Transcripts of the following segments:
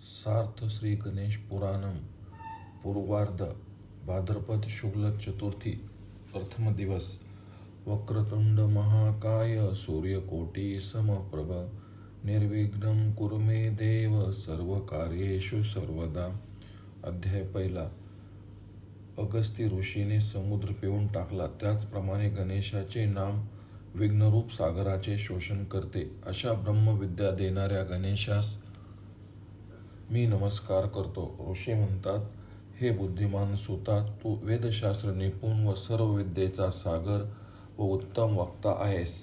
सार्थ श्री गणेश पुराणम पूर्वार्ध भाद्रपद शुक्ल चतुर्थी प्रथम दिवस वक्रतुंड महाकाय सूर्यकोटी समप्रभ निर्विघ्नं कुरु मे देव सर्व कार्येषु सर्वदा. अध्याय पहिला. अगस्ती ऋषीने समुद्र पिऊन टाकला, त्याचप्रमाणे गणेशाचे नाम विघ्नरूप सागराचे शोषण करते. अशा ब्रह्मविद्या देणाऱ्या गणेशास मी नमस्कार करतो. ऋषी म्हणतात, हे बुद्धिमान सुता, तू वेदशास्त्र निपुण व सर्व विद्येचा सागर व उत्तम वक्ता आहेस.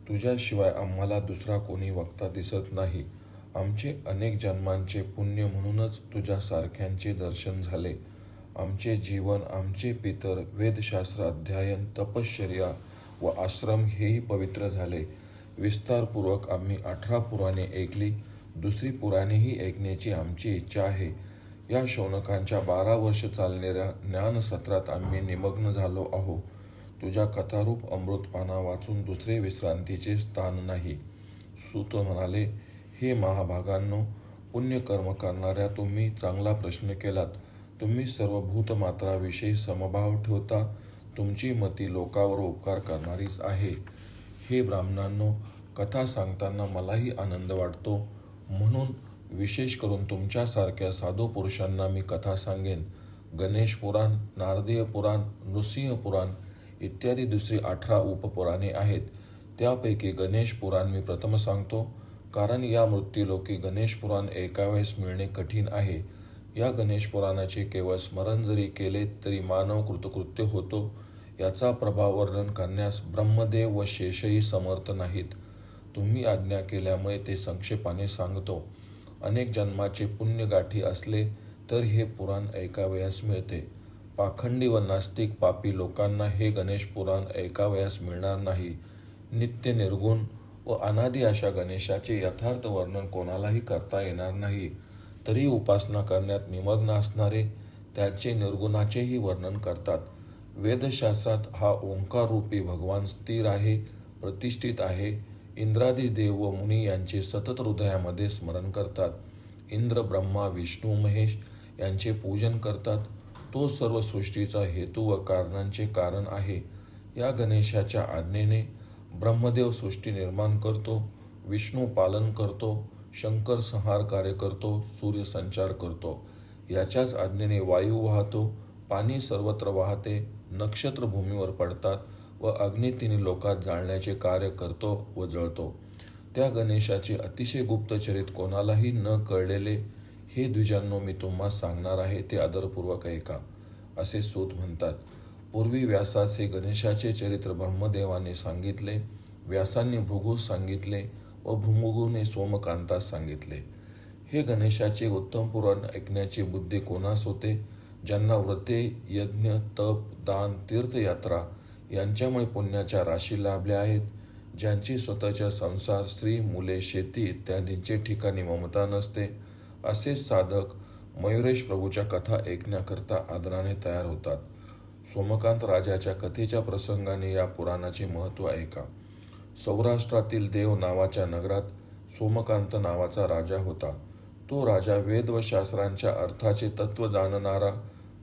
तुझ्याशिवाय आम्हाला दुसरा कोणी वक्ता दिसत नाही. आमचे अनेक जन्मांचे पुण्य म्हणूनच तुझ्यासारख्यांचे दर्शन झाले. आमचे जीवन, आमचे पितर, वेदशास्त्र अध्ययन, तपश्चर्या व आश्रम हेही पवित्र झाले. विस्तारपूर्वक आम्ही 18 पुराणे ऐकली. दुसरी पुराणेही ऐकण्याची आमची इच्छा आहे. या शौनकांच्या 12 वर्ष चालणाऱ्या ज्ञानसत्रात आम्ही निमग्न झालो आहो. तुझ्या कथारूप अमृतपाना वाचून दुसरे विश्रांतीचे स्थान नाही. सूत म्हणाले, हे महाभागांनो, पुण्यकर्म करणाऱ्या तुम्ही चांगला प्रश्न केलात. तुम्ही सर्व भूतमात्राविषयी समभाव ठेवता. तुमची मती लोकावर उपकार करणारीच आहे. हे ब्राह्मणांनो, कथा सांगताना मलाही आनंद वाटतो. म्हणून विशेष करून तुमच्यासारख्या साधू पुरुषांना मी कथा सांगेन. गणेश पुराण, नारदीय पुराण, नृसिंह पुराण इत्यादी दुसरी 18 उपपुराणे आहेत. त्यापैकी गणेश पुराण मी प्रथम सांगतो, कारण या मृत्यूलोकी गणेश पुराण ऐकावयास मिळणे कठीण आहे. या गणेश पुराणाचे केवळ स्मरण जरी केले तरी मानव कृतकृत्य होतो. याचा प्रभाव वर्णन करण्यास ब्रह्मदेव व शेषही समर्थ नाहीत. तुम्ही आज्ञा केल्यामुळे ते संक्षेपाने सांगतो. अनेक जन्माचे पुण्य गाठी असले तर हे पुराण ऐकावयास मिळते. पाखंडी व नास्तिक पापी लोकांना हे गणेश पुराण ऐकावयास मिळणार नाही. नित्य निर्गुण व अनादि अशा गणेशाचे यथार्थ वर्णन कोणालाही करता येणार नाही. तरी उपासना करण्यात निमग्न असणारे त्याचे निर्गुणाचेही वर्णन करतात. वेदशास्त्रात हा ओंकार रूपी भगवान स्थिर आहे, प्रतिष्ठित आहे. इंद्रादी देव व मुनी यांचे सतत हृदयामध्ये स्मरण करतात. इंद्र, ब्रह्मा, विष्णू, महेश यांचे पूजन करतात. तो सर्व सृष्टीचा हेतू व कारणांचे कारण आहे. या गणेशाच्या आज्ञेने ब्रह्मदेव सृष्टी निर्माण करतो, विष्णू पालन करतो, शंकर संहार कार्य करतो, सूर्य संचार करतो. याच्याच आज्ञेने वायू वाहतो, पाणी सर्वत्र वाहते, नक्षत्र भूमीवर पडतात व अग्नी तिन्ही लोकात जाळण्याचे कार्य करतो व जळतो. त्या गणेशाचे अतिशय गुप्त चरित कोणालाही न कळलेले हे द्विजांनो मी तुम्हाला सांगणार आहे, ते आदरपूर्वक ऐका, असे सूत म्हणतात. पूर्वी व्यासास हे गणेशाचे चरित्र ब्रह्मदेवाने सांगितले. व्यासांनी भृगूस सांगितले व भृगूने सोमकांतास सांगितले. हे गणेशाचे उत्तम पुराण ऐकण्याची बुद्धी कोणास होते? ज्यांना व्रते, यज्ञ, तप, दान, तीर्थयात्रा यांच्यामुळे पुण्याच्या राशी लाभल्या आहेत. ज्यांची स्वतःच्या संसार, स्त्री, मुले, शेती इत्यादींचे ठिकाणी ममता नसते, असेच साधक मयुरेश प्रभूच्या कथा ऐकण्याकरता आदराने तयार होतात. सोमकांत राजाच्या कथेच्या प्रसंगाने या पुराणाचे महत्त्व ऐका. सौराष्ट्रातील देव नावाच्या नगरात सोमकांत नावाचा राजा होता. तो राजा वेद व शास्त्रांच्या अर्थाचे तत्व जाणणारा,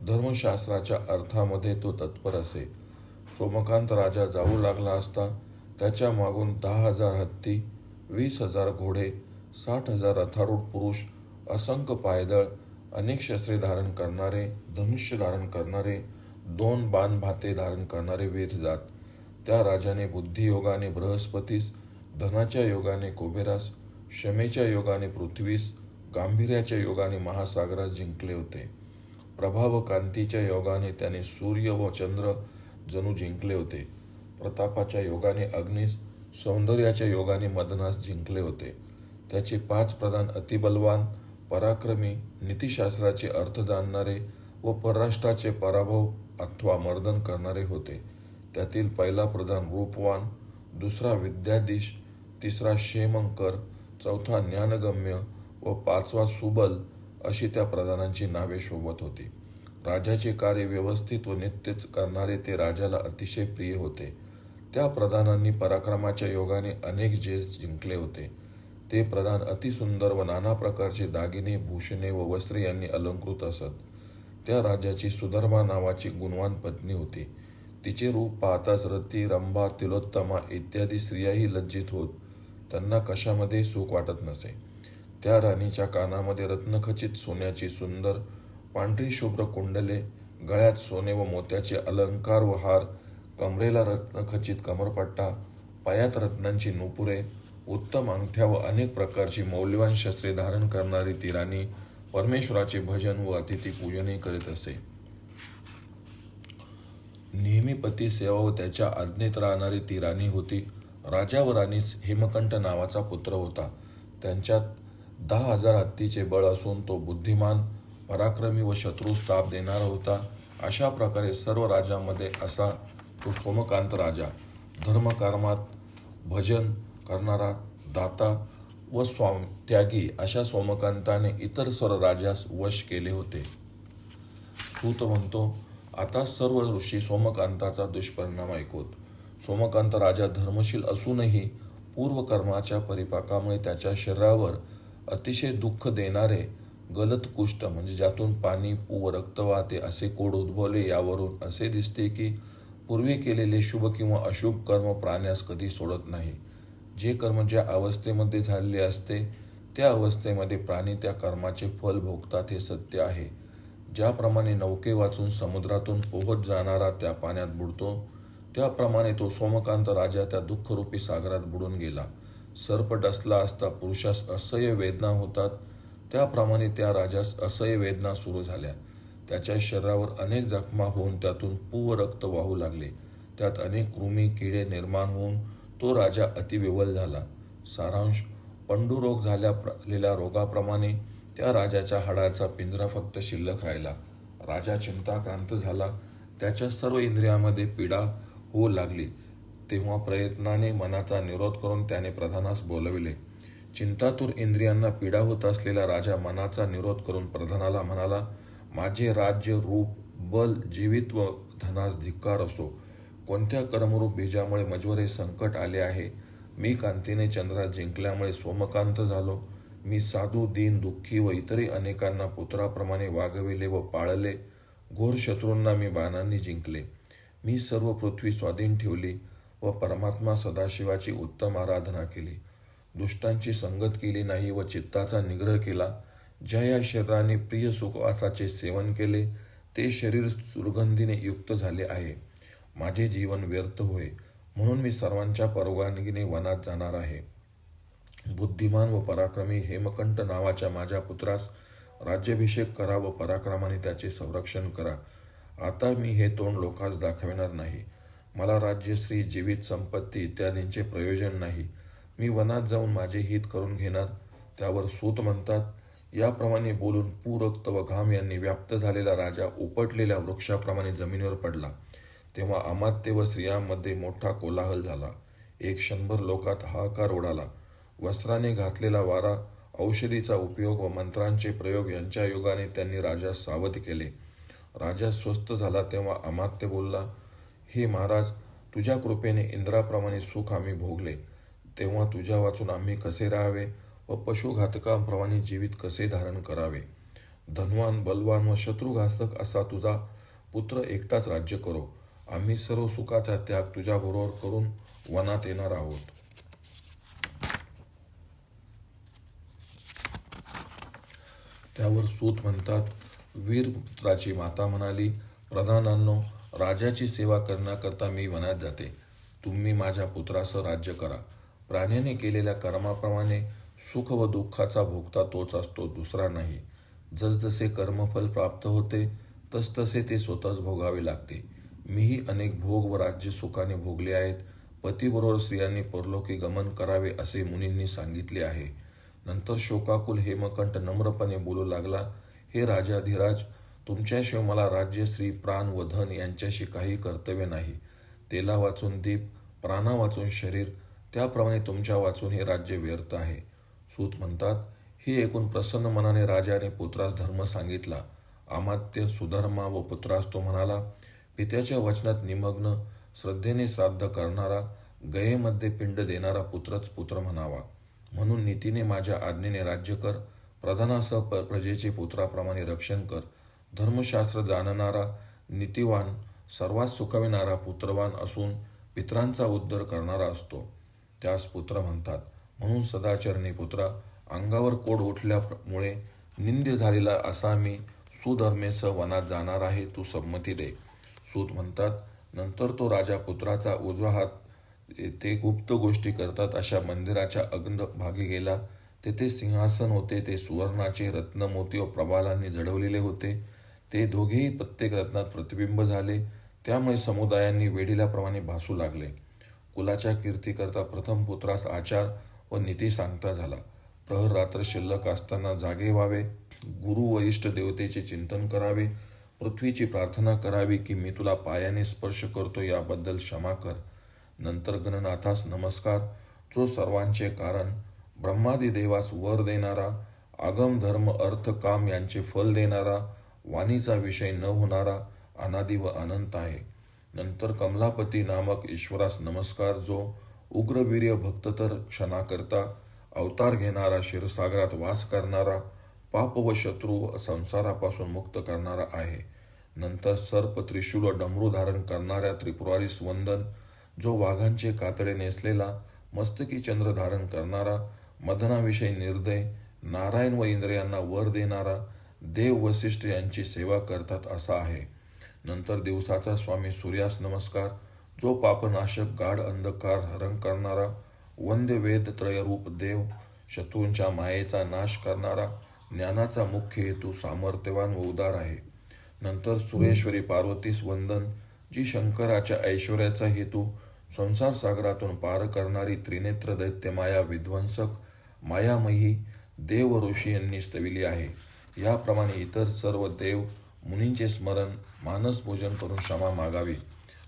धर्मशास्त्राच्या अर्थामध्ये तो तत्पर असे. सोमकांत राजा जाऊ लागला असता त्याच्या मागून 10,000 हत्ती, 20,000 घोडे, 60,000 रथारूढ पुरुष, असंख्य पायदळ, अनेक शस्त्रे धारण करणारे, धनुष्य धारण करणारे, 2 बाण भाते धारण करणारे वीर जात. त्या राजाने बुद्धियोगाने बृहस्पतीस, धनाच्या योगाने कुबेरास, क्षमेच्या योगाने पृथ्वीस, गांभीर्याच्या योगाने महासागरास जिंकले होते. प्रभाव व कांतीच्या योगाने त्याने सूर्य व चंद्र जणू जिंकले होते. प्रतापाच्या योगाने अग्नीस, सौंदर्याच्या योगाने मदनास जिंकले होते. त्याचे 5 प्रधान अतिबलवान, पराक्रमी, नीतिशास्त्राचे अर्थ जाणणारे व परराष्ट्राचे पराभव अथवा मर्दन करणारे होते. त्यातील पहिला प्रधान रूपवान, दुसरा विद्याधीश, तिसरा क्षेमंकर, चौथा ज्ञानगम्य व 5वा सुबल अशी त्या प्रधानांची नावे शोभत होती. राजाचे कार्य व्यवस्थित व नित्यच करणारे ते राजाला अतिशय प्रिय होते. त्या प्रधानांनी पराक्रमाच्या योगाने अनेक जेस जिंकले होते. ते प्रधान अतिसुंदर व नाना प्रकारचे दागिने, भूषणे व वस्त्रे यांनी अलंकृत असत. त्या राजाची सुधर्मा नावाची गुणवान पत्नी होती. तिचे रूप पाहताच रती, रंभा, तिलोत्तमा इत्यादी स्त्रियाही लज्जित होत. त्यांना कशामध्ये सुख वाटत नसे. त्या राणीच्या कानामध्ये रत्नखचित सोन्याची सुंदर पांढरी शुभ्र कुंडले, गळ्यात सोने व मोत्याचे अलंकार व हार, कमरेला रत्नखचित कमरपट्टा, पायात रत्नांची नुपुरे, उत्तम अंगठ्या व अनेक प्रकारची मौल्यवान शस्त्रे धारण करणारी ती राणी परमेश्वराचे भजन व अतिथी पूजनही करीत असे. नेहमी पती सेवा व त्याच्या आज्ञेत राहणारी ती राणी होती. राजा व राणीस हेमकंठ नावाचा पुत्र होता. त्यांच्यात 10,000 हत्तीचे बळ असून तो बुद्धिमान, पराक्रमी व शत्रूस ताप देणारा होता. अशा प्रकारे सर्व राजांमध्ये असा तो सोमकांत राजा, धर्मकर्मात भजन करणारा, दाता व त्यागी अशा सोमकांताने इतर सर्व राजास वश केले होते. सूत म्हणतो, आता सर्व ऋषी सोमकांताचा दुष्परिणाम ऐकवत. सोमकांत राजा धर्मशील असूनही पूर्वकर्माच्या परिपाकामुळे त्याच्या शरीरावर अतिशय दुःख देणारे गलत कुष्ठ म्हणजे ज्यातून पाणी व रक्त वाहते असे कोड उद्भवले. यावरून असे दिसते की पूर्वी केलेले शुभ किंवा अशुभ कर्म प्राण्यास कधी सोडत नाही. जे कर्म ज्या अवस्थेमध्ये झालेले असते त्या अवस्थेमध्ये प्राणी त्या कर्माचे फल भोगतात हे सत्य आहे. ज्याप्रमाणे नौके वाचून समुद्रातून पोहत जाणारा त्या पाण्यात बुडतो त्याप्रमाणे तो सोमकांत राजा त्या दुःखरूपी सागरात बुडून गेला. सर्प डसला असता पुरुषास असह्य वेदना होतात त्याप्रमाणे त्या राजास असह्य वेदना सुरू झाल्या. त्याच्या शरीरावर अनेक जखमा होऊन त्यातून पू रक्त वाहू लागले. त्यात अनेक कृमी किडे निर्माण होऊन तो राजा अतिविवल झाला. सारांश, पंडुरोग झालेल्या रोगाप्रमाणे त्या राजाच्या हाडाचा पिंजरा फक्त शिल्लक राहिला. राजा चिंताक्रांत झाला. त्याच्या सर्व इंद्रियामध्ये पीडा होऊ लागली. तेव्हा प्रयत्नाने मनाचा निरोध करून त्याने प्रधानास बोलविले. चिंतातूर इंद्रियांना पीडा होत असलेला राजा मनाचा निरोध करून प्रधानाला म्हणाला, माझे राज्य, रूप, बल, जीवित व धनास धिक्कार असो. कोणत्या कर्मरूप बीजामुळे मजवर हे संकट आले आहे. मी कांतीने चंद्रात जिंकल्यामुळे सोमकांत झालो. मी साधू, दीन, दुःखी व इतरही अनेकांना पुत्राप्रमाणे वागविले व पाळले. घोर शत्रूंना मी बाणांनी जिंकले. मी सर्व पृथ्वी स्वाधीन ठेवली व परमात्मा सदाशिवाची उत्तम आराधना केली. दुष्टांची संगत केली नाही व चित्ताचा निग्रह केला. ज्या या शरीराने प्रिय सुखवासाचे सेवन केले ते शरीर दुर्गंधीने युक्त झाले आहे. माझे जीवन व्यर्थ होय, म्हणून मी सर्वांच्या परवानगीने वनात जाणार आहे. बुद्धिमान व पराक्रमी हेमकंठ नावाच्या माझ्या पुत्रास राज्याभिषेक करा व पराक्रमाने त्याचे संरक्षण करा. आता मी हे तोंड लोकांस दाखविणार नाही. मला राज्य, श्री, जीवित, संपत्ती इत्यादींचे प्रयोजन नाही. मी वनात जाऊन माझे हित करून घेणार. त्यावर सूत म्हणतात, याप्रमाणे बोलून पू, रक्त व घाम यांनी व्याप्त झालेला राजा उपटलेल्या वृक्षाप्रमाणे जमिनीवर पडला. तेव्हा अमात्य व स्त्रियांमध्ये मोठा कोलाहल झाला. एक क्षणभर लोकात हाहाकार उडाला. वस्त्राने घातलेला वारा, औषधीचा उपयोग व मंत्रांचे प्रयोग यांच्या योगाने त्यांनी राजास सावध केले. राजा स्वस्थ झाला तेव्हा अमात्य बोलला, हे महाराज, तुझ्या कृपेने इंद्राप्रमाणे सुख आम्ही भोगले. तेव्हा तुझ्या वाचून आम्ही कसे राहावे व पशुघातकांप्रमाणे जीवित कसे धारण करावे. धनवान, बलवान व शत्रुघातक असा तुझा पुत्र एकटाच राज्य करो. आम्ही सर्व सुखाचा त्याग तुझ्याबरोबर करून वनात येणार आहोत. त्यावर सूत म्हणतात, वीरपुत्राची माता म्हणाली, प्रधानांनो, राजाची सेवा करण्याकरता मी वनात जाते. तुम्ही माझ्या पुत्रासह राज्य करा. प्राण्याने केलेल्या कर्माप्रमाणे सुख व दुःखाचा भोगता तोच असतो, दुसरा नाही. जसजसे कर्मफल प्राप्त होते तसतसे ते स्वतःच भोगावे लागते. मीही अनेक भोग व राज्य सुखाने भोगले आहेत. पतीबरोबर स्त्रियांनी परलोकी गमन करावे असे मुनींनी सांगितले आहे. नंतर शोकाकुल हेमकंठ नम्रपणे बोलू लागला, हे राजाधिराज, तुमच्याशिवाय मला राज्य, श्री, प्राण व धन यांच्याशी काही कर्तव्य नाही. तेला वाचून दीप, प्राणा वाचून शरीर, त्याप्रमाणे तुमच्या वाचून हे राज्य व्यर्थ आहे. सूत म्हणतात, हे ऐकून प्रसन्न मनाने राजाने पुत्रास धर्म सांगितला. अमात्य, सुधर्मा व पुत्रास तो म्हणाला, पित्याच्या वचनात निमग्न, श्रद्धेने श्राद्ध करणारा, गयेमध्ये पिंड देणारा पुत्रच पुत्र म्हणावा. म्हणून नीतीने माझ्या आज्ञेने राज्य कर, प्रधानासह प्रजेचे पुत्राप्रमाणे रक्षण कर. धर्मशास्त्र जाणणारा, नीतिवान, सर्वात सुखविणारा पुत्रवान असून पितरांचा उद्धार करणारा असतो. त्यास पुत्र म्हणतात. म्हणून सदाचरणी पुत्रा, अंगावर कोड उठल्यामुळे निंद्य झालेला असा मी सुधर्मेसह वनात जाणार आहे, तू संमती दे. सूत म्हणतात. नंतर तो राजा पुत्राचा उजवा हात ते गुप्त गोष्टी करतात अशा मंदिराच्या अग्रभागी गेला. तेथे सिंहासन होते, ते सुवर्णाचे, रत्न, मोती व प्रभालांनी जडवलेले होते. ते दोघेही प्रत्येक रत्नात प्रतिबिंब झाले, त्यामुळे समुदायांनी वेडील्याप्रमाणे भासू लागले. कुलाच्या कीर्तीकरता प्रथम पुत्रास आचार व नीती सांगता झाला. प्रहर रात्र शिल्लक असताना जागे व्हावे, गुरु व इष्ट देवतेचे चिंतन करावे, पृथ्वीची प्रार्थना करावी की मी तुला पायाने स्पर्श करतो, याबद्दल क्षमा कर. नंतर गणनाथास नमस्कार, जो सर्वांचे कारण, ब्रह्मादी देवास वर देणारा, आगम धर्म अर्थ काम यांचे फल देणारा, वाणीचा विषय न होणारा, अनादि व अनंत आहे. नंतर कमलापती नामक ईश्वरास नमस्कार, जो उग्रवीर्य भक्ततर क्षणाकरता अवतार घेणारा, क्षीरसागरात वास करणारा, पाप व शत्रू व संसारापासून मुक्त करणारा आहे. नंतर सर्प, त्रिशूल व डमरू धारण करणाऱ्या त्रिपुरारीस वंदन, जो वाघांचे कातडे नेसलेला, मस्तकी चंद्र धारण करणारा, मदनाविषयी निर्दय, नारायण व इंद्रियांना वर देणारा, देव वसिष्ठ यांची सेवा करतात असा आहे. नंतर दिवसाचा स्वामी सूर्यास नमस्कार, जो पापनाशक, गाढ अंधकार हरण करणारा, वंद्य वेद त्रयरूप देव, शत्रूंच्या मायेचा नाश करणारा, ज्ञानाचा मुख्य हेतू, सामर्थ्यवान व उदार आहे. नंतर सुरेश्वरी पार्वतीस वंदन, जी शंकराच्या ऐश्वर्याचा हेतू, संसार सागरातून पार करणारी, त्रिनेत्र दैत्यमाया विध्वंसक, मायामयी, देव व ऋषी यांनी स्तविली आहे. याप्रमाणे इतर सर्व देव मुनींचे स्मरण, मानस पूजन करून क्षमा मागावी.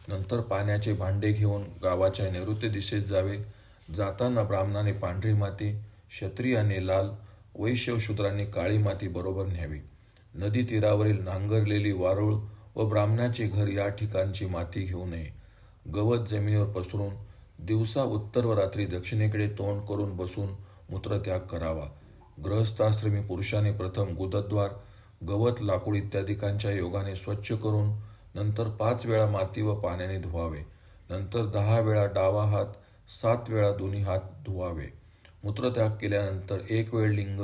नंतर पाण्याचे भांडे घेऊन गावाच्या नैऋत्य दिशेस जावे. जाताना ब्राह्मणाने पांढरी माती, क्षत्रियाने लाल, वैश्य शूद्रांनी काळी माती बरोबर न्यावी. नदी तीरावरील नांगरलेली वारुळ व ब्राह्मणाचे घर या ठिकाणची माती घेऊ नये. गवत जमिनीवर पसरून दिवसा उत्तर व रात्री दक्षिणेकडे तोंड करून बसून मूत्रत्याग करावा. गृहस्थाश्रमी पुरुषाने प्रथम गुदद्वार, गवत, लाकूड इत्यादिकांच्या योगाने स्वच्छ करून नंतर 5 वेळा माती व पाण्याने धुवावे. नंतर 10 वेळा डावा हात, 7 वेळा दोन्ही हात धुवावे. मूत्रत्याग केल्यानंतर 1 वेळ लिंग,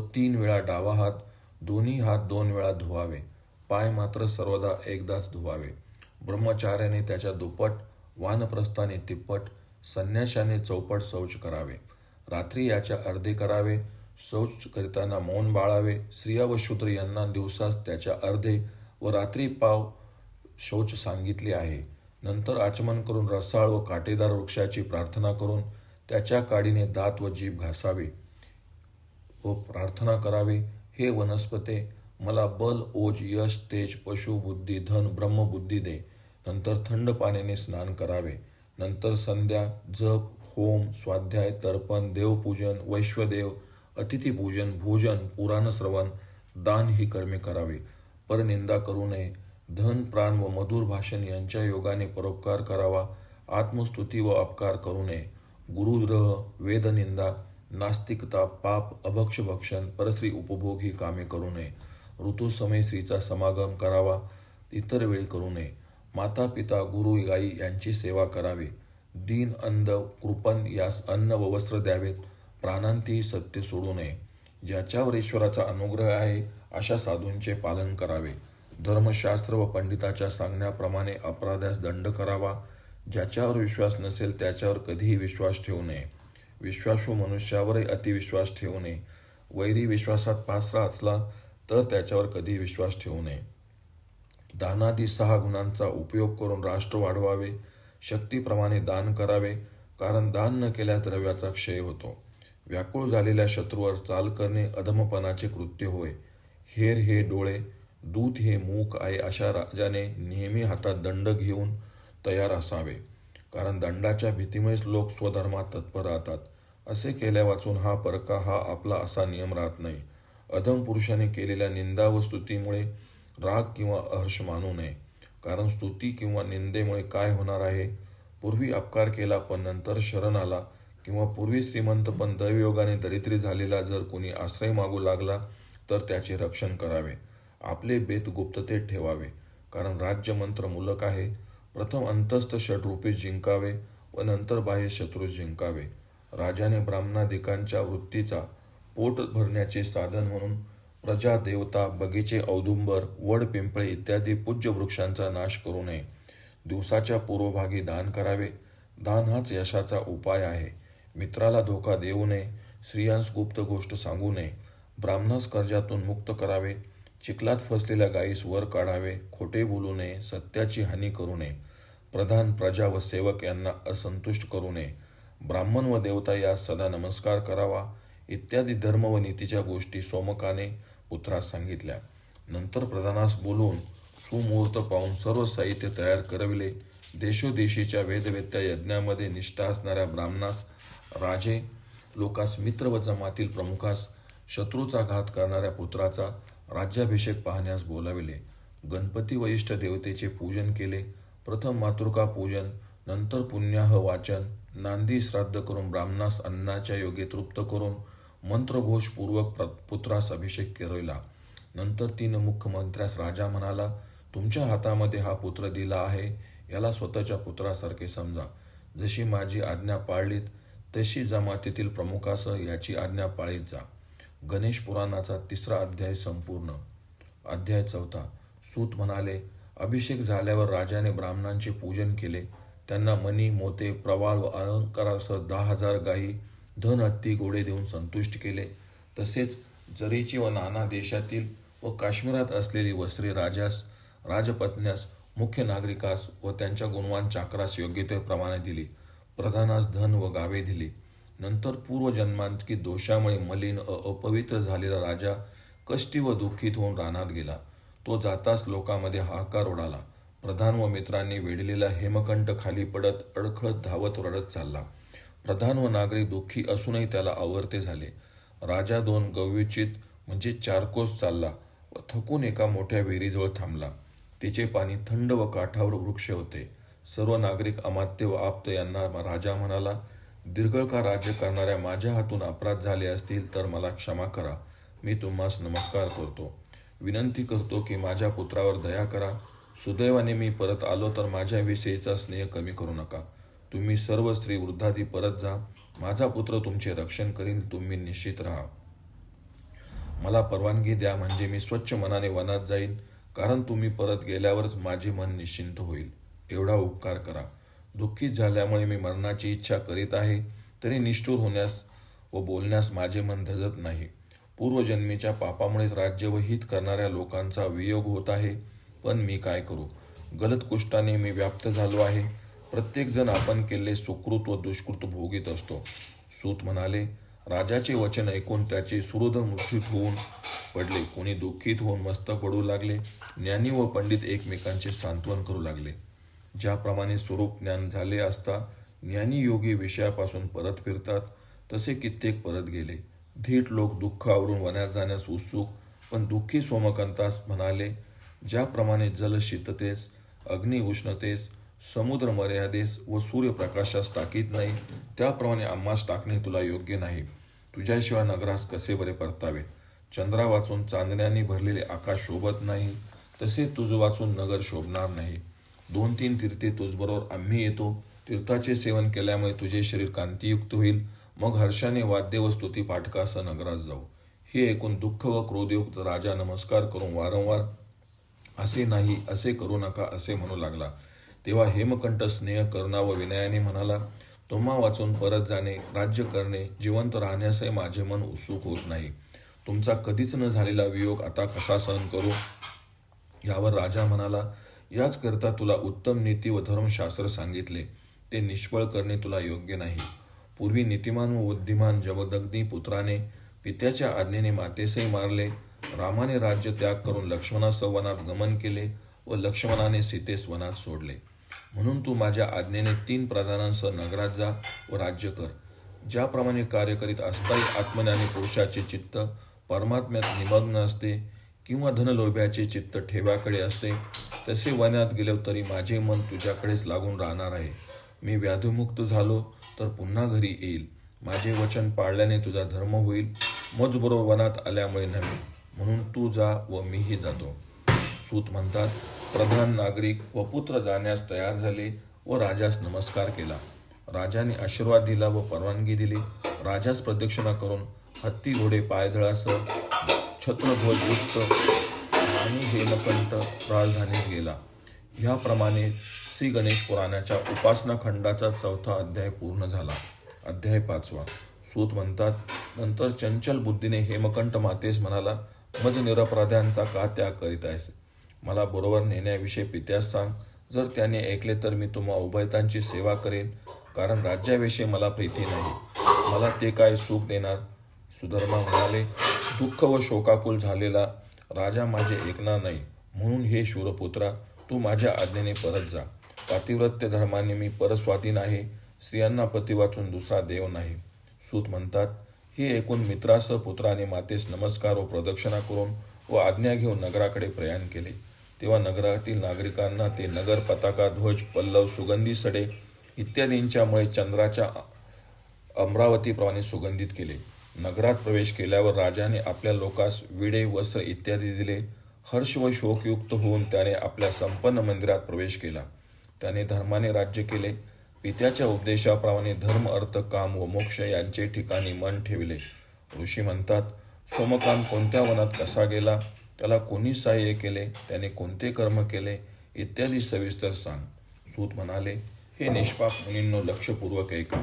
3 वेळा डावा हात, दोन्ही हात 2 वेळा धुवावे. पाय मात्र सर्वदा एकदाच धुवावे. ब्रह्मचार्याने त्याच्या दुप्पट, वानप्रस्थाने तिप्पट, संन्याशाने चौपट शौच करावे. रात्री याच्या अर्धे करावे. शौच करीताना मौन बाळावे. स्त्रिया व शूद्र यांना दिवसास त्याच्या अर्धे व रात्री पाव शौच सांगितले आहे. नंतर आचमन करून रसाळ व काटेदार वृक्षाची प्रार्थना करून त्याच्या काडीने दात व जीभ घासावे व प्रार्थना करावे. हे वनस्पते, मला बल, ओज, यश, तेज, पशु, बुद्धी, धन, ब्रह्मबुद्धी दे. नंतर थंड पाण्याने स्नान करावे. नंतर संध्या, जप, होम, स्वाध्याय, तर्पण, देवपूजन, वैश्वदेव, अतिथीपूजन, भोजन, पुराण श्रवण, दान ही कर्मे करावे. परनिंदा करू नये. धन, प्राण व मधुर भाषण यांच्या योगाने परोपकार करावा. आत्मस्तुती व अपकार करू नये. गुरुद्रोह, वेदनिंदा, नास्तिकता, पाप, अभक्षभक्षण, परस्त्री उपभोग ही कामे करू नये. ऋतुसमयी स्त्रीचा समागम करावा, इतर वेळी करू नये. माता पिता, गुरु, गायी यांची सेवा करावी. दीन, अंध, कृपण यास अन्न व वस्त्र द्यावेत. प्राणांतीही सत्य सोडू नये. ज्याच्यावर ईश्वराचा अनुग्रह आहे अशा साधूंचे पालन करावे. धर्मशास्त्र व पंडिताच्या सांगण्याप्रमाणे अपराध्यास दंड करावा. ज्याच्यावर विश्वास नसेल त्याच्यावर कधीही विश्वास ठेवू नये. विश्वासू मनुष्यावरही अतिविश्वास ठेवू नये. वैरी विश्वासात पासरा असला तर त्याच्यावर कधीही विश्वास ठेवू नये. दानादी 6 गुणांचा उपयोग करून राष्ट्र वाढवावे. शक्तीप्रमाणे दान करावे, कारण दान न केल्यास द्रव्याचा क्षय होतो. व्याकुळ झालेल्या शत्रूवर चाल करणे अधमपणाचे कृत्य होय. हेर हे डोळे, दूत हे मूक आहे अशा राजाने नेहमी हातात दंड घेऊन तयार असावे, कारण दंडाच्या भीतीमुळेच लोक स्वधर्मात तत्पर राहतात. असे केल्या वाचून हा परका हा आपला असा नियम राहत नाही. अधम पुरुषाने केलेल्या निंदा व स्तुतीमुळे राग किंवा हर्ष मानू नये, कारण स्तुती किंवा निंदेमुळे काय होणार आहे. पूर्वी अपकार केला पण नंतर शरण आला किंवा पूर्वी श्रीमंत पण दैवयोगाने दरिद्री झालेला जर कोणी आश्रय मागू लागला तर त्याचे रक्षण करावे. आपले बेत गुप्ततेत ठेवावे, कारण राज्यमंत्र मूलक आहे. प्रथम अंतस्थ षड्रूपे जिंकावे व नंतर बाह्य शत्रूस जिंकावे. राजाने ब्राह्मणादिकांच्या वृत्तीचा पोट भरण्याचे साधन म्हणून प्रजा, देवता, बगीचे, औदुंबर, वड, पिंपळे इत्यादी पूज्य वृक्षांचा नाश करू नये. दिवसाच्या पूर्वभागी दान करावे. दान हाच यशाचा उपाय आहे. मित्राला धोका देऊ नये. स्त्रियांस गुप्त गोष्ट सांगू नये. ब्राह्मणास कर्जातून मुक्त करावे. चिखलात फसलेल्या गायीस वर काढावे. खोटे बोलू नये. सत्याची हानी करू नये. प्रधान, प्रजा व सेवक यांना असंतुष्ट करू नये. ब्राह्मण व देवता यास सदा नमस्कार करावा. इत्यादी धर्म व नीतीच्या गोष्टी सोमकाने पुत्रास सांगितल्या. नंतर प्रधानास बोलवून सुमुहूर्त पाहून सर्व साहित्य तयार करविले. देशोदेशीच्या वेदवेत्या यज्ञामध्ये निष्ठा असणाऱ्या ब्राह्मणास, राजे लोकास, मित्र व जमातील प्रमुखास, शत्रूचा घात करणाऱ्या पुत्राचा राज्याभिषेक पाहण्यास बोलाविले. गणपती व इष्ट देवतेचे पूजन केले. प्रथम मातृका पूजन, नंतर पुण्याह वाचन, नांदी श्राद्ध करून ब्राह्मणास अन्नाच्या योगे तृप्त करून मंत्रघोषपूर्वक पुत्रास अभिषेक करविला. नंतर 3 मुख्यमंत्र्यास राजा म्हणाला, तुमच्या हातामध्ये हा पुत्र दिला आहे, याला स्वतःच्या पुत्रासारखे समजा. जशी माझी आज्ञा पाळलीत तशी जमातीतील प्रमुखासह याची आज्ञा पाळीत जा. गणेश पुराणाचा 3रा अध्याय संपूर्ण. अध्याय 4. सूत म्हणाले, अभिषेक झाल्यावर राजाने ब्राह्मणांचे पूजन केले. त्यांना मणी, मोते, प्रवाळ व अलंकारासह 10,000 गायी, धन, हत्ती, घोडे देऊन संतुष्ट केले. तसेच जरीची व नाना देशातील व काश्मीरात असलेली वस्त्रे राजास, राजपत्न्यास, मुख्य नागरिकास व त्यांच्या गुणवान चाकरास योग्यतेप्रमाणे दिली. प्रधानास धन व गावे दिली. नंतर पूर्वजन्मांकित दोषामुळे मलिन अपवित्र झालेला राजा कष्टी व दुःखित होऊन रानात गेला. तो जाताच लोकांमध्ये हाहाकार उडाला. प्रधान व मित्रांनी वेढलेला हेमकंठ खाली पडत अडखळत धावत रडत चालला. प्रधान व नागरिक दुःखी असूनही त्याला आवर्ते झाले. राजा 2 गव्युचित म्हणजे 4 कोस चालला व थकून एका मोठ्या विहिरीजवळ थांबला. तिचे पाणी थंड व काठावर वृक्ष होते. सर्व नागरिक, अमात्य व आप्त यांना राजा म्हणाला, दीर्घकाळ राज्य करणाऱ्या माझ्या हातून अपराध झाले असतील तर मला क्षमा करा. मी तुम्हास नमस्कार करतो. विनंती करतो की माझ्या पुत्रावर दया करा. सुदैवाने मी परत आलो तर माझ्याविषयीचा स्नेह कमी करू नका. तुम्ही सर्व स्त्री वृद्धादी परत जा. माझा पुत्र तुमचे रक्षण करील. तुम्ही निश्चित राहा. मला परवानगी द्या, म्हणजे मी स्वच्छ मनाने वनात जाईन, कारण तुम्ही परत गेल्यावरच माझे मन निश्चिंत होईल. एवढा उपकार करा. दुःखित झाल्यामुळे मी मरणाची इच्छा करीत आहे, तरी निष्ठुर होण्यास व बोलण्यास माझे मन धजत नाही. पूर्वजन्मीच्या पापामुळेच राज्य व हित करणाऱ्या लोकांचा वियोग होत आहे. पण मी काय करू? गलत कुष्ठाने मी व्याप्त झालो आहे. प्रत्येक जण आपण केलेले सुकृत व दुष्कृत भोगीत असतो. सूत म्हणाले, राजाचे वचन ऐकून त्याचे सुहृद मूर्छित होऊन पडले. कोणी दुःखित होऊन मस्तक पडू लागले. ज्ञानी व पंडित एकमेकांचे सांत्वन करू लागले. ज्याप्रमाणे स्वरूप ज्ञान झाले असता ज्ञानी योगी विषयापासून परत फिरतात, तसे कित्येक परत गेले. धीट लोक दुःख आवरून वनात जाण्यास उत्सुक, पण दुःखी सोमकंतास म्हणाले, ज्याप्रमाणे जल शीततेस, अग्नी उष्णतेस, समुद्र मर्यादेस व सूर्यप्रकाशास टाकीत नाही, त्याप्रमाणे आम्हास टाकणे तुला योग्य नाही. तुझ्याशिवाय नगरास कसे बरे परतावे? चंद्रा वाचून चांदण्याने भरलेले आकाश शोभत नाही, तसे तुझ वाचून नगर शोभणार नाही. 2-3 तीर्थे तुझबरोबर आम्ही येतो. तीर्थाचे सेवन केल्यामुळे तुझे शरीर कांतीयुक्त होईल. मग हर्षाने वाद्य व स्तुती पाठकासह नगरात जाऊ. हे ऐकून दुःख व क्रोधयुक्त राजा नमस्कार करून वारंवार असे नाही, असे करू नका असे म्हणू लागला. तेव्हा हेमकंठ स्नेह, करुणा व विनयाने म्हणाला, तुम्हा वाचून परत जाणे, राज्य करणे, जिवंत राहण्यासही माझे मन उत्सुक होत नाही. तुमचा कधीच न झालेला वियोग आता कसा सहन करू? यावर राजा म्हणाला, याचकरता तुला उत्तम नीती व धर्मशास्त्र सांगितले, ते निष्फळ करणे तुला योग्य नाही. पूर्वी नीतिमान व बुद्धिमान जमदग्नी पुत्राने पित्याच्या आज्ञेने मातेसही मारले. रामाने राज्य त्याग करून लक्ष्मणासह वनात गमन केले व लक्ष्मणाने सीतेस वनात सोडले. म्हणून तू माझ्या आज्ञेने 3 प्रधानांसह नगरात जा व राज्य कर. ज्याप्रमाणे कार्य करीत असताही आत्मज्ञानी पुरुषाचे चित्त परमात्म्यात निमग्न असते किंवा धनलोभ्याचे चित्त ठेव्याकडे असते, तसे वनात गेलो तरी माझे मन तुझ्याकडेच लागून राहणार आहे. मी व्याधिमुक्त झालो तर पुन्हा घरी येईल. माझे वचन पाळल्याने तुझा धर्म होईल, मजबरोबर वनात आल्यामुळे नव्हे. म्हणून तू जा व मीही जातो. सूत म्हणतात, प्रधान नागरिक व पुत्र जाण्यास तयार झाले व राजास नमस्कार केला. राजाने आशीर्वाद दिला व परवानगी दिली. राजास प्रदक्षिणा करून हत्ती घोडे पायदळासह छत्रध्वजयुक्त आणि हेमकंठ राजधानीस गेला. ह्याप्रमाणे श्री गणेश पुराणाच्या उपासना खंडाचा 4था अध्याय पूर्ण झाला. अध्याय 5. सूत म्हणतात, नंतर चंचल बुद्धीने हेमकंठ मातेस म्हणाला, मज निरपराध्यांचा का त्याग करीत आहेस? मला बरोबर नेण्याविषयी पित्यास सांग. जर त्याने ऐकले तर मी तुम्हा उभयतांची सेवा करेन, कारण राज्याविषयी मला प्रीती नाही. मला ते काय सुख देणार? सुधर्मा म्हणाले, दुःख व शोकाकुल झालेला राजा माझे ऐकणार नाही. म्हणून हे शूरपुत्रा, तू माझ्या आज्ञेने परत जा. पातिव्रत्य धर्माने मी परस्वाधीन आहे. स्त्रियांना पती वाचून दुसरा देव नाही. सूत म्हणतात, हे ऐकून मित्रासह पुत्राने मातेस नमस्कार व प्रदक्षिणा करून व आज्ञा घेऊन नगराकडे प्रयाण केले. तेव्हा नगरातील नागरिकांना ते नगर पताका, ध्वज, पल्लव, सुगंधी सडे इत्यादींच्यामुळे चंद्राच्या अमरावतीप्रमाणे सुगंधित केले. नगरात प्रवेश केल्यावर राजाने आपल्या लोकास विडे, वस्त्र इत्यादी दिले. हर्ष व शोकयुक्त होऊन त्याने आपल्या संपन्न मंदिरात प्रवेश केला. त्याने धर्माने राज्य केले. पित्याच्या उपदेशाप्रमाणे धर्म, अर्थ, काम व मोक्ष यांचे ठिकाणी मन ठेवले. ऋषी म्हणतात, सोमकांत कोणत्या वनात कसा गेला, त्याला कोणी सहाय्य केले, त्याने कोणते कर्म केले इत्यादी सविस्तर सांग. सूत म्हणाले, हे निष्पाप मुनींनो, लक्षपूर्वक ऐका.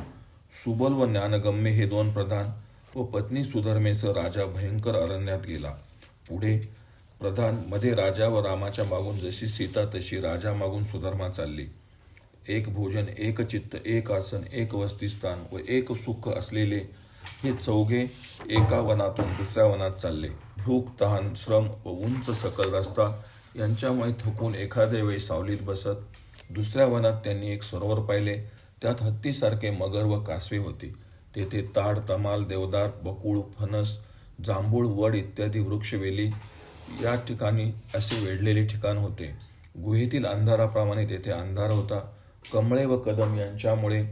सुबल व ज्ञानगम्य हे 2 प्रधान व पत्नी सुधर्मेसह राजा भयंकर अरण्यात गेला. पुढे प्रधान मध्ये राजा व रामाच्या मागून जशी सीता तशी राजा मागून सुधर्मा चालली. एक भोजन, एक चित्त, एक आसन, एक वसतिस्थान व एक सुख असलेले हे 4 एका वनातून दुसऱ्या वनात चालले. भूक, तहान, श्रम व उंच सकल रस्ता यांच्यामुळे थकून एखाद्या वेळी सावलीत बसत दुसऱ्या वनात त्यांनी एक सरोवर पाहिले. त्यात हत्तीसारखे मगर व कासवे होती. तेथे ताड, तमाल, देवदार, बकुळ, फणस, जांभूळ, वड इत्यादी वृक्षवेली या ठिकाणी असे वेढलेले ठिकाण होते. गुहेतील अंधाराप्रमाणे तेथे अंधार होता. कमळे व कदम यांच्यामुळे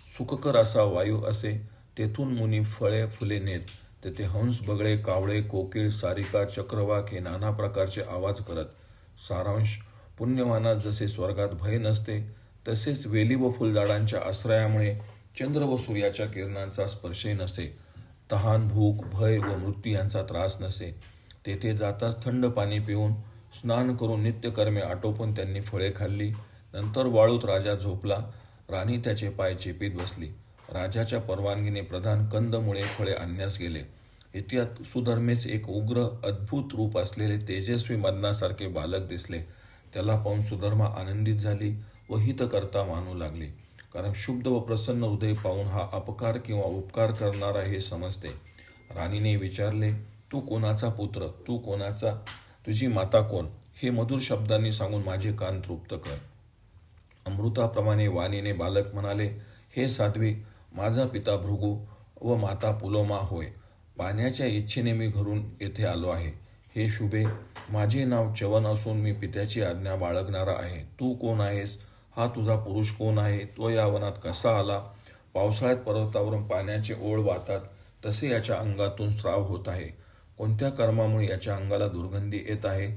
सुखकर असा वायू असे. तेथून मुनी फळे फुले नेत. तेथे हंस, बगळे, कावळे, कोकिळ, सारिका, चक्रवाक हे नाना प्रकारचे आवाज करत. सारांश, पुण्यवानास जसे स्वर्गात भय नसते, तसेच वेली व फुलझाडांच्या आश्रयामुळे चंद्र व सूर्याच्या किरणांचा स्पर्शही नसे. तहान, भूक, भय व मृत्यू यांचा त्रास नसे. तेथे जाताच थंड पाणी पिऊन स्नान करून नित्यकर्मे आटोपून त्यांनी फळे खाल्ली. नंतर वाळूत राजा झोपला. राणी त्याचे पाय चेपीत बसली. राजाच्या परवानगीने प्रधान कंदमुळे फळे आणण्यास गेले. इतक्यात सुधर्मेस एक उग्र अद्भुत रूप असलेले तेजस्वी मदनासारखे बालक दिसले. त्याला पाहून सुधर्मा आनंदित झाली व हितकर्ता मानू लागली. कारण शुद्ध व प्रसन्न हृदय पाहून हा अपकार किंवा उपकार करणारा हे समजते. राणीने विचारले, तू कोणाचा पुत्र, तू कोणाचा, तुझी माता कोण, हे मधुर शब्दांनी सांगून माझे कान तृप्त कर. अमृताप्रमाणे वाणीने बालक म्हणाले, हे साध्वी, माझा पिता भृगू व माता पुलोमा होय. पाण्याच्या इच्छेने मी घरून येथे आलो आहे. हे शुभे, माझे नाव च्यवन असून मी पित्याची आज्ञा बाळगणारा आहे. तू कोण आहेस? हा तुझा पुरुष कोण आहे? तो या वनात कसा आला? पावसाळ्यात पर्वतावरून पाण्याचे ओळ वाहतात तसे याच्या अंगातून स्राव होत आहे. कोणत्या कर्मामुळे याच्या अंगाला दुर्गंधी येत आहे?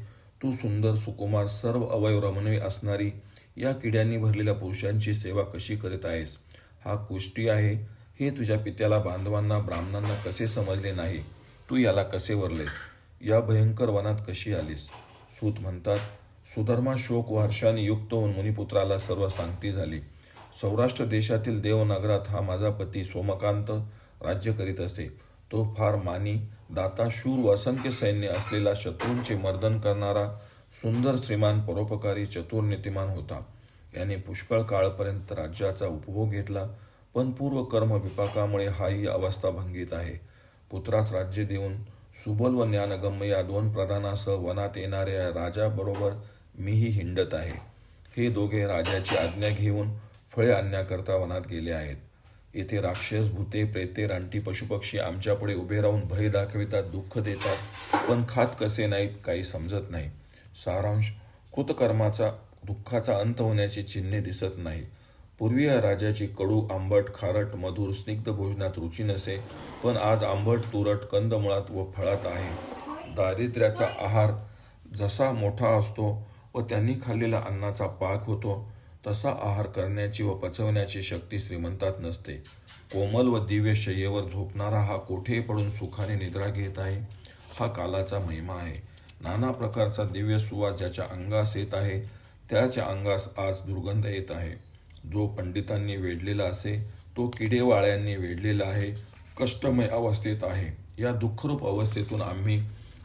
तू सुंदर, सुकुमार, सर्व अवयव रमणीय असणारी या किड्यांनी भरलेल्या पुरुषांची सेवा कशी करीत आहेस? हा कुष्टी आहे. हे तुझ्या पित्याला, बांधवांना, ब्राह्मणांना कसे समजले नाही? तू याला कसे वरलेस? या भयंकर वनात कशी आलीस? सूत म्हणतात, सुधर्मा शोक व हर्षाने युक्त होऊन मुनिपुत्राला सर्व सांगती झाली. सौराष्ट्र देशातील देवनगरात हा माझा पती सोमकांत राज्य करीत असे. तो फार मानी, दाता, शूर व असंख्य सैन्य असलेला, शत्रूंचे मर्दन करणारा, सुंदर, श्रीमान, परोपकारी, चतुर, नीतिमान होता. याने पुष्कळ काळपर्यंत राज्याचा उपभोग घेतला, पण पूर्व कर्म विपाकामुळे हाही अवस्था भंगीत आहे. पुत्रास राज्य देऊन सुबल व ज्ञानगम्य या 2 प्रधानासह वनात येणाऱ्या राजाबरोबर मीही हिंडत आहे. हे दोघे राजाची आज्ञा घेऊन फळे आणण्याकरता वनात गेले आहेत. येथे राक्षस, भूते, प्रेते, रानटी, पशुपक्षी आमच्यापुढे उभे राहून भय दाखवितात, दुःख देतात, पण खात कसे नाहीत काही समजत नाही. सारांश, कृतकर्माचा दुःखाचा अंत होण्याची चिन्हे दिसत नाही. पूर्वी या राजाची कडू, आंबट, खारट, मधुर, स्निग्ध भोजनात रुची नसे, पण आज आंबट, तुरट, कंदमुळात व फळात आहे. दारिद्र्याचा आहार जसा मोठा असतो व त्यांनी खाल्लेला अन्नाचा पाक होतो, तसा आहार करण्याची व पचवण्याची शक्ती श्रीमंतात नसते. कोमल व दिव्य शय्येवर झोपणारा हा कोठेही पडून सुखाने निद्रा घेत आहे. हा कालाचा महिमा आहे. नाना प्रकारचा दिव्य सुवास ज्याच्या अंगास येत आहे, त्याच्या अंगास आज दुर्गंध येत आहे. जो पंडितांनी वेढलेला असे, तो किडेवाळ्यांनी वेढलेला आहे, कष्टमय अवस्थेत आहे. या दुःखरूप अवस्थेतून आम्ही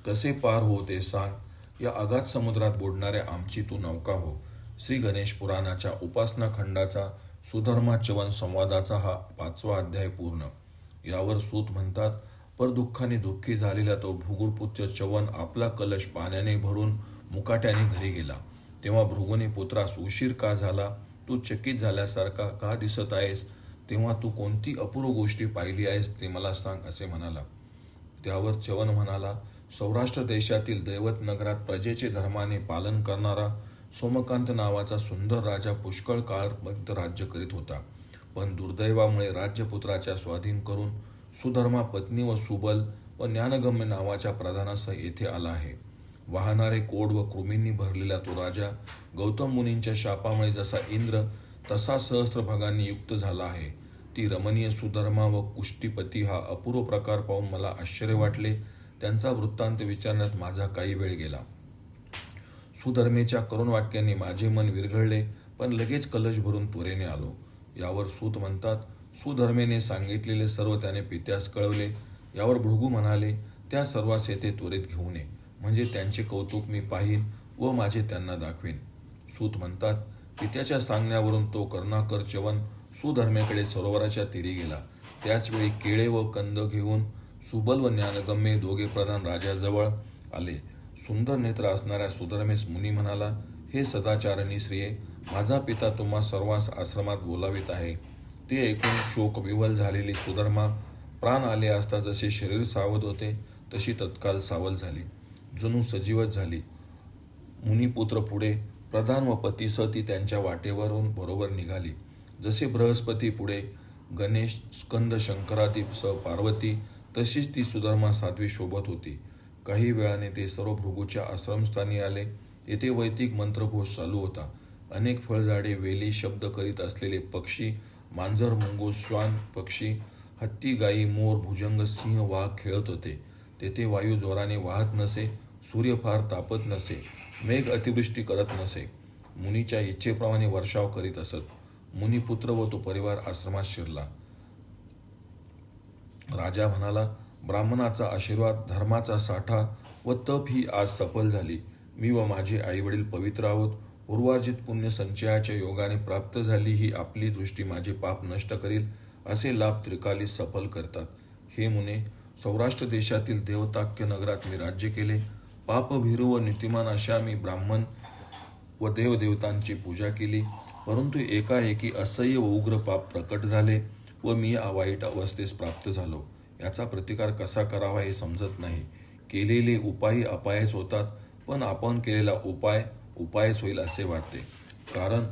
कसे पार होऊ ते सांग. या अगाध समुद्रात बुडणाऱ्या आमची तू नौका हो. श्री गणेश पुराणाच्या उपासना खंडाचा सुधर्माच्यवन संवादाचा हा 5वा अध्याय पूर्ण. यावर सूत म्हणतात, परदुःखाने दुःखी झालेला तो भृगुपुत्र च्यवन आपला कलश पाण्याने भरून मुकाट्याने घरी गेला. तेव्हा भृगूने पुत्रास उशीर का झाला, तू चकित झाल्यासारखा का दिसत आहेस, तेव्हा तू कोणती अपूर्व गोष्टी पाहिली आहेस ते मला सांग, असे म्हणाला. त्यावर च्यवन म्हणाला, सौराष्ट्र देशातील दैवत नगरात प्रजेचे धर्माने पालन करणारा सोमकांत नावाचा सुंदर राजा पुष्कळ काळपर्यंत राज्य करीत होता. पण दुर्दैवामुळे राज्यपुत्राच्या स्वाधीन करून सुधर्मा पत्नी व सुबल व ज्ञानगम्य नावाच्या प्रधानासह येथे आला आहे. वाहणारे कोड व कृमींनी भरलेला तो राजा गौतम मुनींच्या शापामुळे जसा इंद्र तसा सहस्त्रभागांनी युक्त झाला आहे. ती रमणीय सुधर्मा व कुष्टीपती हा अपूर्व प्रकार पाहून मला आश्चर्य वाटले. त्यांचा वृत्तांत विचारण्यात माझा काही वेळ गेला. सुधर्मेच्या करुण वाक्यांनी माझे मन विरघळले, पण लगेच कलश भरून त्वरेने आलो. यावर सूत म्हणतात, सुधर्मेने सांगितलेले सर्व त्याने पित्यास कळवले. यावर भृगू म्हणाले, त्या सर्वांस येथे त्वरित घेऊन ये, म्हणजे त्यांचे कौतुक मी पाहीन व माझे त्यांना दाखवीन. सूत म्हणतात, पित्याच्या सांगण्यावरून तो करुणाकर च्यवन सुधर्मेकडे सरोवराच्या तीरी गेला. त्याचवेळी केळे व कंद घेऊन सुबल व ज्ञानगम्य दोघे प्रधान राजाजवळ आले. सुंदर नेत्र असणाऱ्या सुधर्मेस मुनी म्हणाला, हे सदाचारणी श्रिये, माझा पिता तुम्हा सर्वांस आश्रमात बोलावित आहे. ते ऐकून शोक विव्हल झालेली सुधर्मा प्राण आले असता जसे शरीर सावध होते, तशी तत्काल सावध झाली, जणू सजीवच झाली. मुनिपुत्र पुढे प्रधान व पतीसह ती त्यांच्या वाटेवरून बरोबर निघाली. जसे बृहस्पती पुढे गणेश, स्कंद, शंकरादी सह पार्वती, तशीच ती सुधर्मा साध्वी शोभत होती. काही वेळाने ते सर्व भृगूच्या आश्रमस्थानी आले. येथे वैदिक मंत्रघोष चालू होता. अनेक फळझाडे, वेली, शब्द करीत असलेले पक्षी, मांजर, मुंगूस, श्वान पक्षी, हत्ती, गायी, मोर, भुजंग, सिंह, वाघ खेळत होते. तेथे वायू जोराने वाहत नसे, सूर्य फार तापत नसे, मेघ अतिवृष्टी करत नसे. मुनीच्या इच्छेप्रमाणे वर्षाव करीत असत. मुनिपुत्र व तो परिवार आश्रमात शिरला. राजा म्हणाला, ब्राह्मणाचा आशीर्वाद, धर्माचा साठा व तप ही आज सफल झाली. मी व माझे आईवडील पवित्र आहोत. पूर्वार्जित पुण्य संचयाच्या योगाने प्राप्त झाली ही आपली दृष्टी माझे पाप नष्ट करील. असे लाभ त्रिकाली सफल करतात. हे मुने, सौराष्ट्र देशातील देवताक्य नगरात मी राज्य केले. पापभीरू व नीतिमान अशा मी ब्राह्मण व देवदेवतांची पूजा केली. परंतु एकाएकी असह्य व उग्र पाप प्रकट झाले व मी या वाईट अवस्थेस प्राप्त झालो. याचा प्रतिकार कसा करावा हे समजत नाही. केलेले उपायही अपायच होतात, पण आपण केलेला उपाय उपायच होईल असे वाटते. कारण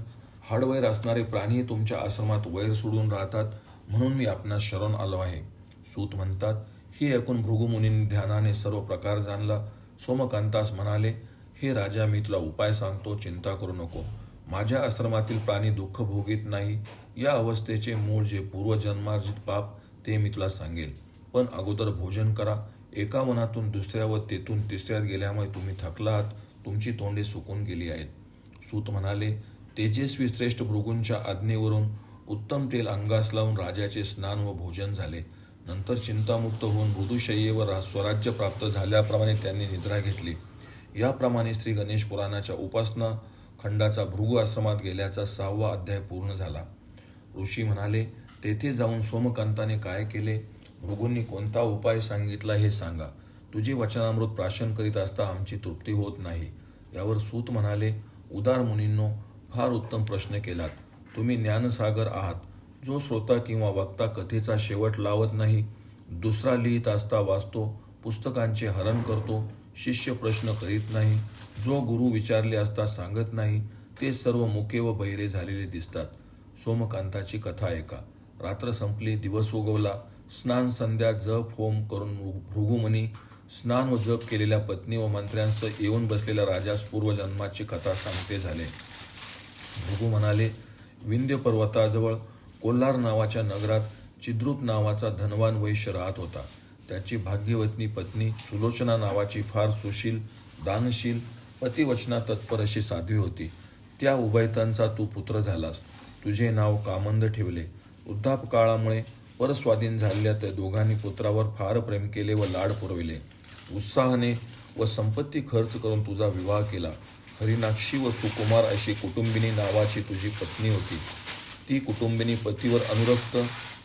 हाडवैर असणारे प्राणी तुमच्या आश्रमात वैर सोडून राहतात, म्हणून मी आपणास शरण आलो आहे. सूत म्हणतात, हे ऐकून भृगुमुनींनी ध्यानाने सर्व प्रकार जाणला. सोमकांतास म्हणाले, हे राजा, मी तुला उपाय सांगतो, चिंता करू नको. माझ्या आश्रमातील प्राणी दुःख भोगीत नाही. या अवस्थेचे मूळ जे पूर्वजन्मार्जित पाप ते मी तुला सांगेल. पण अगोदर भोजन करा. एका वनातून दुसऱ्या व तेथून तिसऱ्यात गेल्यामुळे तुम्ही थकला आहात. तुमची तोंडे सुकून गेली आहेत. सूत म्हणाले, तेजस्वी श्रेष्ठ भृगूंच्या आज्ञेवरून उत्तम तेल अंगास लावून राजाचे स्नान व भोजन झाले. नंतर चिंतामुक्त होऊन मृदुशय्येवर स्वराज्य प्राप्त झाल्याप्रमाणे त्यांनी निद्रा घेतली. याप्रमाणे श्री गणेश पुराणाच्या उपासना खंडाचा भृगू आश्रमात गेल्याचा 6वा अध्याय पूर्ण झाला. ऋषी म्हणाले, तेथे जाऊन सोमकांताने काय केले? भृगूंनी कोणता उपाय सांगितला हे सांगा. तुझे वचनामृत प्राशन करीत असता आमची तृप्ती होत नाही. यावर सूत म्हणाले, उदार मुनींनो, फार उत्तम प्रश्न केलात. तुम्ही ज्ञानसागर आहात. जो श्रोता किंवा वक्ता कथेचा शेवट लावत नाही, दुसरा लिहित असता वाचतो, पुस्तकांचे हरण करतो, शिष्य प्रश्न करीत नाही, जो गुरु विचारले असता सांगत नाही, ते सर्व मुके व बहिरे झालेले दिसतात. सोमकांताची कथा ऐका. रात्र संपली, दिवस उगवला. स्नान संध्या जप होम करून भृगुमुनी स्नान व जप केलेल्या पत्नी व मंत्र्यांसह येऊन बसलेल्या राजास पूर्वजन्माची कथा सांगते झाले. भृगू म्हणाले, विंध्य पर्वताजवळ कोल्हार नावाच्या नगरात चिद्रूप नावाचा धनवान वैश्य राहत होता. त्याची भाग्यवती पत्नी सुलोचना नावाची फार सुशील, दानशील, पतिवचना तत्पर अशी साध्वी होती. त्या उभयतांचा तू पुत्र झालास. तुझे नाव कामंद ठेवले. वृद्धाप काळामुळे परस्वाधीन झालेल्या त्या दोघांनी पुत्रावर फार प्रेम केले व लाड पुरविले. उत्साहाने व संपत्ती खर्च करून तुझा विवाह केला. हरिनाक्षी व सुकुमार अशी कुटुंबिनी नावाची तुझी पत्नी होती. ती कुटुंबिनी पतीवर अनुरक्त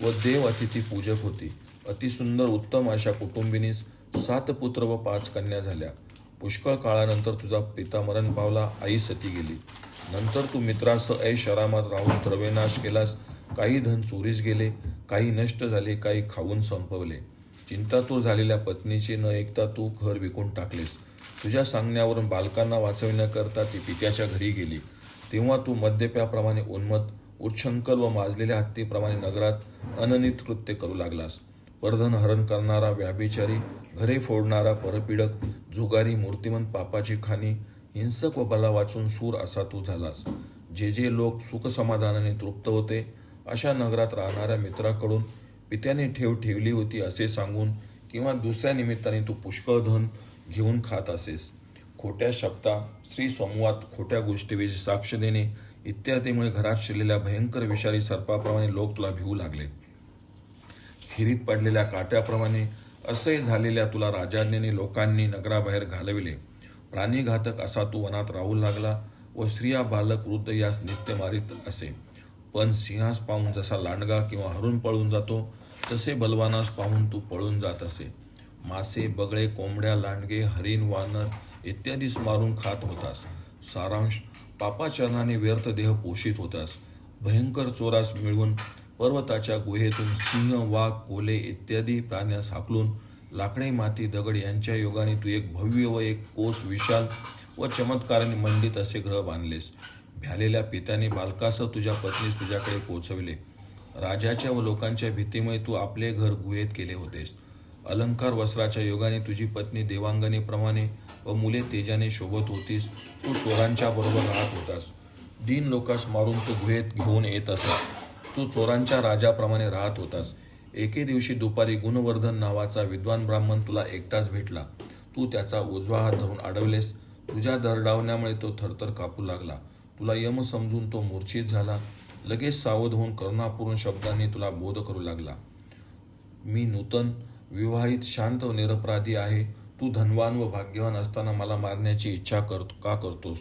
व देव अतिथी पूजक होती. अतिसुंदर उत्तम अशा कुटुंबिनीस 7 पुत्र व 5 कन्या झाल्या. पुष्कळ काळानंतर तुझा पिता मरण पावला, आई सती गेली. नंतर तू मित्रासह ऐश आरामात राहून द्रव्यनाश केलास. काही धन चोरीस गेले, काही नष्ट झाले, काही खाऊन संपवले. चिंतातूर झालेल्या पत्नीचे न ऐकता तू घर विकून टाकलेस. तुझ्या सांगण्यावरून बालकांना वाचविण्याकरता ती पित्याच्या घरी गेली. तेव्हा तू मद्यप्याप्रमाणे उन्मत्त, उच्छृंखल व माजलेल्या हत्तीप्रमाणे नगरात अननित कृत्य करू लागलास. परधन हरण करणारा व्याभिचारी, घरे फोडणारा परपीडक, जुगारी, मूर्तिमंत, पापाची खाणी, हिंसक व बला वाचून शूर असा तू झालास. जे लोक सुखसमाधानाने तृप्त होते अशा नगरात राहणाऱ्या मित्राकडून पित्याने ठेवली होती असे सांगून किंवा दुसऱ्या निमित्ताने तू पुष्कळ धन घेऊन खात असेस. खोट्या शब्दा, स्त्री संवाद, खोट्या गोष्टीविषयी साक्ष देणे इत्यादीमुळे घरात शिरलेल्या भयंकर विषारी सर्पाप्रमाणे लोक तुला भिवू लागले. खिरीत पडलेल्या काट्याप्रमाणे असह्य झालेल्या तुला राजाज्ञेने लोकांनी नगराबाहेर घालविले. प्राणीघातक असा तू वनात राहू लागला व स्त्रिया, बालक, वृद्ध यास नित्य मारित असे. पण सिंहास पाहून जसा लांडगा किंवा हरून पळून जातो तसे बलवानास पाहून तू पळून जात असे. मासे, बगळे, कोंबड्या, लांडगे, हरिण, वानर इत्यादीस मारून खात होतास. सारांश, पापाचरणाने व्यर्थ देह पोषित होतास. भयंकर चोरास मिळवून पर्वताच्या गुहेतून सिंह, वाघ, कोल्हे इत्यादी प्राण्यास हाकलून लाकडे, माती, दगड यांच्या योगाने तू एक भव्य व एक कोस विशाल व चमत्काराने मंडित असे ग्रह बांधलेस. भ्यालेल्या पित्याने बालकासह तुझ्या पत्नीस तुझ्याकडे पोचविले. राजाच्या व लोकांच्या भीतीमुळे तू आपले घर गुहेत केले होतेस. अलंकार वस्त्राच्या योगाने तुझी पत्नी देवांगनेप्रमाणे व मुले तेजाने शोभत होतीस. तू चोरांच्या बरोबर राहत होतास. दीन लोकास मारून तू गुहेत घेऊन येत असत. तू चोरांच्या राजाप्रमाणे राहत होतास. एके दिवशी दुपारी गुणवर्धन नावाचा विद्वान ब्राह्मण तुला एकटाच भेटला. तू त्याचा उजवा हात धरून अडवलेस. तुझ्या दरडावण्यामुळे तो थरथर कापू लागला. तुला यम समजून तो मूर्छित झाला. लगेच सावध होऊन करुणापूर्ण शब्दांनी तुला बोध करू लागला. मी नूतन विवाहित, शांत व निरपराधी आहे. तू धनवान व भाग्यवान असताना मला मारण्याची इच्छा का करतोस?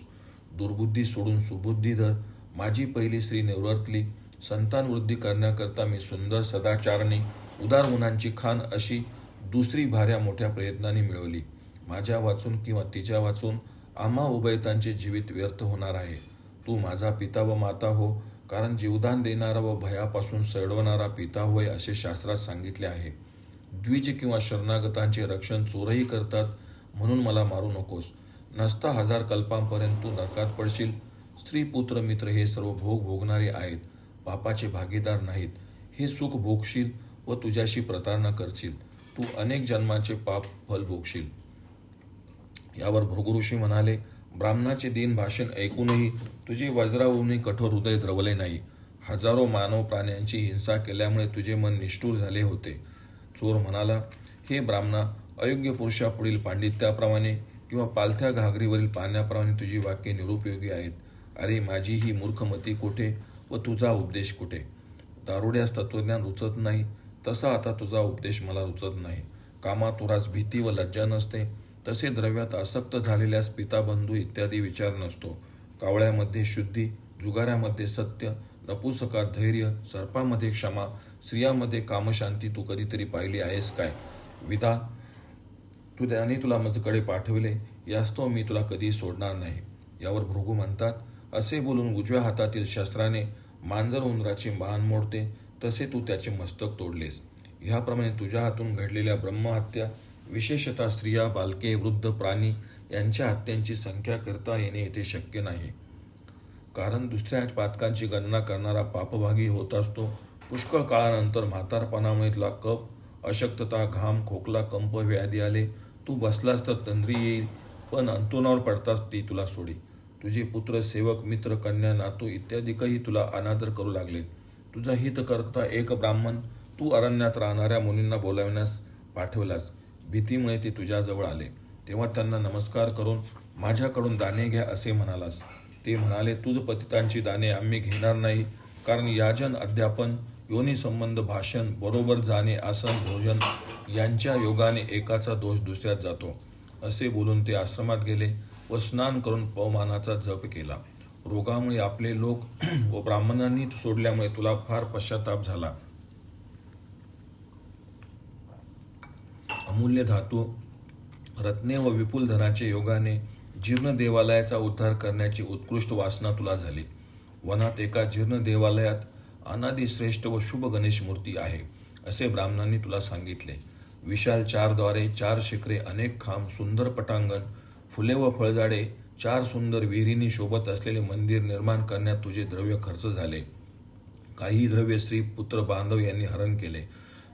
दुर्बुद्धी सोडून सुबुद्धी धर. माझी पहिली स्त्री निवर्तली. संतान वृद्धी करण्याकरता मी सुंदर, सदाचारणी, उदार गुणांची खान अशी दुसरी भार्या मोठ्या प्रयत्नाने मिळवली. माझ्या वाचून किंवा तिच्या वाचून आम्हा उभयतांचे जीवित व्यर्थ होणार आहे. तू माझा पिता व माता हो, कारण जीवदान देणारा व भयापासून सडवणारा पिता होय असे शास्त्रात सांगितले आहे. द्विज किंवा शरणागतांचे रक्षण चोरही करतात, म्हणून मला मारू नकोस. नसता 1000 कल्पांपर्यंत तू नरकात पडशील. स्त्री, पुत्र, मित्र हे सर्व भोग भोगणारे आहेत, पापाचे भागीदार नाहीत. हे सुख भोगशील व तुझ्याशी प्रतारणा करशील. तू अनेक जन्माचे पाप फल भोगशील. यावर भृगुऋषी म्हणाले, ब्राह्मणाचे दीन भाषण ऐकूनही तुझे वज्रावरून कठोर हृदय द्रवले नाही. हजारो मानव प्राण्यांची हिंसा केल्यामुळे तुझे मन निष्ठुर झाले होते. चोर म्हणाला, हे ब्राह्मणा, अयोग्य पुरुषापुढील पांडित्याप्रमाणे किंवा पालथ्या घागरीवरील पाण्याप्रमाणे तुझी वाक्ये निरुपयोगी आहेत. अरे, माझी ही मूर्खमती कुठे व तुझा उपदेश कुठे? दारुड्यास तत्वज्ञान रुचत नाही, तसा आता तुझा उपदेश मला रुचत नाही. कामातुरास भीती व लज्जा नसते, तसे द्रव्यात आसक्त झालेल्यास पिताबंधू इत्यादी विचार नसतो. कावळ्यामध्ये शुद्धी, जुगाऱ्यामध्ये सत्य, नपुंसकात धैर्य, सर्पामध्ये क्षमा, स्त्रियामध्ये कामशांती तू कधीतरी पाहिली आहेस काय? विधा, त्याने तुला माझ्याकडे पाठविले, यास्तव मी तुला कधी सोडणार नाही. यावर भृगू म्हणतात, असे बोलून उजव्या हातातील शस्त्राने मांजर उंदराची मान मोडते, तसे तू त्याचे मस्तक तोडलेस. ह्याप्रमाणे तुझ्या हातून घडलेल्या ब्रह्महत्या, विशेषतः स्त्रिया, बालके, वृद्ध, प्राणी यांच्या हत्यांची संख्या करता येणे येथे शक्य नाही. कारण दुसऱ्या पातकांची गणना करणारा पापभागी होत असतो. पुष्कळ काळानंतर म्हातारपणामुळे तुला कफ, अशक्तता, घाम, खोकला, कंप, व्याधी आले. तू बसलास तर तंद्री येईल, पण अंथरुणावर पडताच ती तुला सोडी. तुझे पुत्र, सेवक, मित्र, कन्या, नातू इत्यादिकही तुला अनादर करू लागले. तुझा हित करता एक ब्राह्मण तू अरण्यात राहणाऱ्या मुनींना बोलावण्यास पाठवलास. भीतीमुळे ते तुझ्याजवळ आले. तेव्हा त्यांना नमस्कार करून माझ्याकडून दाने घ्या असे म्हणालास. ते म्हणाले, तुझ पतितांची दाने आम्ही घेणार नाही, कारण याजन, अध्यापन, योनिसंबंध, भाषण, बरोबर जाणे, आसन, भोजन यांच्या योगाने एकाचा दोष दुसऱ्यात जातो. असे बोलून ते आश्रमात गेले व स्नान करून पवमानाचा जप केला. रोगामुळे आपले लोक व ब्राह्मणांनी सोडल्यामुळे तुला फार पश्चाताप झाला. अमूल्य धातू, रत्ने व विपुल धनाचे योगाने जीर्ण देवालयाचा उद्धार करण्याची उत्कृष्ट वासना तुला झाली. वनात एका जीर्ण देवालयात अनादी श्रेष्ठ व शुभ गणेश मूर्ती आहे असे ब्राह्मणांनी तुला सांगितले. विशाल 4 द्वारे, 4 शिखरे, अनेक खांब, सुंदर पटांगण, फुले व फळझाडे, 4 सुंदर विहिरींनी शोभत असलेले मंदिर निर्माण करण्यात तुझे द्रव्य खर्च झाले. काही द्रव्य स्त्री, पुत्र, बांधव यांनी हरण केले.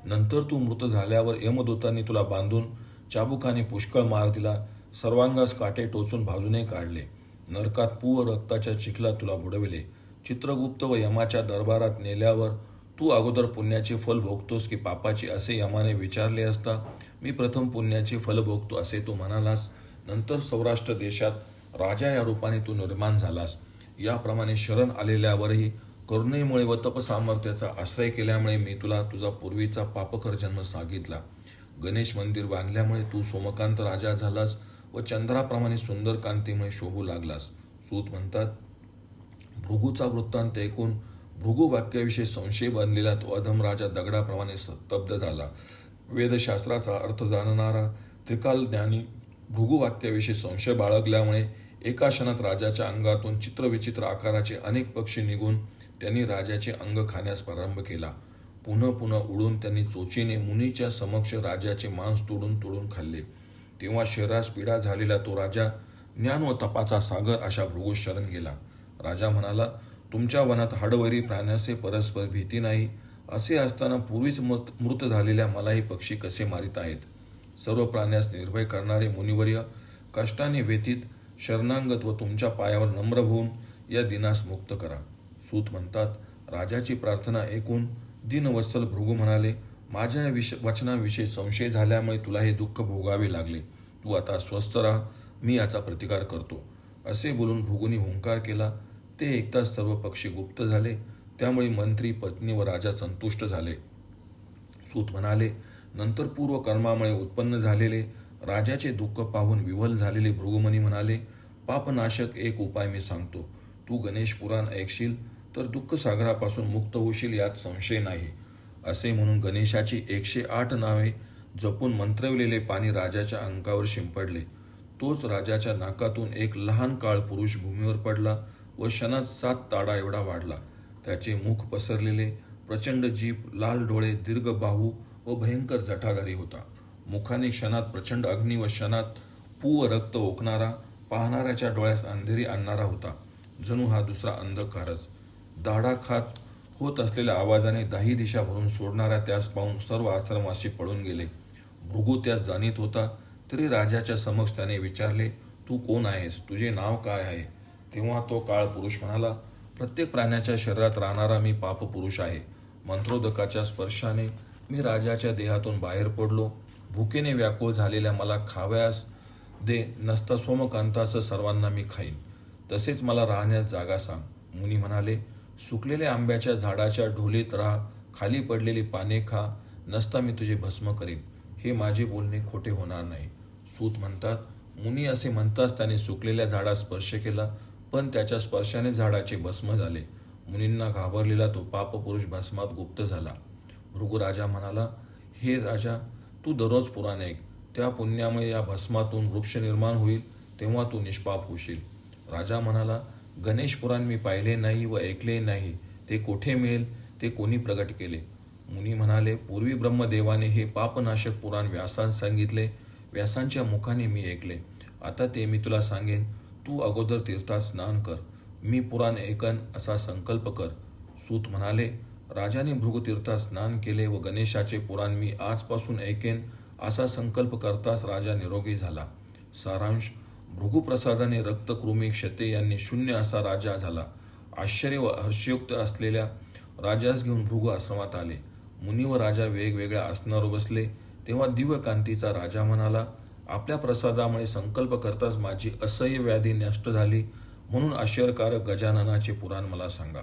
नंतर तू मृत झाल्यावर यमदूतांनी तुला बांधून चाबुकाने पुष्कळ मार दिला. सर्वांगास काटे टोचून बाजूने काढले. नरकात पू व रक्ताच्या चिखलात तुला बुडविले. चित्रगुप्त व यमाच्या दरबारात नेल्यावर तू अगोदर पुण्याचे फल भोगतोस की पापाचे असे यमाने विचारले असता मी प्रथम पुण्याचे फल भोगतो असे तू म्हणालास. नंतर सौराष्ट्र देशात राजा या रूपाने तू निर्माण झालास. याप्रमाणे शरण आलेल्यावरही करुणेमुळे व तपसामर्थ्याचा आश्रय केल्यामुळे मी तुला तुझा पूर्वीचा पापकर जन्म सांगितला. गणेश मंदिर बांधल्यामुळे तू सोमकांत राजा झालास व चंद्राप्रमाणे सुंदर कांतीमुळे शोभू लागलास. सूत म्हणतात, भृगूचा वृत्तांत ऐकून भृगू वाक्याविषयी संशय बनलेला तो अधमराजा दगडाप्रमाणे स्तब्ध झाला. वेदशास्त्राचा अर्थ जाणणारा त्रिकाल ज्ञानी भृगू वाक्याविषयी संशय बाळगल्यामुळे एका क्षणात राजाच्या अंगातून चित्रविचित्र आकाराचे अनेक पक्षी निघून त्यांनी राजाचे अंग खाण्यास प्रारंभ केला. पुन्हा पुन्हा उडून त्यांनी चोचीने मुनीच्या समक्ष राजाचे मांस तोडून तोडून खाल्ले. तेव्हा शरीरास पीडा झालेला तो राजा ज्ञान व तपाचा सागर अशा भृगूस शरण गेला. राजा म्हणाला, तुमच्या वनात हाडवैरी प्राण्याचे परस्पर भीती नाही. असे असताना पूर्वीच मृत झालेल्या मलाही पक्षी कसे मारित आहेत. सर्व प्राण्यास निर्भय करणारे मुनिवर्य, कष्टाने व्यतीत, शरणांगत व तुमच्या पायावर नम्र होऊन या दिनास मुक्त करा. सूत म्हणतात, राजाची प्रार्थना ऐकून दीनवत्सल भृगू म्हणाले, माझ्या वचनाविषयी संशय झाल्यामुळे तुला हे दुःख भोगावे लागले. तू आता स्वस्थ राहा, मी याचा प्रतिकार करतो. असे बोलून भृगूनी हुंकार केला. ते ऐकताच सर्व पक्षी गुप्त झाले. त्यामुळे मंत्री, पत्नी व राजा संतुष्ट झाले. सूत म्हणाले, नंतर पूर्व कर्मामुळे उत्पन्न झालेले राजाचे दुःख पाहून विव्हल झालेले भृगुमुनी म्हणाले, पापनाशक एक उपाय मी सांगतो. तू गणेश पुराण ऐकशील तर दुःख सागरापासून मुक्त होशील यात संशय नाही. असे म्हणून गणेशाची 108 नावे जपून मंत्रविलेले पाणी राजाच्या अंगावर शिंपडले. तोच राजाच्या नाकातून एक लहान काळ पुरुष भूमीवर पडला व क्षणात 7 ताडा एवढा वाढला. त्याचे मुख पसरलेले, प्रचंड जीभ, लाल डोळे, दीर्घ बाहू व भयंकर जटाधारी होता. मुखाने क्षणात प्रचंड अग्नी व क्षणात पू व रक्त ओकणारा, पाहणाऱ्याच्या डोळ्यास अंधेरी आणणारा होता. जणू हा दुसरा अंधकारच. दाढाखात होत असलेल्या आवाजाने 10 दिशा भरून सोडणाऱ्या त्यास पाहून सर्व आश्रमवासी पळून गेले. भृगू त्यास जाणीत होता तरी राजाच्या समक्ष त्याने विचारले, तू कोण आहेस? तुझे नाव काय आहे? तेव्हा तो काळ पुरुष म्हणाला, प्रत्येक प्राण्याच्या शरीरात राहणारा मी पापपुरुष आहे. मंत्रोदकाच्या स्पर्शाने मी राजाच्या देहातून बाहेर पडलो. भुकेने व्याकुळ झालेल्या मला खाव्यास दे, नसता सोमकांतासह सर्वांना मी खाईन. तसेच मला राहण्यास जागा सांग. मुनी म्हणाले, सुकलेल्या आंब्याच्या झाडाच्या ढोलीत राहा, खाली पडलेली पाने खा, नसता मी तुझे भस्म करीन. हे माझे बोलणे खोटे होणार नाही. सूत म्हणतात, मुनी असे म्हणताच त्याने सुकलेल्या झाडास स्पर्श केला, पण त्याच्या स्पर्शाने झाडाचे भस्म झाले. मुनींना घाबरलेला तो पापपुरुष भस्मात गुप्त झाला. भृगू राजा म्हणाला, हे राजा, तू दररोज पुराण ऐक. त्या पुण्यामुळे या भस्मातून वृक्ष निर्माण होईल, तेव्हा तू निष्पाप होशील. राजा म्हणाला, गणेश पुराण मी पाहिले नाही व ऐकले नाही. ते कोठे मिळेल? ते कोणी प्रगट केले? मुनी म्हणाले, पूर्वी ब्रह्मदेवाने हे पापनाशक पुराण व्यासास सांगितले. व्यासांच्या मुखाने मी ऐकले. आता ते मी तुला सांगेन. तू अगोदर तीर्थात स्नान कर. मी पुराण ऐकन असा संकल्प कर. सूत म्हणाले, राजाने भृगुतीर्थात स्नान केले व गणेशाचे पुराण मी आजपासून ऐकेन असा संकल्प करताच राजा निरोगी झाला. सारांश, भृगुप्रसादाने रक्तकृमी क्षते यांनी शून्य असा राजा झाला. आश्चर्य व हर्षयुक्त असलेल्या राजास घेऊन भृगु आश्रमात आले. मुनी व राजा वेगवेगळ्या आसनावर बसले. तेव्हा दिव्यकांतीचा राजा म्हणाला, आपल्या प्रसादामुळे संकल्प करताच माझी असह्य व्याधी नष्ट झाली, म्हणून आश्चर्यकारक गजाननाचे पुराण मला सांगा.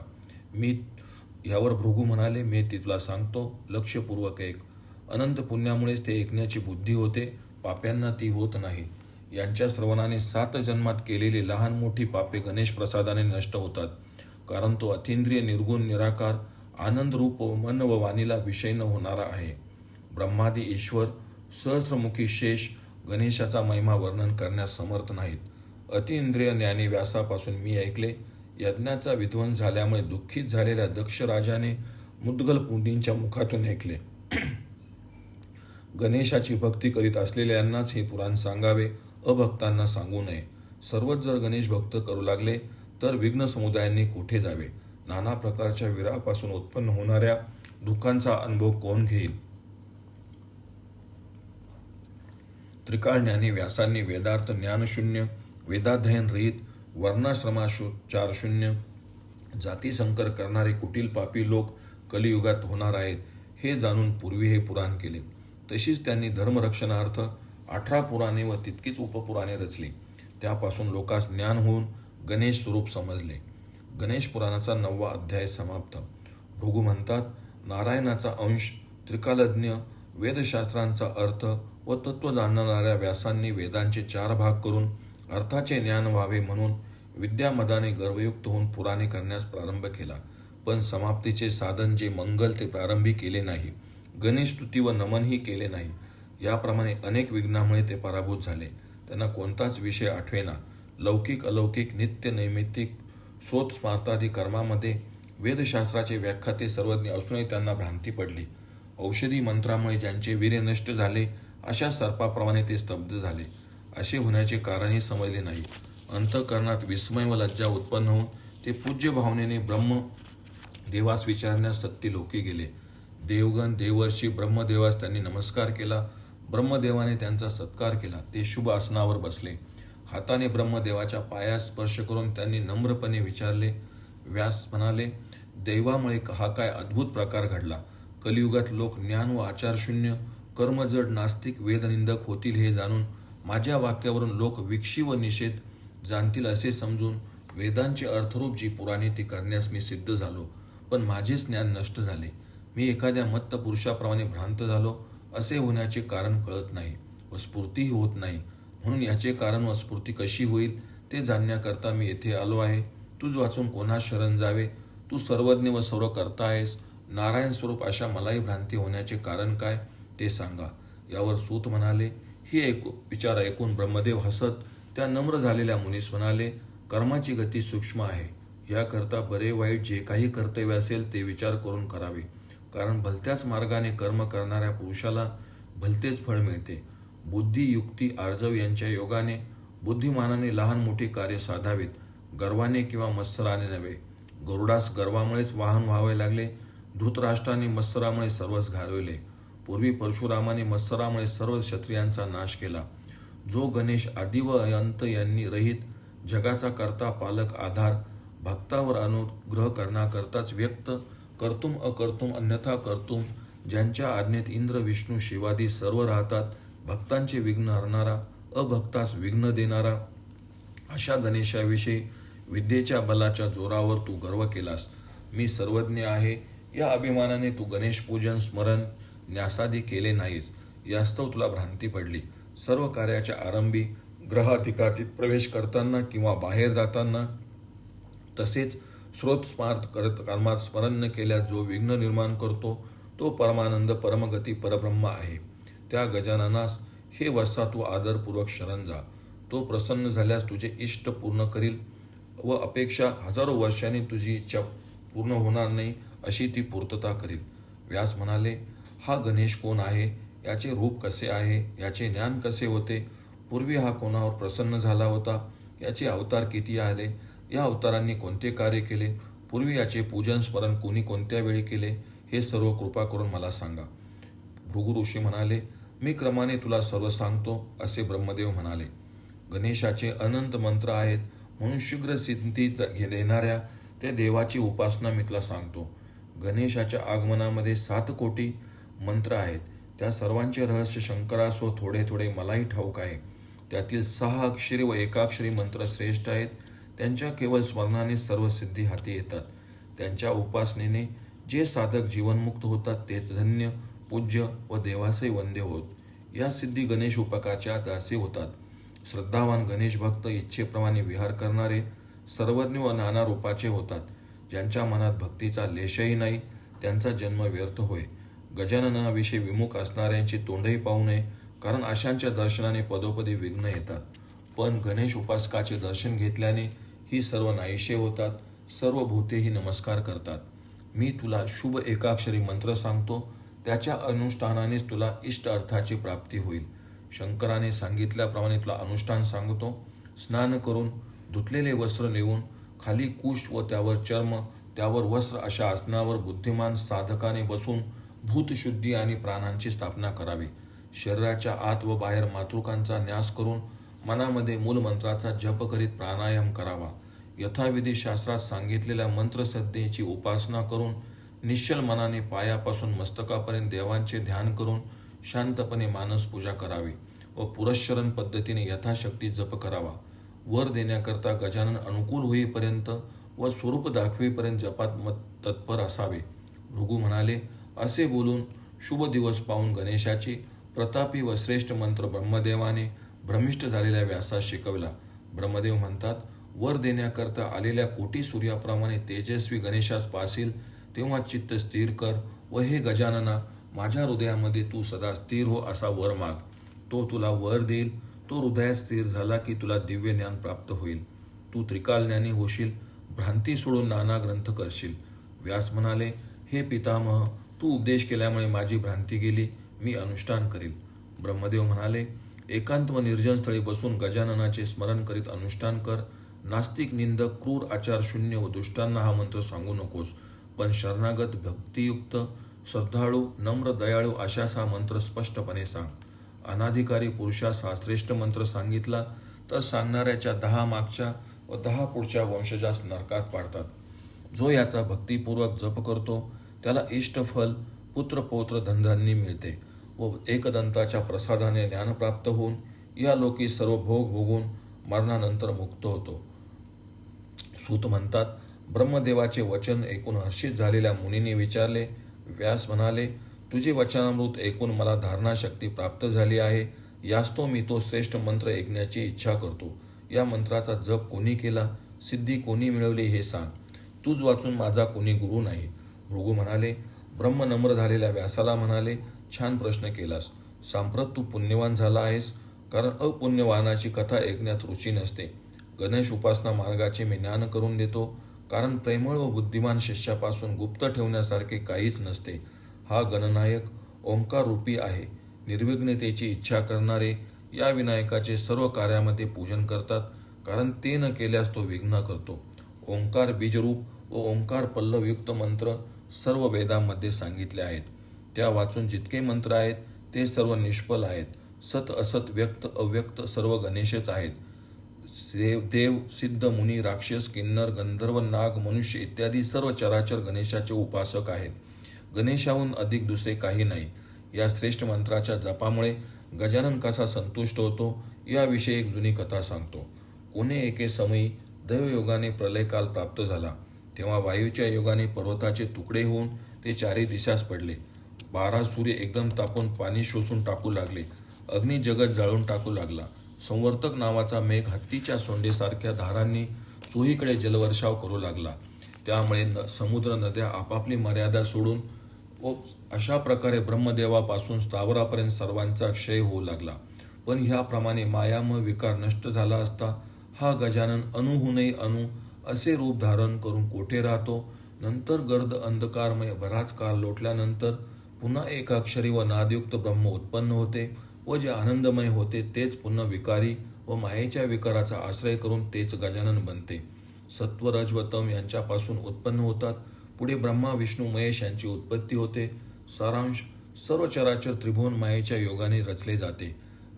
यावर भृगु म्हणाले, मी ती तुला सांगतो, लक्षपूर्वक ऐक. अनंत पुण्यामुळेच ते ऐकण्याची बुद्धी होते, पाप्यांना ती होत नाही. यांच्या श्रवणाने 7 जन्मात केलेली लहान मोठी पापे गणेश प्रसादाने नष्ट होतात, कारण तो अतींद्रिय निर्गुण निराकार आनंदरूप मन व वाणीला विषय न होणारा आहे. ब्रह्मादी ईश्वर सहस्रमुखी शेष गणेशाचा महिमा वर्णन करण्यास समर्थ नाहीत. अतिइंद्रिय ज्ञानी व्यासापासून मी ऐकले. यज्ञाचा विध्वंस झाल्यामुळे दुःखित झालेल्या दक्ष राजाने मुद्गल पुंडींच्या मुखातून ऐकले. गणेशाची भक्ती करीत असलेल्यांनाच हे पुराण सांगावे, अभक्तांना सांगू नये. सर्वच जर गणेश भक्त करू लागले तर विघ्न समुदायांनी कुठे जावे? नाना प्रकारच्या विरापासून उत्पन्न होणाऱ्या दुःखांचा अनुभव कोण घेईल? त्रिकाळ ज्ञानी व्यासांनी वेदार्थ ज्ञानशून्य, वेदाध्ययन रहित, वर्णाश्रमाचारशून्य, जातीसंकर करणारे कुटील पापी लोक कलियुगात होणार आहेत हे जाणून पूर्वी हे पुराण केले. तशीच त्यांनी धर्मरक्षणार्थ 18 पुराणे व तितकीच उपपुराणे रचली. त्यापासून लोकास ज्ञान होऊन गणेश स्वरूप समजले. गणेश पुराणाचा 9वा अध्याय समाप्त. भृगु म्हणतात, नारायणाचा अंश, त्रिकालज्ञ, वेदशास्त्रांचा अर्थ व तत्व जाणणाऱ्या व्यासांनी वेदांचे 4 भाग करून अर्थाचे ज्ञान व्हावे म्हणून विद्यामदाने गर्वयुक्त होऊन पुराणे करण्यास प्रारंभ केला. पण समाप्तीचे साधन जे मंगल ते प्रारंभी केले नाही. गणेश स्तुती व नमनही केले नाही. याप्रमाणे अनेक विघ्नामुळे ते पराभूत झाले. त्यांना कोणताच विषय आठवेना. लौकिक अलौकिक नित्य नैमित्तिक स्रोत स्मार्तादी कर्मामध्ये वेदशास्त्राचे व्याख्याते सर्वज्ञ असूनही त्यांना भ्रांती पडली. औषधी मंत्रामुळे ज्यांचे वीर्य नष्ट झाले अशा सर्पाप्रमाणे ते स्तब्ध झाले. असे होण्याचे कारणही समजले नाही. अंतःकरणात विस्मय व लज्जा उत्पन्न होऊन ते पूज्य भावनेने ब्रह्म देवास विचारण्यास सत्य लोकी गेले. देवगण देवर्षी ब्रह्मदेवास त्यांनी नमस्कार केला. ब्रह्मदेवाने त्यांचा सत्कार केला. ते शुभ आसनावर बसले. हाताने ब्रह्मदेवाच्या पायास स्पर्श करून त्यांनी नम्रपणे विचारले. व्यास म्हणाले, दैवामुळे हा काय अद्भुत प्रकार घडला. कलियुगात लोक ज्ञान व आचारशून्य, कर्मजड, नास्तिक, वेदनिंदक होतील हे जाणून माझ्या वाक्यावरून लोक विक्षी व निषेध जाणतील असे समजून वेदांचे अर्थरूप जी पुराणे ती करण्यास मी सिद्ध झालो. पण माझेच ज्ञान नष्ट झाले. मी एखाद्या मत्त पुरुषाप्रमाणे भ्रांत झालो. असे होण्याचे कारण कळत नाही व स्फूर्तीही होत नाही. म्हणून याचे कारण व स्फूर्ती कशी होईल ते जाणण्याकरता मी येथे आलो आहे. तूच वाचून कोणास शरण जावे? तू सर्वज्ञ व सर्व करता आहेस. नारायण स्वरूप अशा मलाही भ्रांती होण्याचे कारण काय ते सांगा. यावर सूत म्हणाले, ही विचार ऐकून ब्रह्मदेव हसत त्या नम्र झालेल्या मुनीस म्हणाले, कर्माची गती सूक्ष्म आहे. याकरता बरे वाईट जे काही कर्तव्य असेल ते विचार करून करावे. कारण भलत्याच मार्गाने कर्म करणाऱ्या पुरुषाला भलतेच फळ मिळते. बुद्धी, युक्ती, आर्जव यांच्या योगाने बुद्धिमानाने लहान मोठी कार्य साधावीत, गर्वाने किंवा मत्सराने नव्हे. गरुडास गर्वामुळेच वाहन व्हावे लागले. धृतराष्ट्राने मत्सरामुळे सर्वच घालविले. पूर्वी परशुरामाने मत्सरामुळे सर्व क्षत्रियांचा नाश केला. जो गणेश आदि व अंत यांनी रहित, जगाचा करता, पालक, आधार, भक्तावर अनुग्रह करण्याकरताच व्यक्त, कर्तुम अकर्तुम अन्यथा कर्तुम, ज्यांच्या आज्ञेत इंद्र, विष्णू, शिवादी सर्व राहतात, भक्तांचे विघ्न हरणारा, अभक्तास विघ्न देणारा, अशा गणेशाविषयी विद्येच्या बलाच्या जोरावर तू गर्व केलास. मी सर्वज्ञ आहे या अभिमानाने तू गणेश पूजन, स्मरण, न्यासादी केले नाहीस. यास्तव तुला भ्रांती पडली. सर्व कार्याच्या आरंभी, ग्रहाधिकातीत प्रवेश करताना किंवा बाहेर जाताना, तसेच स्रोतस्मार्थ कर्मात स्मरण न केल्यास जो विघ्न निर्माण करतो तो परमानंद, परमगती, परब्रह्म आहे. त्या गजाननास हे वत्सा तू आदरपूर्वक शरण जा. तो प्रसन्न झाल्यास तुझे इष्ट पूर्ण करील व अपेक्षा हजारो वर्षांनी तुझी इच्छा पूर्ण होणार नाही अशी ती पूर्तता करील. व्यास म्हणाले, हा गणेश कोण आहे? याचे रूप कसे आहे? याचे ज्ञान कसे होते? पूर्वी हा कोणावर प्रसन्न झाला होता? याचे अवतार किती आले? या अवतारांनी कोणते कार्य केले, पूर्वी याचे पूजन स्मरण कोणी कोणत्या वेळी केले, हे सर्व कृपा करून मला सांगा. भृगु ऋषी म्हणाले, मी क्रमाने तुला सर्व सांगतो. असे ब्रह्मदेव म्हणाले. गणेशाचे अनंत मंत्र आहेत, म्हणून शीघ्र सिद्धी देणाऱ्या त्या देवाची उपासना मी तुला सांगतो. गणेशाच्या आगमनामध्ये 7 कोटी मंत्र आहेत. त्या सर्वांचे रहस्य शंकरासो थोडे थोडे मलाही ठाऊक आहे. त्यातील 6 अक्षरी व एकाक्षरी मंत्र श्रेष्ठ आहेत. त्यांच्या केवळ स्मरणाने सर्व सिद्धी हाती येतात. त्यांच्या उपासनेने जे साधक जीवनमुक्त होतात तेच धन्य, पूज्य व देवासही वंद्य होत. या सिद्धी गणेश उपाकाच्या दासी होतात. श्रद्धावान गणेश भक्त इच्छेप्रमाणे विहार करणारे सर्वज्ञ व नाना रूपाचे होतात. ज्यांच्या मनात भक्तीचा लेशही नाही त्यांचा जन्म व्यर्थ होय. गजाननाविषयी विमुख असणाऱ्यांची तोंडही पाहू नये, कारण अशांच्या दर्शनाने पदोपदी विघ्न येतात. पण गणेश उपासकाचे दर्शन घेतल्याने ही सर्व नाहीशे होतात. सर्व भूतेही नमस्कार करतात. मी तुला शुभ एकाक्षरी मंत्र सांगतो. त्याच्या अनुष्ठानानेच तुला इष्ट अर्थाची प्राप्ती होईल. शंकराने सांगितल्याप्रमाणे तुला अनुष्ठान सांगतो. स्नान करून धुतलेले वस्त्र नेऊन खाली कुश व त्यावर चर्म, त्यावर वस्त्र अशा आसनावर बुद्धिमान साधकाने बसून भूतशुद्धी आणि प्राणांची स्थापना करावी. शरीराच्या आत व बाहेर मातृकांचा न्यास करून मनामध्ये मूलमंत्राचा जप करीत प्राणायाम करावा. यथाविधी शास्त्रात सांगितलेल्या मंत्रसद्धेची उपासना करून निश्चल मनाने पायापासून मस्तकापर्यंत देवांचे ध्यान करून शांतपणे मानस पूजा करावी व पुरश्चरण पद्धतीने यथाशक्ती जप करावा. वर देण्याकरता गजानन अनुकूल होईपर्यंत व स्वरूप दाखवेपर्यंत जपात तत्पर असावे. भृगु म्हणाले. असे बोलून शुभ दिवस पाहून गणेशाची प्रतापी व श्रेष्ठ मंत्र ब्रह्मदेवाने भ्रमिष्ठ झालेल्या व्यासास शिकवला. ब्रह्मदेव म्हणतात, वर देण्याकरता आलेल्या कोटी सूर्याप्रमाणे तेजस्वी गणेशास पासील तेव्हा चित्त स्थिर कर व हे गजानना, माझ्या हृदयामध्ये तू सदा स्थिर हो असा वर माग. तो तुला वर देईल. तो हृदयात स्थिर झाला की तुला दिव्य ज्ञान प्राप्त होईल. तू त्रिकाल ज्ञानी होशील. भ्रांती सोडून नाना ग्रंथ करशील. व्यास म्हणाले, हे पितामह, तू उपदेश केल्यामुळे माझी भ्रांती गेली. मी अनुष्ठान करील. ब्रह्मदेव म्हणाले, एकांत व निर्जन स्थळी बसून गजाननाचे स्मरण करीत अनुष्ठान कर. नास्तिक, निंदक, क्रूर, आचार शून्य व दुष्टांना हा मंत्र सांगू नकोस. पण शरणागत, भक्तियुक्त, श्रद्धाळू, नम्र, दयाळू अशास हा मंत्र स्पष्टपणे सांग. अनाधिकारी पुरुषास हा श्रेष्ठ मंत्र सांगितला तर सांगणाऱ्याच्या 10 मागच्या व 10 पुढच्या वंशजास नरकात पाडतात. जो याचा भक्तिपूर्वक जप करतो त्याला इष्टफल, पुत्र, पौत्र, धनधान्य मिळते व एकदंताच्या प्रसादाने ज्ञान प्राप्त होऊन या लोकी सर्व भोग भोगून मरणानंतर मुक्त होतो. सूत म्हणतात, ब्रह्मदेवाचे वचन ऐकून हर्षित झालेल्या मुनीने विचारले. व्यास म्हणाले, तुझे वचनामृत ऐकून मला धारणाशक्ती प्राप्त झाली आहे. यास्तव मी तो श्रेष्ठ मंत्र ऐकण्याची इच्छा करतो. या मंत्राचा जप कोणी केला, सिद्धी कोणी मिळवली हे सांग. तूच वाचून माझा कोणी गुरु नाही. भृगु म्हणाले. ब्रह्म नम्र झालेल्या व्यासाला म्हणाले, छान प्रश्न केलास. सांप्रत तू पुण्यवान झाला आहेस, कारण अपुण्यवानाची कथा ऐकण्यात रुची नसते. गणेश उपासना मार्गाचे मी ज्ञान करून देतो, कारण प्रेमळ व बुद्धिमान शिष्यापासून गुप्त ठेवण्यासारखे काहीच नसते. हा गणनायक ओंकार रूपी आहे. निर्विघ्नतेची इच्छा करणारे या विनायकाचे सर्व कार्यामध्ये पूजन करतात, कारण ते न केल्यास तो विघ्न करतो. ओंकार बीजरूप व ओंकार पल्लवयुक्त मंत्र सर्व वेदांमध्ये सांगितले आहेत. त्या वाचून जितके मंत्र आहेत ते सर्व निष्फल आहेत. सत असत व्यक्त अव्यक्त सर्व गणेशच आहेत. देव, सिद्ध, मुनी, राक्षस, किन्नर, गंधर्व, नाग, मनुष्य इत्यादी सर्व चराचर गणेशाचे उपासक आहेत. गणेशाहून अधिक दुसरे काही नाही. या श्रेष्ठ मंत्राच्या जपामुळे गजानन कसा संतुष्ट होतो याविषयी एक जुनी कथा सांगतो. कोणे एके समयी दैवयोगाने प्रलयकाल प्राप्त झाला. तेव्हा वायूच्या योगाने पर्वताचे तुकडे होऊन ते 4 दिशास पडले. 12 सूर्य एकदम तापून पाणी शोषून टाकू लागले. अग्नी जगत जाळून टाकू लागला. संवर्तक नावाचा मेघ हत्तीच्या सोंडेसारख्या धारांनी चोहीकडे जलवर्षाव करू लागला. त्यामुळे समुद्र, नद्या आपापली मर्यादा सोडून व अशा प्रकारे ब्रह्मदेवापासून स्थावरापर्यंत सर्वांचा क्षय होऊ लागला. पण ह्याप्रमाणे मायामय विकार नष्ट झाला असता हा गजानन अणुहूनही अणु असे रूप धारण करून कोठे राहतो. नंतर गर्द अंधकारमय बराच काळ लोटल्यानंतर पुन्हा एकाक्षरी व नादयुक्त ब्रह्म उत्पन्न होते व जे आनंदमय होते तेच पुन्हा विकारी व मायेच्या विकाराचा आश्रय करून तेच गजानन बनते. सत्व रज व तम यांच्यापासून उत्पन्न होतात. पुढे ब्रह्मा विष्णू महेश यांची उत्पत्ती होते. सारांश, सर्व चराचर त्रिभुवन मायेच्या योगाने रचले जाते.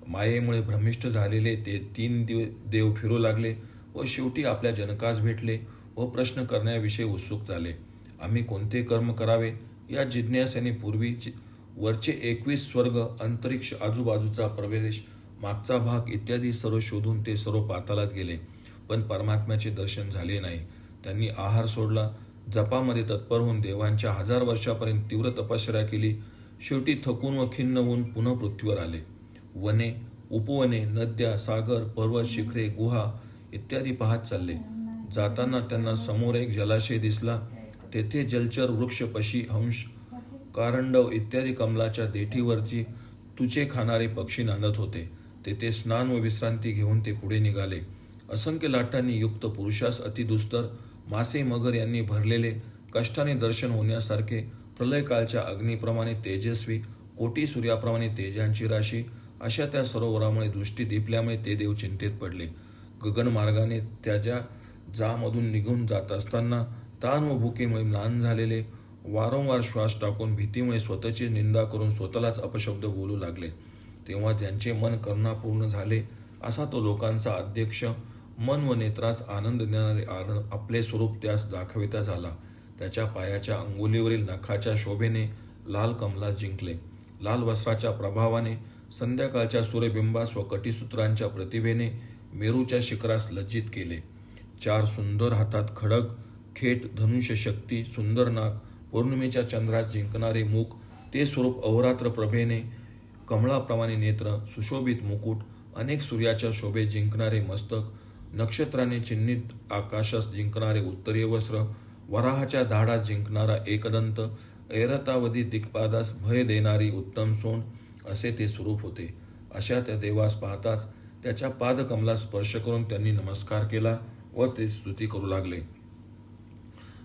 मायेमुळे भ्रमिष्ट झालेले ते 3 देव फिरू लागले व शेवटी आपल्या जनकास भेटले व प्रश्न करण्याविषयी उत्सुक झाले. आम्ही कोणते कर्म करावे या जिज्ञासेने पूर्वी वरचे 21 स्वर्ग, अंतरिक्ष, आजूबाजूचा प्रदेश, मागचा भाग इत्यादी सर्व शोधून ते सर्व पातालात गेले, पण परमात्म्याचे दर्शन झाले नाही. त्यांनी आहार सोडला, जपामध्ये तत्पर होऊन देवांच्या 1000 वर्षापर्यंत तीव्र तपश्चर्या केली. शेवटी थकून व खिन्न होऊन पुन्हा पृथ्वीवर आले. वने, उपवने, नद्या, सागर, पर्वत, शिखरे, गुहा इत्यादी पाहत चालले. जाताना त्यांना समोर एक जलाशय दिसला. तेथे जलचर, वृक्ष, पशी, हंस, कारंडव इत्यादी कमलाच्या देठीवरची तुचे खाणारे पक्षी नांदत होते. तेथे स्नान व विश्रांती घेऊन ते पुढे निघाले. असंख्य लाटांनी युक्त पुरुषास अतिदुस्तर, मासे, मगर यांनी भरलेले, कष्टाने दर्शन होण्यासारखे, प्रलयकाळच्या अग्नीप्रमाणे तेजस्वी, कोटी सूर्याप्रमाणे तेजांची राशी अशा त्या सरोवरामुळे दृष्टी दिपल्यामुळे ते देव चिंतेत पडले. गगनमार्गाने त्याच्या जामधून निघून जात असताना ताण व भुकेमुळे म्लान झालेले, वारंवार श्वास टाकून भीतीमुळे स्वतःची निंदा करून स्वतःलाच अपशब्द बोलू लागले. तेव्हा त्यांचे मन करुणापूर्ण झाले. असा तो लोकांचा अध्यक्ष, मन व नेत्रास आनंद देणारे आपले स्वरूप त्यास दाखविता झाला. त्याच्या पायाच्या अंगुलीवरील नखाच्या शोभेने लाल कमलास जिंकले. लाल वस्त्राच्या प्रभावाने, संध्याकाळच्या सूर्यबिंबास व कटीसूत्रांच्या प्रतिभेने मेरूच्या शिखरास लज्जित केले. 4 सुंदर हातात खडग, खेट, धनुष्य शक्ती, सुंदर नाक, पौर्णिमेच्या चंद्रास जिंकणारे मुख, ते स्वरूप अहोरात्र प्रभेने, कमळाप्रमाणे नेत्र, सुशोभित मुकुट, अनेक सूर्याच्या शोभे जिंकणारे मस्तक, नक्षत्राने चिन्हित आकाशास जिंकणारे उत्तरीय वस्त्र, वराहाच्या धाडास जिंकणारा एकदंत, ऐरावती दिक्पादास भय देणारी उत्तम सोंड, असे ते स्वरूप होते. अशा त्या देवास पाहताच त्याच्या पादकमलास स्पर्श करून त्यांनी नमस्कार केला व ते स्तुती करू लागले.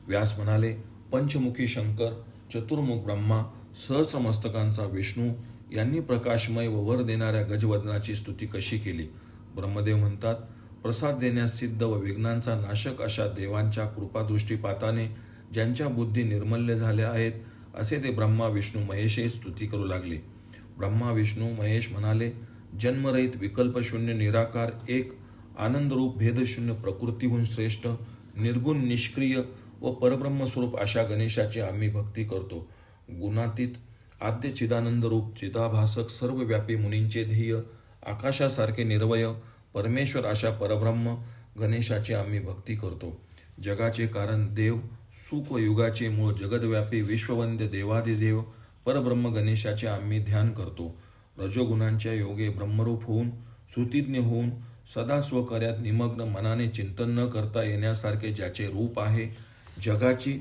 व्यास म्हणाले, पंचमुखी शंकर, चतुर्मुख ब्रह्मा, सहस्रमस्तकांचा विष्णू यांनी प्रकाशमय व वर देणाऱ्या गजवदनाची स्तुती कशी केली. ब्रह्मदेव म्हणतात, प्रसाद देण्यास सिद्ध व विघ्नांचा नाशक अशा देवांच्या कृपादृष्टीपाताने ज्यांच्या बुद्धी निर्मल्य झाल्या आहेत, असे ते ब्रह्मा विष्णू महेशही स्तुती करू लागले. ब्रह्मा विष्णू महेश म्हणाले, जन्मरहित, विकल्पशून्य, निराकार, एक, आनंदरूप, भेदशून्य, प्रकृतीहून श्रेष्ठ, निर्गुण, निष्क्रिय व परब्रह्मस्वरूप अशा गणेशाची आम्ही भक्ती करतो. गुणातीत, आद्य चिदानंद रूप, चिदाभासक, सर्वव्यापी, मुनींचे ध्येय, आकाशासारखे निर्वय, परमेश्वर अशा परब्रह्म गणेशाची आम्ही भक्ती करतो. जगाचे कारण देव, सुख व युगाचे मूळ, जगदव्यापी, विश्ववंद्य, देवादिदेव परब्रह्म गणेशाचे आम्ही ध्यान करतो. रजोगुणांच्या योगे ब्रह्मरूप होऊन, श्रुतिज्ञ होऊन, सदा स्वकार्यात निमग्न, मनाने चिंतन न करता येण्यासारखे ज्याचे रूप आहे, जगाची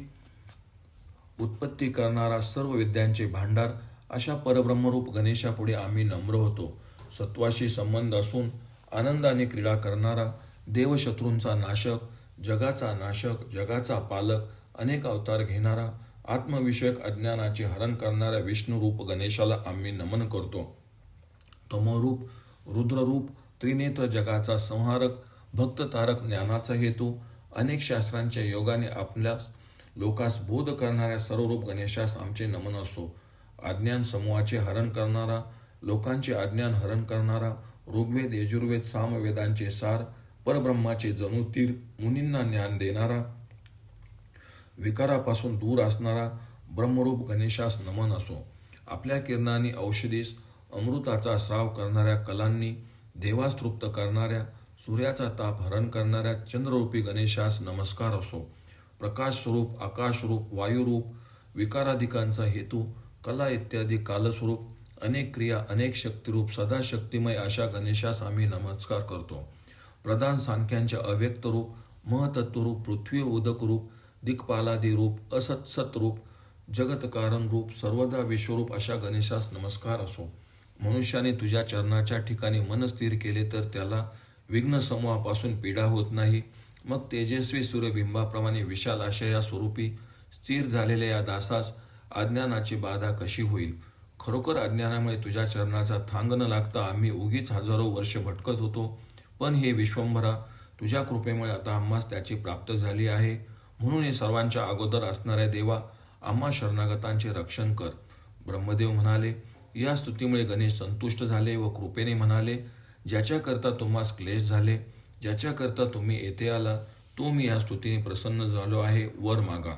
उत्पत्ती करणारा, सर्व विद्यांचे भांडार अशा परब्रह्मरूप गणेशापुढे आम्ही नम्र होतो. सत्वाशी संबंध असून आनंदाने क्रीडा करणारा, देवशत्रूंचा नाशक, जगाचा नाशक, जगाचा पालक, अनेक अवतार घेणारा, आत्मविषयक अज्ञानाचे हरण करणाऱ्या विष्णुरूप गणेशाला आम्ही नमन करतो. तमोरूप, रुद्ररूप, त्रिनेत्र, जगाचा संहारक, भक्ततारक, ज्ञानाचा हेतू, अनेक शास्त्रांच्या योगाने आपल्या लोकास बोध करणाऱ्या सर्वरूप गणेशास आमचे नमन असो. अज्ञान समूहाचे हरण करणारा, लोकांचे अज्ञान हरण करणारा, ऋग्वेद, यजुर्वेद, सामवेदांचे सार, परब्रह्माचे जणू तीर, मुनींना ज्ञान देणारा, विकारापासून दूर असणारा ब्रह्मरूप गणेशास नमन असो. आपल्या किरणांनी औषधीस, अमृताचा स्राव करणाऱ्या कलांनी देवास तृप्त करणाऱ्या, सूर्याचा ताप हरण करणाऱ्या चंद्ररूपी गणेशास नमस्कार असो. प्रकाश स्वरूप, आकाशरूप, वायुरूप, विकाराधिकांचा हेतू, कला इत्यादी कालस्वरूप, अनेक क्रिया, अनेक शक्तिरूप, सदा शक्तिमय अशा गणेशास आम्ही नमस्कार करतो. प्रधान सांख्यांचे अव्यक्त रूप, महतत्वरूप, पृथ्वी उदक रूप, दिक्पालादी रूप, असत्सत रूप, जगतकारण रूप, सर्वदा विश्वरूप अशा गणेशास नमस्कार असो. मनुष्याने तुझ्या चरणाच्या ठिकाणी मन स्थिर केले तर त्याला विघ्न समूहापासून पीडा होत नाही. मग तेजस्वी सूर्यबिंबाप्रमाणे विशाल आशया स्वरूपी स्थिर झालेल्या या दासास अज्ञानाची बाधा कशी होईल. खरोखर अज्ञानामुळे तुझ्या चरणाचा थांग न लागता आम्ही उगीच हजारो वर्ष भटकत होतो. पण हे विश्वंभरा, तुझ्या कृपेमुळे आता आम्हास त्याची प्राप्त झाली आहे. म्हणून हे सर्वांच्या अगोदर असणाऱ्या देवा, आम्हा शरणागतांचे रक्षण कर. ब्रह्मदेव म्हणाले. या स्तुतीमुळे गणेश संतुष्ट झाले व कृपेने म्हणाले, ज्याच्याकरता तुम्हास क्लेश झाले, ज्याच्याकरता तुम्ही येथे आला, तो मी या स्तुतीने प्रसन्न झालो आहे, वर मागा.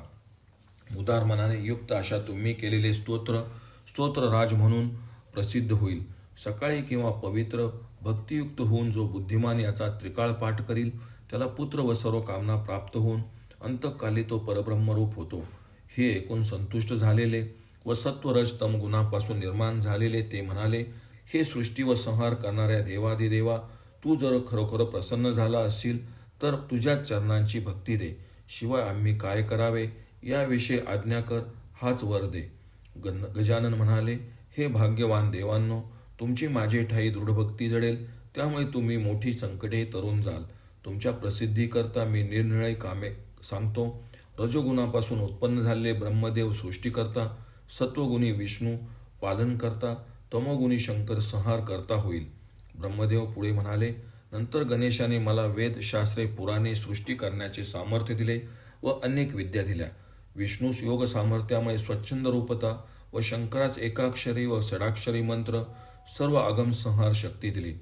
उदार मनाने युक्त अशा तुम्ही केलेले स्तोत्रराज म्हणून प्रसिद्ध होईल. सकाळी किंवा पवित्र भक्तियुक्त होऊन जो बुद्धिमान याचा त्रिकाळ पाठ करील, त्याला पुत्र व सर्व कामना प्राप्त होऊन अंतकाली तो परब्रह्मरूप होतो. हे ऐकून संतुष्ट झालेले व सत्वरज तम गुणापासून निर्माण झालेले ते म्हणाले, हे सृष्टी व संहार करणाऱ्या देवाधिदेवा, तू जर खरोखर प्रसन्न झाला असशील तर तुझ्याच चरणांची भक्ती दे. शिवाय आम्ही काय करावे याविषयी आज्ञा कर, हाच वर दे. गजानन म्हणाले, हे भाग्यवान देवांनो, तुमची माझे ठाई दृढभक्ती जडेल, त्यामुळे तुम्ही मोठी संकटे तरून जाल. तुमच्या प्रसिद्धीकरता मी निरनिराळी कामे सांगतो. रजोगुणापासून उत्पन्न झालेले ब्रह्मदेव सृष्टीकर्ता, सत्वगुणी विष्णू पालन करता, तमोगुणी शंकर संहार करता होईल. ब्रह्मदेव पुढे म्हणाले, नंतर गणेशाने मला वेद, शास्त्रे, पुराणे सृष्टी करण्याचे सामर्थ्य दिले व अनेक विद्या दिल्या. विष्णूस योग सामर्थ्यामुळे स्वच्छंद रूपता व शंकरास एकाक्षरी व षडाक्षरी मंत्र, सर्व आगम संहार शक्ती दिली.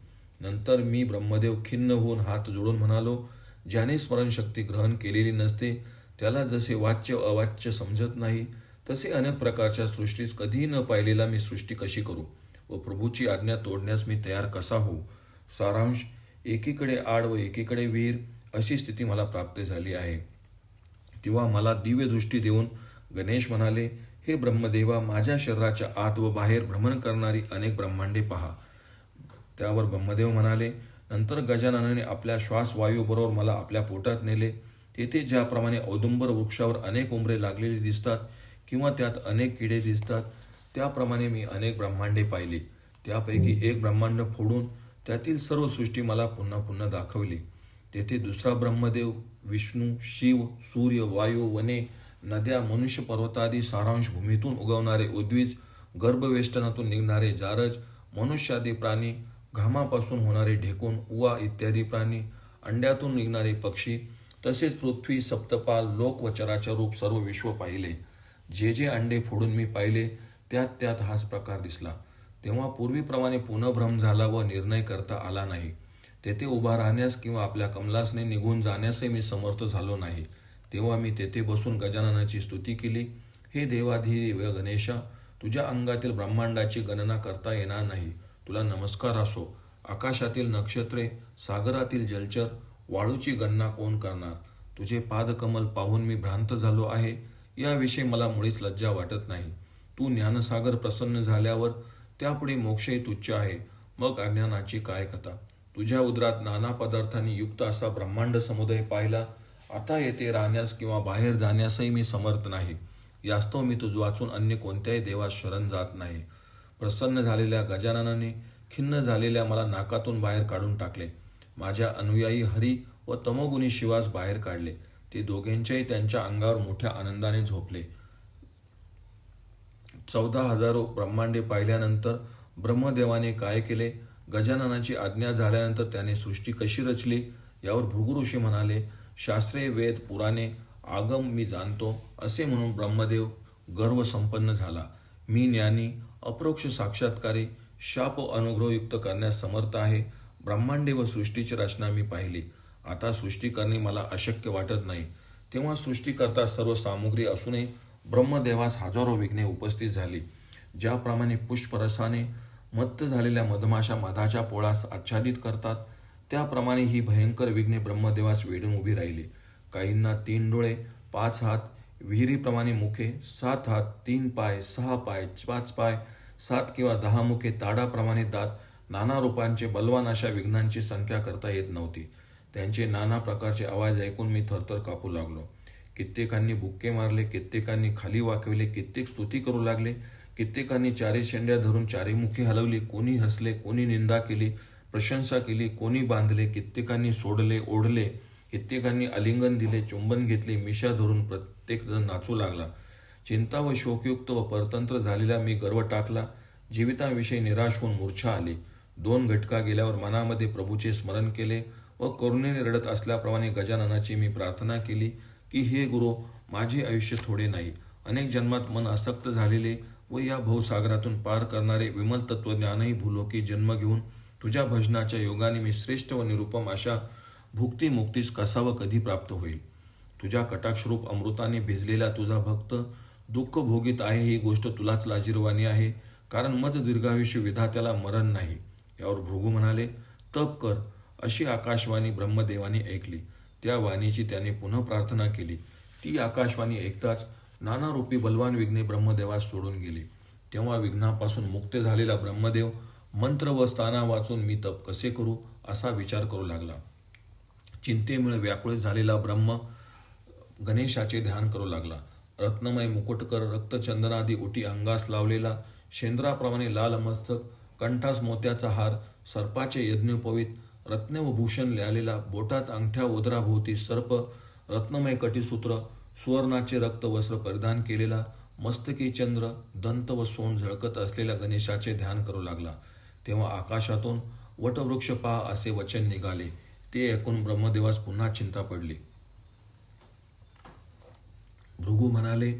नंतर मी ब्रह्मदेव खिन्न होऊन हात जोडून म्हणालो, ज्याने स्मरणशक्ती ग्रहण केलेली नसते, त्याला जसे वाच्य अवाच्य समजत नाही, तसे अनेक प्रकारच्या सृष्टीस कधीही न पाहिलेला मी सृष्टी कशी करू व प्रभूची आज्ञा तोडण्यास मी तयार कसा होऊ. सारांश, एकीकडे आड व एकीकडे वीर अशी स्थिती मला प्राप्त झाली आहे. तेव्हा मला दिव्य दृष्टी देऊन गणेश म्हणाले, हे ब्रह्मदेवा, माझ्या शरीराच्या आत व बाहेर भ्रमण करणारी अनेक ब्रह्मांडे पहा. त्यावर ब्रह्मदेव म्हणाले, नंतर गजाननाने आपल्या श्वासवायूबरोबर मला आपल्या पोटात नेले. तेथे ज्याप्रमाणे औदुंबर वृक्षावर अनेक उंबरे लागलेली दिसतात किंवा त्यात अनेक किडे दिसतात, त्याप्रमाणे मी अनेक ब्रह्मांडे पाहिली. त्यापैकी एक ब्रह्मांड फोडून त्यातील सर्व सृष्टी मला पुन्हा पुन्हा दाखवली. तेथे दुसरा ब्रह्मदेव, विष्णू, शिव, सूर्य, वायू, वने, नद्या, मनुष्य, पर्वतादी सारांश, भूमीतून उगवणारे उद्वीज, गर्भवेष्टनातून निघणारे जारज, मनुष्यादी प्राणी, घामापासून होणारे ढेकूण, उवा इत्यादी प्राणी, अंड्यातून निघणारे पक्षी, तसेच पृथ्वी, सप्तपाल, लोक व चराचर रूप सर्व विश्व पाहिले. जे जे अंडे फोडून मी पाहिले त्यात त्यात हाच प्रकार दिसला. तेव्हा पूर्वीप्रमाणे पुन्हा भ्रम झाला व निर्णय करता आला नाही. तेथे उभा राहण्यास किंवा आपल्या कमलासने निघून जाण्यासही मी समर्थ झालो नाही. तेव्हा मी तेथे बसून गजाननाची स्तुती केली. हे देवाधिदेव गणेशा, तुझ्या अंगातील ब्रह्मांडाची गणना करता येणार नाही. तुला नमस्कार असो. आकाशातील नक्षत्रे, सागरातील जलचर, वाळूची गणना कोण करणार. तुझे पादकमल पाहून मी भ्रांत झालो आहे. याविषयी मला मुळीच लज्जा वाटत नाही. तू ज्ञानसागर प्रसन्न झाल्यावर त्यापुढे मोक्षही तुच्छ आहे. मग अज्ञानाची काय कथा. तुझ्या उदरात नाना पदार्थांनी युक्त असा ब्रह्मांड समुदाय पाहिला. आता येथे राहण्यास किंवा बाहेर जाण्यासही मी समर्थ नाही. यास्तव मी तुझ वाचून अन्य कोणत्याही देवास शरण जात नाही. प्रसन्न झालेल्या गजाननाने खिन्न झालेल्या मला नाकातून बाहेर काढून टाकले. माझ्या अनुयायी हरी व तमोगुणी शिवास बाहेर काढले. ते दोघांच्याही त्यांच्या अंगावर मोठ्या आनंदाने झोपले. 14,000 ब्रह्मांडे पाहिल्यानंतर ब्रह्मदेवाने काय केले, गजाननाची आज्ञा झाल्यानंतर त्याने सृष्टी कशी रचली, यावर भृगु ऋषी म्हणाले, शास्त्रे, वेद, पुराणे, आगम मी जाणतो असे म्हणून ब्रह्मदेव गर्व संपन्न झाला. मी ज्ञानी, अपरोक्ष साक्षात्कारी, शाप अनुग्रहयुक्त करण्यास समर्थ आहे. ब्रह्मांडे व सृष्टीची रचना मी पाहिली. आता सृष्टी करणे मला अशक्य वाटत नाही. तेव्हा सृष्टी करता सर्व सामुग्री असूनही ब्रह्मदेवास हजारो विघ्ने उपस्थित झाली. ज्याप्रमाणे पुष्परसाने मत्त झालेल्या मधमाशा मधाच्या पोळास आच्छादित करतात, त्याप्रमाणे ही भयंकर विघ्ने ब्रह्मदेवास वेढून उभी राहिली. काहींना 3 डोळे, 5 हात, विहिरीप्रमाणे मुखे, 7 हात, 3 पाय, 6 पाय, 5 पाय, 7 किंवा 10 मुखे, ताडाप्रमाणे दात, नाना रूपांचे बलवान अशा विघ्नांची संख्या करता येत नव्हती. त्यांचे नाना प्रकारचे आवाज ऐकून मी थरथर कापू लागलो. कित्येकांनी बुक्के मारले, कित्येकांनी खाली वाकविले, कित्येक स्तुती करू लागले, कित्येकांनी चारी शेंड्या धरून चारी मुखे हलवली. कोणी हसले, कोणी निंदा केली, प्रशंसा केली, कोणी बांधले, कित्येकांनी सोडले, ओढले, कित्येकांनी आलिंगन दिले, चुंबन घेतले, मिशा धरून प्रत्येकजण नाचू लागला. चिंता व शोकयुक्त व परतंत्र झालेला मी गर्व टाकला. जीविताविषयी निराश होऊन मूर्छा आली. 2 घटका गेल्यावर मनामध्ये प्रभूचे स्मरण केले व करुणेने रडत असल्याप्रमाणे गजाननाची मी प्रार्थना केली की हे गुरु, माझे आयुष्य थोडे नाही. अनेक जन्मात मन आसक्त झालेले व या भवसागरातून पार करणारे विमल तत्वज्ञानही भूलोकी जन्म घेऊन तुझ्या भजनाच्या योगाने मी श्रेष्ठ व निरुपम अशा भुक्ती मुक्तीस कसा व कधी प्राप्त होईल. तुझ्या कटाक्षरूप अमृताने भिजलेला तुझा भक्त दुःख भोगीत आहे ही गोष्ट तुलाच लाजिरवाणी आहे, कारण मज दीर्घायुष्य विधात्याला मरण नाही. यावर भृगू म्हणाले, तप कर. अशी आकाशवाणी ब्रह्मदेवाने ऐकली. त्या वाणीची त्याने पुन्हा प्रार्थना केली. ती आकाशवाणी ऐकताच नाना रूपी बलवान विघ्ने ब्रह्मदेवास सोडून गेली. तेव्हा विघ्नापासून मुक्त झालेला ब्रह्मदेव मंत्र व स्थाना वाचून मी तप कसे करू असा विचार करू लागला. चिंतेमुळे व्याकुळ झालेला ब्रह्म गणेशाचे ध्यान करू लागला. रत्नमय मुकुटकर, रक्तचंदनादी उटी अंगास लावलेला, शेंद्राप्रमाणे लाल मस्तक, कंठास मोत्याचा हार, सर्पाचे यज्ञोपवीत, रत्न व भूषण लिहालेला, बोटात अंगठ्या उदराभोवती सर्प, रत्नमय कटिसूत्र, सुवर्णाचे रक्तवस्त्र परिधान केलेला, मस्तकी चंद्र, दंत व सोंड झळकत असलेल्या गणेशाचे ध्यान करू लागला. तेव्हा आकाशातून वटवृक्ष पहा असे वचन निघाले. ते ऐकून ब्रह्मदेवास पुन्हा चिंता पडली. भृगू म्हणाले,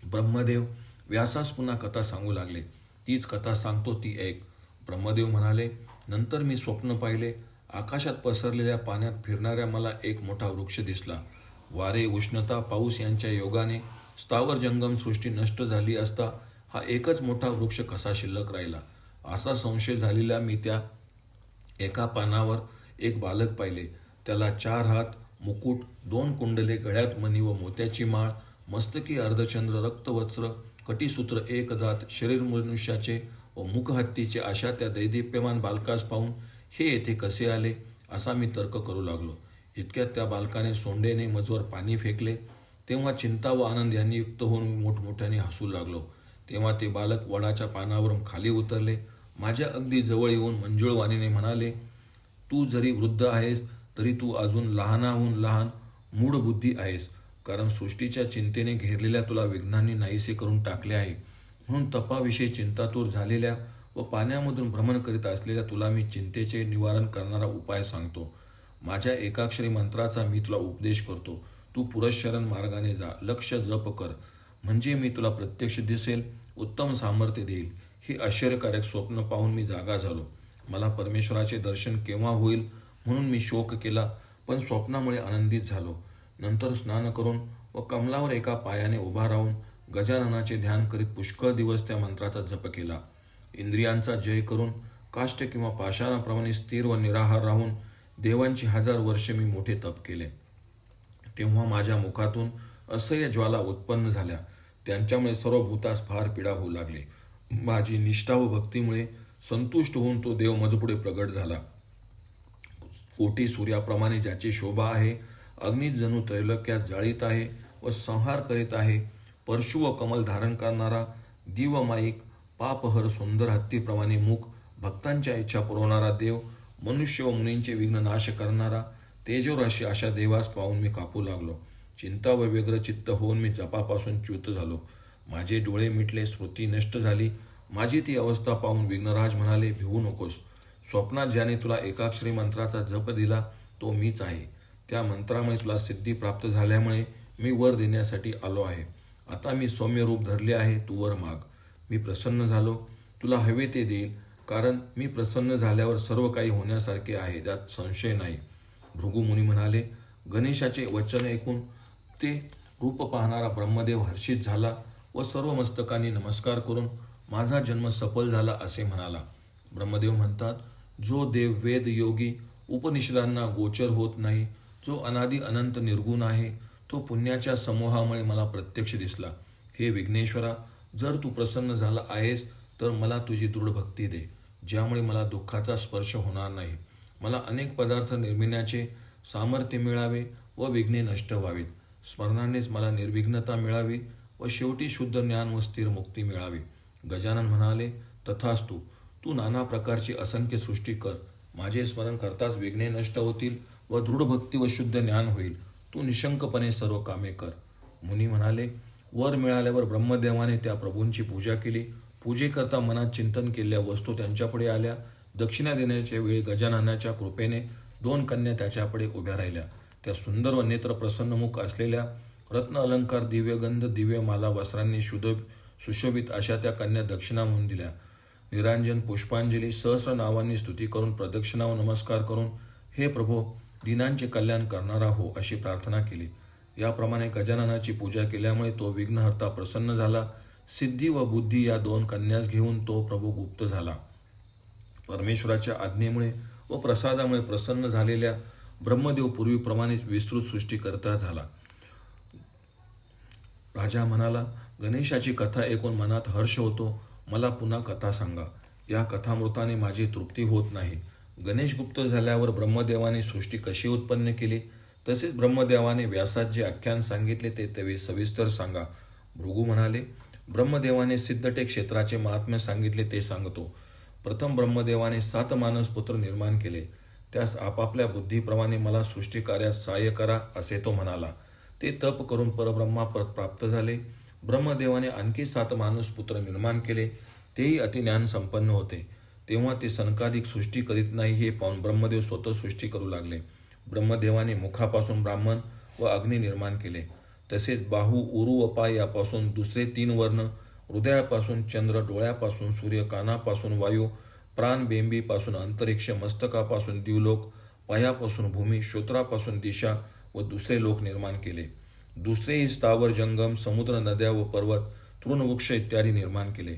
ब्रह्मदेव व्यासास पुन्हा कथा सांगू लागले. तीच कथा सांगतो ती ऐक. ब्रह्मदेव म्हणाले, नंतर मी स्वप्न पाहिले. आकाशात पसरलेल्या पाण्यात फिरणाऱ्या मला एक मोठा वृक्ष दिसला. वारे, उष्णता, पाऊस यांच्या योगाने स्थावर जंगम सृष्टी नष्ट झाली असता हा एकच मोठा वृक्ष कसा शिल्लक राहिला असा संशय झालेला मी त्या एका पानावर एक बालक पाहिले. त्याला 4 हात, मुकुट, 2 कुंडले, गळ्यात मणी व मोत्याची माळ, मस्तकी अर्धचंद्र, रक्तवस्त्र, कटिसूत्र, 1 दात, शरीर मनुष्याचे व मुख हत्तीचे अशा त्या दैदिप्यमान बालकास पाहून हे येथे कसे आले असा मी तर्क करू लागलो. इतक्यात त्या बालकाने सोंडेने मजवर पाणी फेकले. तेव्हा चिंता व आनंद यांनी युक्त होऊन मी मोठमोठ्याने हसू लागलो. तेव्हा ते बालक वडाच्या पानावरून खाली उतरले. माझ्या अगदी जवळ येऊन मंजुळ वाणीने म्हणाले, तू जरी वृद्ध आहेस तरी तू अजून लहानाहून लहान मूढ बुद्धी आहेस, कारण सृष्टीच्या चिंतेने घेरलेल्या तुला विघ्नांनी नाहीसे करून टाकले आहे. म्हणून तपाविषयी चिंतातूर झालेल्या व पाण्यामधून भ्रमण करीत असलेल्या तुला मी चिंतेचे निवारण करणारा उपाय सांगतो. माझ्या एकाक्षरी मंत्राचा मी तुला उपदेश करतो. तू पुरश्चरण मार्गाने जा, लक्ष जप कर, म्हणजे मी तुला प्रत्यक्ष दिसेल, उत्तम सामर्थ्य देईल. हे आश्चर्यकारक स्वप्न पाहून मी जागा झालो. मला परमेश्वराचे दर्शन केव्हा होईल म्हणून मी शोक केला, पण स्वप्नामुळे आनंदित झालो. नंतर स्नान करून व कमलावर एका पायाने उभा राहून गजाननाचे ध्यान करीत पुष्कळ दिवस त्या मंत्राचा जप केला. इंद्रियांचा जय करून काष्ट किंवा पाषाणाप्रमाणे स्थिर व निराहार राहून देवांची 1000 वर्षे मी मोठे तप केले. तेव्हा माझ्या मुखातून असह्य ज्वाला उत्पन्न झाल्या. त्यांच्यामुळे सर्व भूतास फार पीडा होऊ लागली. माझी निष्ठा व भक्तीमुळे संतुष्ट होऊन तो देव माझपुढे प्रगट झाला. कोटी सूर्याप्रमाणे ज्याची शोभा आहे, अग्नीत जणू त्रैलोक्यात जाळीत आहे व संहार करीत आहे, परशु व कमल धारण करणारा, दिवमाईक, पापहर, सुंदर हत्तीप्रमाणे मुख, भक्तांच्या इच्छा पुरवणारा देव, मनुष्य व मुनींचे विघ्न नाश करणारा, तेजोराशी अशा देवास पाहून मी कापू लागलो. चिंता व व्यग्र चित्त होऊन मी जपापासून च्युत झालो. माझे डोळे मिटले, स्मृती नष्ट झाली. माझी ती अवस्था पाहून विघ्नराज म्हणाले, भिवू नकोस. स्वप्नात ज्याने तुला एकाक्षरी मंत्राचा जप दिला तो मीच आहे. त्या मंत्रामुळे तुला सिद्धी प्राप्त झाल्यामुळे मी वर देण्यासाठी आलो आहे. आता मी सौम्य रूप धरले आहे, तू वर माग. मी प्रसन्न झालो, तुला हवे ते देईल, कारण मी प्रसन्न झाल्यावर सर्व काही होण्यासारखे आहे, त्यात संशय नाही. भृगू मुनी म्हणाले, गणेशाचे वचन ऐकून ते रूप पाहणारा ब्रह्मदेव हर्षित झाला व सर्व मस्तकांनी नमस्कार करून माझा जन्म सफल झाला असे म्हणाला. ब्रह्मदेव म्हणतात, जो देव वेद, योगी, उपनिषदांना गोचर होत नाही, जो अनादि अनंत निर्गुण आहे, तो पुण्याच्या समूहामुळे मला प्रत्यक्ष दिसला. हे विघ्नेश्वरा, जर तू प्रसन्न झाला आहेस तर मला तुझी दृढ भक्ती दे, ज्यामुळे मला दुःखाचा स्पर्श होणार नाही. मला अनेक पदार्थ निर्मिण्याचे सामर्थ्य मिळावे व विघ्ने नष्ट व्हावीत. स्मरणानेच मला निर्विघ्नता मिळावी व शेवटी शुद्ध ज्ञान व स्थिर मुक्ती मिळावी. गजानन म्हणाले, तथास्तु. तू नाना प्रकारची असंख्य सृष्टी कर. माझे स्मरण करताच विघ्ने नष्ट होतील व दृढ भक्ती व शुद्ध ज्ञान होईल. तू निशंकपणे सर्व कामे कर. मुनी म्हणाले, वर मिळाल्यावर ब्रह्मदेवाने त्या प्रभूंची पूजा केली. पूजेकरता मनात चिंतन केलेल्या वस्तू त्यांच्यापुढे आल्या. दक्षिणा देण्याच्या वेळी गजाननाच्या कृपेने 2 कन्या त्याच्यापुढे उभ्या राहिल्या. त्या सुंदर व नेत्र प्रसन्नमुख असलेल्या, रत्न अलंकार, दिव्यगंध, दिव्य माला वस्त्रांनी सुशोभित अशा त्या कन्या दक्षिणा म्हणून दिल्या. निरांजन पुष्पांजली सहस्र नावांनी स्तुती करून, प्रदक्षिणा व नमस्कार करून, हे प्रभो, दीनांचे कल्याण करणारा हो, अशी प्रार्थना केली. याप्रमाणे गजाननाची पूजा केल्यामुळे तो विघ्नहर्ता प्रसन्न झाला. सिद्धी व बुद्धी या 2 कन्यास घेऊन तो प्रभू गुप्त झाला. परमेश्वराच्या आज्ञेमुळे व प्रसादामुळे प्रसन्न झालेल्या ब्रह्मदेव पूर्वीप्रमाणेच विस्तृत सृष्टी करता झाला. राजा म्हणाला, गणेशाची कथा ऐकून मनात हर्ष होतो. मला पुन्हा कथा सांगा. या कथामृताने माझी तृप्ती होत नाही. गणेश गुप्त झाल्यावर ब्रह्मदेवाने सृष्टी कशी उत्पन्न केली, तसेच ब्रह्मदेवाने व्यासात जे आख्यान सांगितले ते सविस्तर सांगा. भृगू म्हणाले, ब्रह्मदेवाने सिद्धटेक क्षेत्राचे महात्म्य सांगितले ते सांगतो. प्रथम ब्रह्मदेवाने 7 मानसपुत्र निर्माण केले. त्यास आपापल्या बुद्धीप्रमाणे मला सृष्टी कार्यात सहाय्य करा, असे तो म्हणाला. ते तप करून परब्रह्मा प्राप्त झाले. ब्रह्मदेवाने आणखी 7 मानसपुत्र निर्माण केले. तेही अतिज्ञान संपन्न होते. तेव्हा ते सनकाधिक सृष्टी करीत नाही हे पाहून ब्रह्मदेव स्वतः सृष्टी करू लागले. ब्रह्मदेवाने मुखापासून ब्राह्मण व अग्नी निर्माण केले. तसेच बाहू, उरू व पाय यापासून दुसरे 3 वर्ण, हृदयापासून चंद्र, डोळ्यापासून सूर्य, कानापासून वायू, प्राण, बेंबीपासून अंतरिक्ष, मस्तकापासून द्युलोक, पायापासून भूमी, श्रोत्रापासून दिशा व दुसरे लोक निर्माण केले. दुसरेही स्थावर, जंगम, समुद्र, नद्या व पर्वत, तृणवृक्ष इत्यादी निर्माण केले.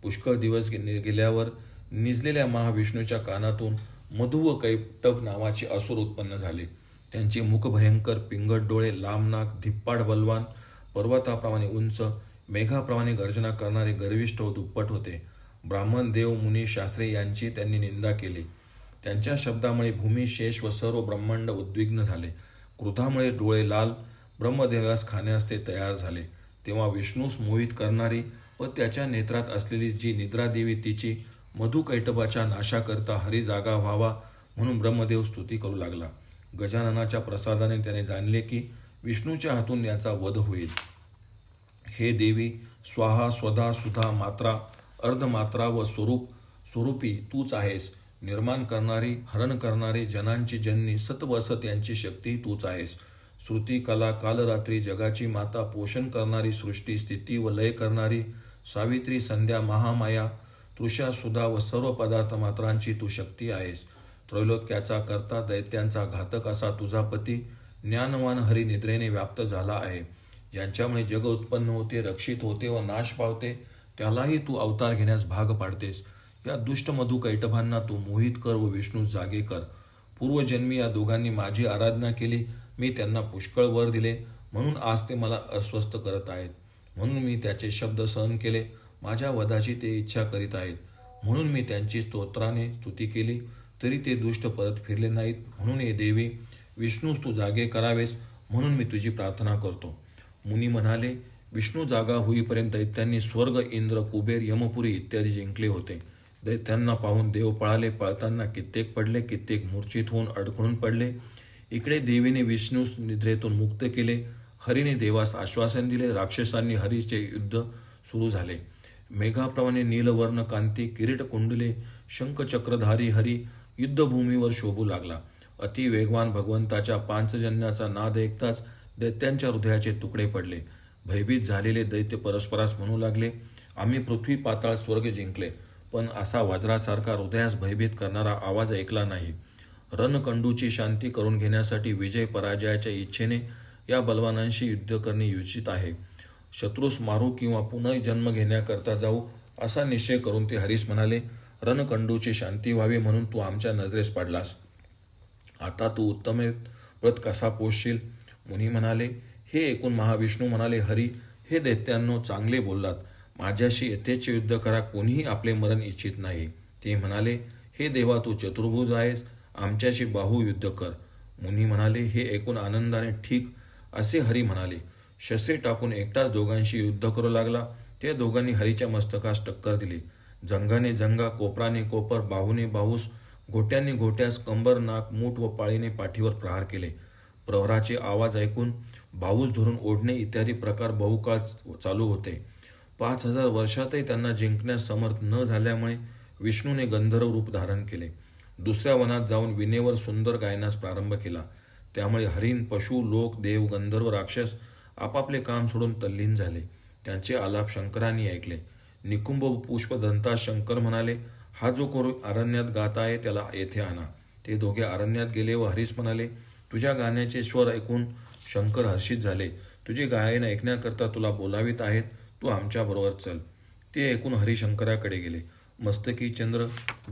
पुष्कळ दिवस गेल्यावर निजलेल्या महाविष्णूच्या कानातून मधु व कैटभ नावाचे असुर उत्पन्न झाले. त्यांचे मुख भयंकर, पिंगट डोळे, लांब नाक, धिप्पाड बलवान, पर्वताप्रमाणे उंच, मेघाप्रमाणे गर्जना करणारे, गर्विष्ठ व दुप्पट होते. ब्राह्मण, देव, मुनी, शास्त्रे यांची त्यांनी निंदा केली. त्यांच्या शब्दामुळे भूमी, शेष व सर्व ब्रह्मांड उद्विग्न झाले. क्रोधामुळे डोळे लाल, ब्रह्मदेवास खाण्यास ते तयार झाले. तेव्हा विष्णूस मोहित करणारी व त्याच्या नेत्रात असलेली जी निद्रादेवी तिची मधुकैटभाच्या नाशाकरता हरी जागा व्हावा म्हणून ब्रह्मदेव स्तुती करू लागला. गजाननाच्या प्रसादाने त्याने जाणले की विष्णूच्या हातून याचा वध होईल. हे देवी, स्वाहा, स्वधा, सुधा, मात्रा, अर्धमात्रा व स्वरूपी तूच आहेस. निर्माण करणारी, हरण करणारी, जनांची जननी, सत व असत यांची शक्ती तूच आहेस. श्रुती, कला, कालरात्री, जगाची माता, पोषण करणारी, सृष्टी, स्थिती व लय करणारी, सावित्री, संध्या, महामाया, तृषा, सुधा व सर्व पदार्थ मात्रांची तू शक्ती आहेस. त्रैलोक्याचा करता, दैत्यांचा घातक असा तुझा पती ज्ञानवान हरी निद्रेने व्याप्त झाला आहे. ज्यांच्यामुळे जग उत्पन्न होते, रक्षित होते व नाश पावते, त्यालाही तू अवतार घेण्यास भाग पाडतेस. या दुष्ट मधुकैटभांना तू मोहित कर व विष्णू जागे कर. पूर्वजन्मी या दोघांनी माझी आराधना केली. मी त्यांना पुष्कळ वर दिले, म्हणून आज ते मला अस्वस्थ करत आहेत. म्हणून मी त्याचे शब्द सहन केले. माझ्या वधाची ते इच्छा करीत आहेत. म्हणून मी त्यांची स्तोत्राने स्तुती केली, तरी ते दुष्ट परत फिरले नाहीत. म्हणून हे देवी, विष्णूस तू जागे करावेस, म्हणून मी तुझी प्रार्थना करतो. मुनी म्हणाले, विष्णू जागा होईपर्यंत दैत्यांनी स्वर्ग, इंद्र, कुबेर, यमपुरी इत्यादी जिंकले होते. दैत्यांना पाहून देव पळाले. पळताना कित्येक पडले, कित्येक मूर्छित होऊन अडखळून पडले. इकडे देवीने विष्णूस निद्रेतून मुक्त केले. हरीने देवास आश्वासन दिले. राक्षसांनी हरीचे युद्ध सुरू झाले. मेघाप्रमाणे नीलवर्ण कांती, किरीट कुंडले, शंखचक्रधारी हरी युद्धभूमीवर शोभू लागला. अति वेगवान भगवंताच्या पांचजन्याचा नाद ऐकताच दैत्यांच्या हृदयाचे तुकडे पडले. भयभीत झालेले दैत्य परस्परास म्हणू लागले, आम्ही पृथ्वी, पाताळ, स्वर्ग जिंकले, पण असा वज्रासारखा हृदयास भयभीत करणारा आवाज ऐकला नाही. रणकंडूची शांती करून घेण्यासाठी विजय पराजयाच्या इच्छेने या बलवानांशी युद्ध करणे योजित आहे. शत्रूस मारू किंवा पुनर्जन्म घेण्याकरता जाऊ असा निश्चय करून ते हरीस म्हणाले, रणकंडूची शांती व्हावी म्हणून तू आमच्या नजरेस पडलास. आता तू उत्तम व्रत कसा पोषशील? मुनी म्हणाले. हे ऐकून महाविष्णू म्हणाले, हरी, हे दैत्यांनो, चांगले बोललात. माझ्याशी यथेच्छ युद्ध करा. कोणीही आपले मरण इच्छित नाही. ते म्हणाले, हे देवा, तू चतुर्भुज आहेस. आमच्याशी बाहू युद्ध कर. मुनी म्हणाले. हे ऐकून आनंदाने ठीक असे हरी म्हणाले. शस्त्रे टाकून एकटाच दोघांशी युद्ध करू लागला. त्या दोघांनी हरीच्या मस्तकास टक्कर दिली. जंघाने जंघा, कोपराने कोपर, बाहूने बाहूस, घोट्यांनी घोट्यास, कंबर, नाक, मूठ व पाळीने पाठीवर प्रहार केले. प्रहाराचे आवाज ऐकून बाहूस धरून ओढणे इत्यादी प्रकार बहुकाळ चालू होते. 5000 वर्षातही त्यांना जिंकण्यास समर्थ न झाल्यामुळे विष्णूने गंधर्व रूप धारण केले. दुसऱ्या वनात जाऊन विणेवर सुंदर गायनास प्रारंभ केला. त्यामुळे हरिण, पशु, लोक, देव, गंधर्व, राक्षस आपापले काम सोडून तल्लीन झाले. त्यांचे आलाप शंकरांनी ऐकले. निकुंभ पुष्पदंता शंकर म्हणाले, हा जो कोण अरण्यात गात आहे त्याला येथे आणा. ते दोघे अरण्यात गेले व हरीस म्हणाले, तुझ्या गाण्याचे स्वर ऐकून शंकर हर्षित झाले. तुझे गायन ऐकण्याकरता तुला बोलावित आहेत, तू आमच्याबरोबर चल. ते ऐकून हरिशंकराकडे गेले. मस्तकी चंद्र,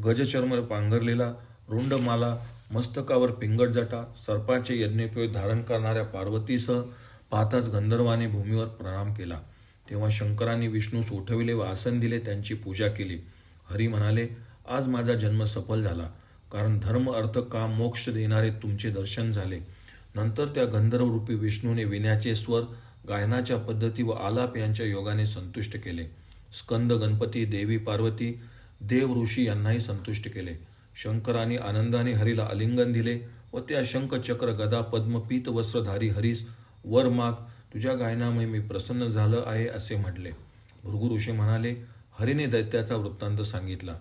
गजचर्म पांघरलेला, रुंडमाला, मस्तकावर पिंगट जटा, सर्पाचे यज्ञोपयोग धारण करणाऱ्या पार्वतीसह पाहताच गंधर्वाने भूमीवर प्रणाम केला. तेव्हा शंकरांनी विष्णूस उठविले व आसन दिले, त्यांची पूजा केली. हरी म्हणाले, आज माझा जन्म सफल झाला, कारण धर्म, अर्थ, काम, मोक्ष देणारे तुमचे दर्शन झाले. नंतर त्या गंधर्वरूपी विष्णूने विण्याचे स्वर, गायनाच्या पद्धती व आलाप यांच्या योगाने संतुष्ट केले. स्कंद गणपती, देवी पार्वती, देव, ऋषी यांनाही संतुष्ट केले. शंकराने आनंदाने हरीला आलिंगन दिले व त्या शंख, चक्र, गदा, पद्म, पीत वस्त्रधारी हरीस वर माग, तुझ्या गायनामुळे मी प्रसन्न झालं आहे असे म्हटले. भृगु ऋषी म्हणाले, हरीने दैत्याचा वृत्तांत सांगितला.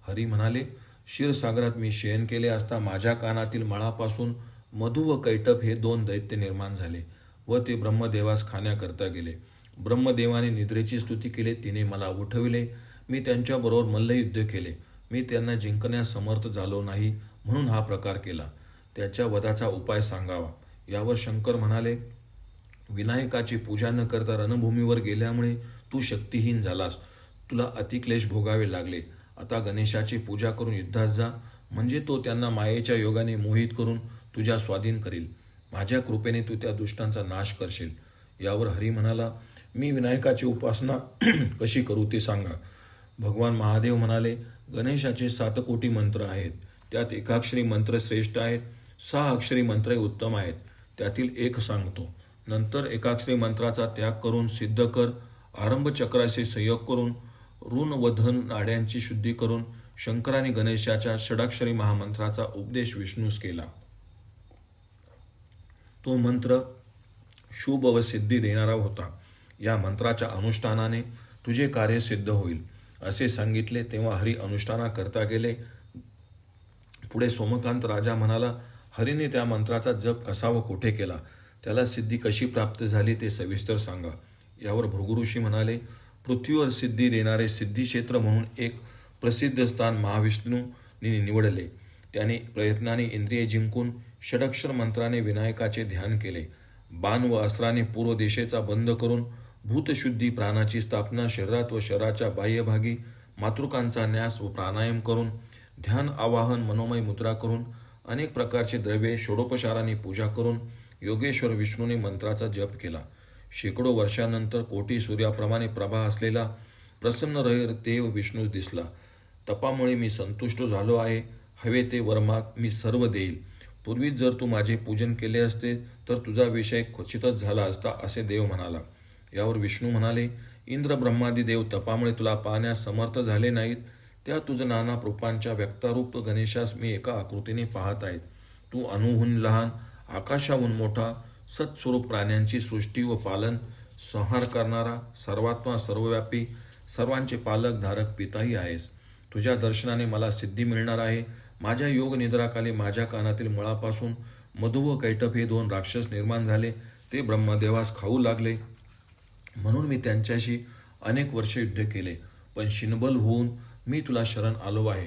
हरी म्हणाले, क्षीरसागरात मी शयन केले असता माझ्या कानातील मळापासून मधु व कैटभ हे 2 दैत्य निर्माण झाले व ते ब्रह्मदेवास खाण्याकरता गेले. ब्रह्मदेवाने निद्रेची स्तुती केली, तिने मला उठविले. मी त्यांच्याबरोबर मल्लयुद्ध केले. मी त्यांना जिंकण्यास समर्थ झालो नाही, म्हणून हा प्रकार केला. त्याच्या वधाचा उपाय सांगावा. यावर शंकर म्हणाले, विनायकाची पूजा न करता रणभूमीवर गेल्यामुळे तू शक्तिहीन झालास. तुला अतिक्लेश भोगावे लागले. आता गणेशाची पूजा करून युद्धात जा, म्हणजे तो त्यांना मायेच्या योगाने मोहित करून तुझ्या स्वाधीन करील. माझ्या कृपेने तू त्या दुष्टांचा नाश करशील. यावर हरी म्हणाला, मी विनायकाची उपासना कशी करू ते सांगा. भगवान महादेव म्हणाले, गणेशाचे 7 कोटी मंत्र आहेत. त्यात एकाक्षरी मंत्र श्रेष्ठ आहेत, 6 अक्षरी मंत्र उत्तम आहेत. त्यातील एक सांगतो. नंतर एकाक्षरी मंत्राचा त्याग करून सिद्ध कर. आरंभ चक्राशी संयोग करून ऋण व धन नाड्यांची शुद्धी करून शंकराने गणेशाच्या षडाक्षरी महामंत्राचा उपदेश विष्णूस केला. तो मंत्र शुभ व सिद्धी देणारा होता. या मंत्राच्या अनुष्ठानाने तुझे कार्य सिद्ध होईल असे सांगितले. तेव्हा हरी अनुष्ठाना करता गेले. पुढे सोमकांत राजा म्हणाला, हरीने त्या मंत्राचा जप कसा व कुठे केला, त्याला सिद्धी कशी प्राप्त झाली ते सविस्तर सांगा. यावर भृगु ऋषी म्हणाले, पृथ्वीवर सिद्धी देणारे सिद्धिक्षेत्र म्हणून एक प्रसिद्ध स्थान महाविष्णूंनी निवडले. त्याने प्रयत्नाने इंद्रिये जिंकून षडक्षर मंत्राने विनायकाचे ध्यान केले. बाण व अस्त्राने पूर्व दिशेचा बंद करून भूतशुद्धी, प्राणाची स्थापना, शरीरात व शरीराच्या बाह्यभागी मातृकांचा न्यास व प्राणायाम करून ध्यान, आवाहन, मनोमय मुद्रा करून अनेक प्रकारचे द्रव्ये षोडोपचाराने पूजा करून योगेश्वर विष्णूने मंत्राचा जप केला. शेकडो वर्षानंतर कोटी सूर्याप्रमाणे प्रभा असलेला प्रसन्न देव विष्णू दिसला. तपामुळे मी संतुष्ट झालो आहे. हवे ते वर माग, मी सर्व देईल. पूर्वीच जर तू माझे पूजन केले असते तर तुझा विषय क्वचितच झाला असता असे देव म्हणाला. यावर विष्णू म्हणाले, इंद्र ब्रह्मादी देव तपामुळे तुला पाहण्यास समर्थ झाले नाहीत. त्या तुझं नाना रूपांच्या व्यक्तारूप गणेशास मी एका आकृतीने पाहत आहेत. तू अणुहून लहान, आकाशाहून मोठा, सत्स्वरूप प्राण्यांची सृष्टी व पालन संहार करणारा, सर्वात्मा, सर्वव्यापी, सर्वांचे पालक, धारक, पिताही आहेस. तुझ्या दर्शनाने मला सिद्धी मिळणार आहे. माझ्या योग निद्राकाली माझ्या कानातील मळापासून मधु व कैटभ हे 2 राक्षस निर्माण झाले. ते ब्रह्मदेवास खाऊ लागले, म्हणून मी त्यांच्याशी अनेक वर्ष युद्ध केले. पण शिनबल होऊन मी तुला शरण आलो आहे.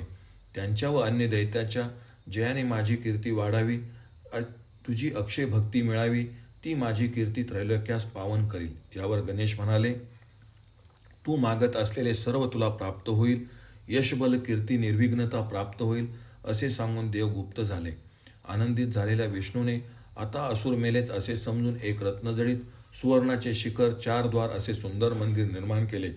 त्यांच्या व अन्य दैत्याच्या जयाने माझी कीर्ती वाढावी, तुझी अक्षय भक्ती मिळावी. ती माझी कीर्ती त्रैलोक्यास पावन करील. यावर गणेश म्हणाले, तू मागत असलेले सर्व तुला प्राप्त होईल. यशबल, कीर्ती, निर्विघ्नता प्राप्त होईल असे सांगून देव गुप्त झाले. आनंदित झालेल्या विष्णूने आता असुर मेलेच असे समजून एक रत्नजडित सुवर्णाचे शिखर, 4 द्वार असे सुंदर मंदिर निर्माण केले.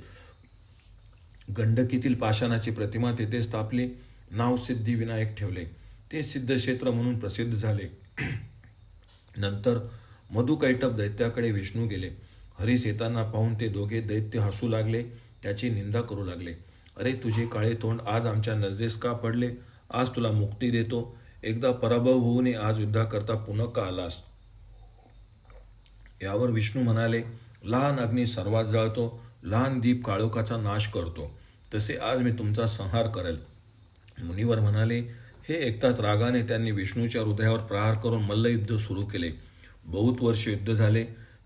गंडकीतील पाषाणाची प्रतिमा तेथे स्थापली. नाव सिद्धी विनायक ठेवले. ते सिद्धक्षेत्र म्हणून प्रसिद्ध झाले. नंतर मधुकैटभ दैत्याकडे विष्णू गेले. हरीस येताना पाहून ते दोघे दैत्य हसू लागले, त्याची निंदा करू लागले. अरे तुझे काळे तोंड आज आमच्या नजरेस का पडले? आज तुला मुक्ती देतो. एकदा पराभव होऊ नये, आज युद्धाकरता पुन्हा का आलास? यावर विष्णू म्हणाले, लहान अग्नी सर्वात जाळतो, लहान दीप काळोखाचा नाश करतो, तसे आज मी तुमचा संहार करेल. मुनिवर म्हणाले, हे ऐकताच रागाने त्यांनी विष्णूच्या हृदयावर प्रहार करून मल्लयुद्ध सुरू केले. बहुत वर्ष युद्ध झाले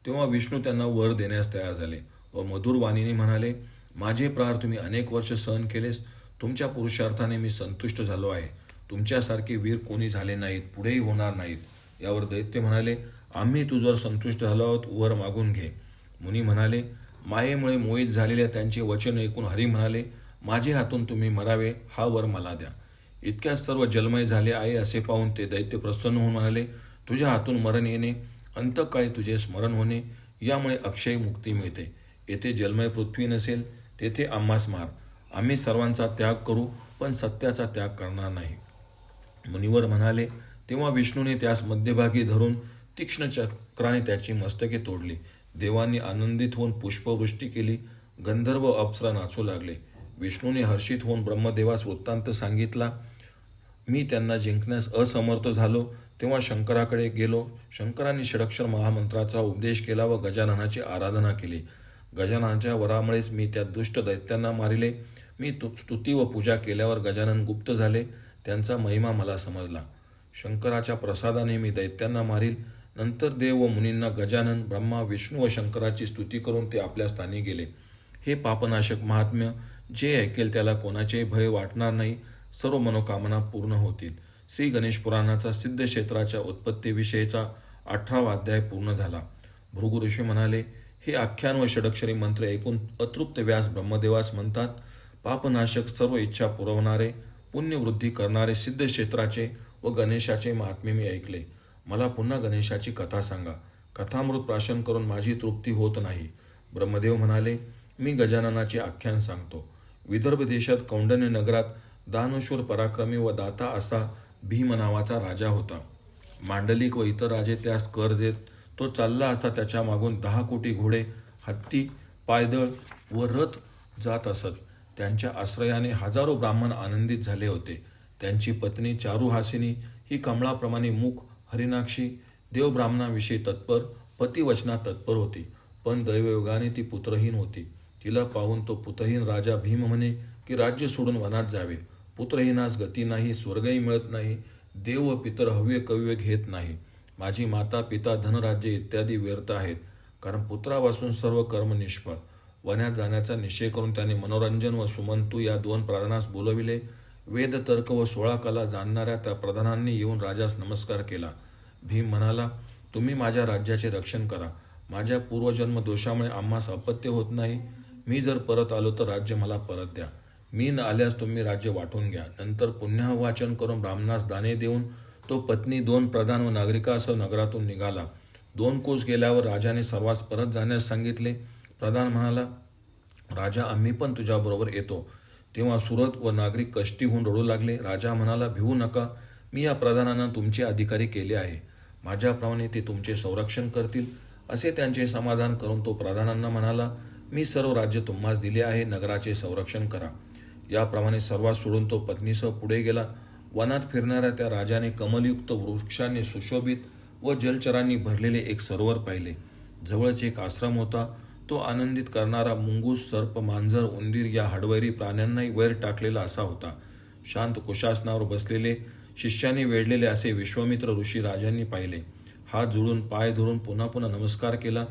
तेव्हा विष्णू त्यांना वर देण्यास तयार झाले व मधुर वाणीने म्हणाले, माझे प्रहार तुम्ही अनेक वर्ष सहन केलेस. तुमच्या पुरुषार्थाने मी संतुष्ट झालो आहे. तुमच्यासारखे वीर कोणी झाले नाहीत, पुढेही होणार नाहीत. यावर दैत्य म्हणाले, आम्ही तुझ्यावर संतुष्ट झालो आहोत, वर मागून घे. मुनी म्हणाले, मायेमुळे मोहित झालेल्या त्यांचे वचन ऐकून हरी म्हणाले, माझे हातून तुम्ही मरावे, हा वर मला द्या. इतक्यात सर्व जलमय झाले आहे असे पाहून ते दैत्य प्रसन्न होऊन म्हणाले, तुझ्या हातून मरण येणे, अंतकाळी तुझे स्मरण होणे, यामुळे अक्षय मुक्ती मिळते. येथे जलमय पृथ्वी नसेल तेथे आम्हास मार. आम्ही सर्वांचा त्याग करू पण सत्याचा त्याग करणार नाही. मुनिवर म्हणाले. तेव्हा विष्णूने त्यास मध्यभागी धरून तीक्ष्ण चक्राने त्याची मस्तके तोडली. देवांनी आनंदित होऊन पुष्पवृष्टी केली. गंधर्व अप्सरा नाचू लागले. विष्णूने हर्षित होऊन ब्रह्मदेवास वृत्तांत सांगितला. मी त्यांना जिंकण्यास असमर्थ झालो तेव्हा शंकराकडे गेलो. शंकरांनी षडक्षर महामंत्राचा उपदेश केला व गजाननाची आराधना केली. गजाननाच्या वरामुळेच मी त्या दुष्ट दैत्यांना मारिले. मी स्तुती व पूजा केल्यावर गजानन गुप्त झाले. त्यांचा महिमा मला समजला. शंकराच्या प्रसादाने मी दैत्यांना मारील. नंतर देव व मुनींना गजानन, ब्रह्मा, विष्णू व शंकराची स्तुती करून ते आपल्या स्थानी गेले. हे पापनाशक महात्म्य, जे ऐकेल त्याला कोणाचेही भय वाटणार नाही. सर्व मनोकामना पूर्ण होतील. श्री गणेश पुराणाचा सिद्ध क्षेत्राच्या उत्पत्तीविषयीचा 18वा अध्याय पूर्ण झाला. भृगु ऋषी म्हणाले, हे आख्यान व षडक्षरी मंत्र ऐकून अतृप्त व्यास ब्रह्मदेवास म्हणतात, पापनाशक, सर्व इच्छा पुरवणारे, पुण्यवृद्धी करणारे सिद्ध क्षेत्राचे व गणेशाचे महात्म्य मी ऐकले. मला पुन्हा गणेशाची कथा सांगा. कथामृत प्राशन करून माझी तृप्ती होत नाही. ब्रह्मदेव म्हणाले, मी गजाननाचे आख्यान सांगतो. विदर्भ देशात कौंडन्य नगरात दानशूर, पराक्रमी व दाता असा भीम नावाचा राजा होता. मांडलिक व इतर राजे त्यास कर देत. तो चालला असता त्याच्या मागून 10 कोटी घोडे, हत्ती, पायदळ व रथ जात असत. त्यांच्या आश्रयाने हजारो ब्राह्मण आनंदित झाले होते. त्यांची पत्नी चारुहासिनी ही कमळाप्रमाणे मुख, हरिणाक्षी, देवब्राह्मणाविषयी तत्पर, पतिवचनात तत्पर होती. पण दैवयोगाने ती पुत्रहीन होती. तिला पाहून तो पुत्रहीन राजा भीम म्हणे की राज्य सोडून वनात जावे. पुत्रहीनास गती नाही, स्वर्गही मिळत नाही. देव व पितर हव्य कव्य घेत नाही. माझी माता, पिता, धनराज्य इत्यादी व्यर्थ आहेत, कारण पुत्रापासून सर्व कर्म निष्फळ. वनात जाण्याचा निश्चय करून त्याने मनोरंजन व सुमंतू या 2 प्रधानास बोलविले. वेद, तर्क व 16 कला जाणणाऱ्या त्या प्रधानांनी येऊन राजास नमस्कार केला. भीम म्हणाला, तुम्ही माझ्या राज्याचे रक्षण करा. माझ्या पूर्वजन्म दोषामुळे आम्हास अपत्य होत नाही. मी जर परत आलो तर राज्य मला परत द्या. मी न आल्यास तुम्ही राज्य वाटून घ्या. नंतर पुण्याहवाचन करून ब्राह्मणास दाने देऊन तो पत्नी, 2 प्रधान व नागरिकासह नगरातून निघाला. 2 कोस गेल्यावर राजाने सर्वांस परत जाण्यास सांगितले. प्रधान म्हणाला, राजा, आम्ही पण तुझ्याबरोबर येतो. तेव्हा सुरत व नागरिक कष्टी होऊन रडू लागले. राजा म्हणाला, भिवू नका. मी या प्रधानांना तुमचे अधिकारी केले आहे. माझ्याप्रमाणे ते तुमचे संरक्षण करतील. असे त्यांचे समाधान करून तो प्रधानांना म्हणाला, मी सर्व राज्य तुम्हास दिले आहे. नगराचे संरक्षण करा. याप्रमाणे सर्वात सोडून तो पत्नीसह पुढे गेला. वनात फिरणाऱ्या त्या राजाने कमलयुक्त वृक्षांनी सुशोभित व जलचरांनी भरलेले एक सरोवर पाहिले. जवळच एक आश्रम होता. तो आनंदित करणारा मुंगूस, सर्प, मांजर, उंदीर या हाडवैरी प्राण्यांनाही वैर टाकलेला असा होता. शांत कुशासनावर बसलेले, शिष्याने वेढलेले असे विश्वामित्र ऋषी राजांनी पाहिले. हात जोडून, पाय धरून पुन्हा पुन्हा नमस्कार केला.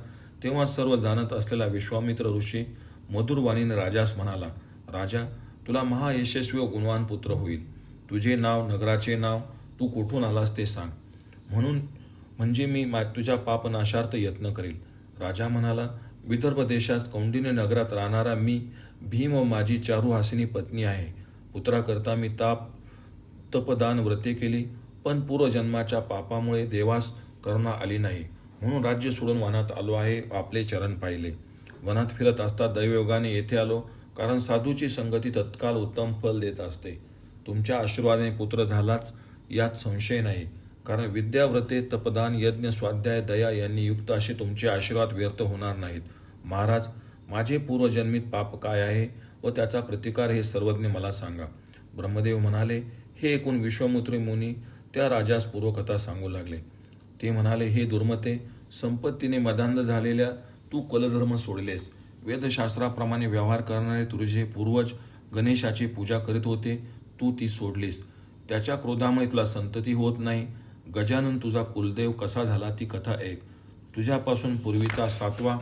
तेव्हा सर्व जाणत असलेला विश्वामित्र ऋषी मधुर वाणीने राजास म्हणाला, राजा, तुला महायशस्वी व गुणवान पुत्र होईल. तुझे नाव, नगराचे नाव, तू कुठून आलास ते सांग. म्हणजे मी तुझ्या पापनाशार्थ यत्न करेल. राजा म्हणाला, विदर्भ देशात कौंडिन्य नगरात राहणारा मी भीम व माझी चारुहासिनी पत्नी आहे. पुत्राकरता मी तपदान व्रते केली, पण पूर्वजन्माच्या पापामुळे देवास करुणा आली नाही. म्हणून राज्य सोडून वनात आलो आहे. आपले चरण पाहिले. वनात फिरत असता दैवयोगाने येथे आलो, कारण साधूची संगती तत्काल उत्तम फल देत असते. तुमच्या आशीर्वादाने पुत्र झालाच यात संशय नाही, कारण विद्या, व्रते, तपदान, यज्ञ, स्वाध्याय, दया यांनी युक्त असे तुमचे आशीर्वाद व्यर्थ होणार नाहीत. महाराज, माझे पूर्वजन्मित पाप काय आहे व त्याचा प्रतिकार हे सर्वज्ञ मला सांगा. ब्रह्मदेव म्हणाले, हे ऐकून विश्वामित्र मुनी त्या राजास पूर्वकथा सांगू लागले. ते म्हणाले, हे दुर्मते, संपत्तीने मदांध झालेल्या तू कुलधर्म सोडलेस. वेदशास्त्राप्रमाणे व्यवहार करणारे तुझे पूर्वज गणेशाची पूजा करीत होते. तू ती सोडलीस. त्याच्या क्रोधामुळे तुला संतती होत नाही. गजानन तुझा कुलदेव कसा झाला ती कथा ऐक. तुझ्यापासून पूर्वीचा 7वा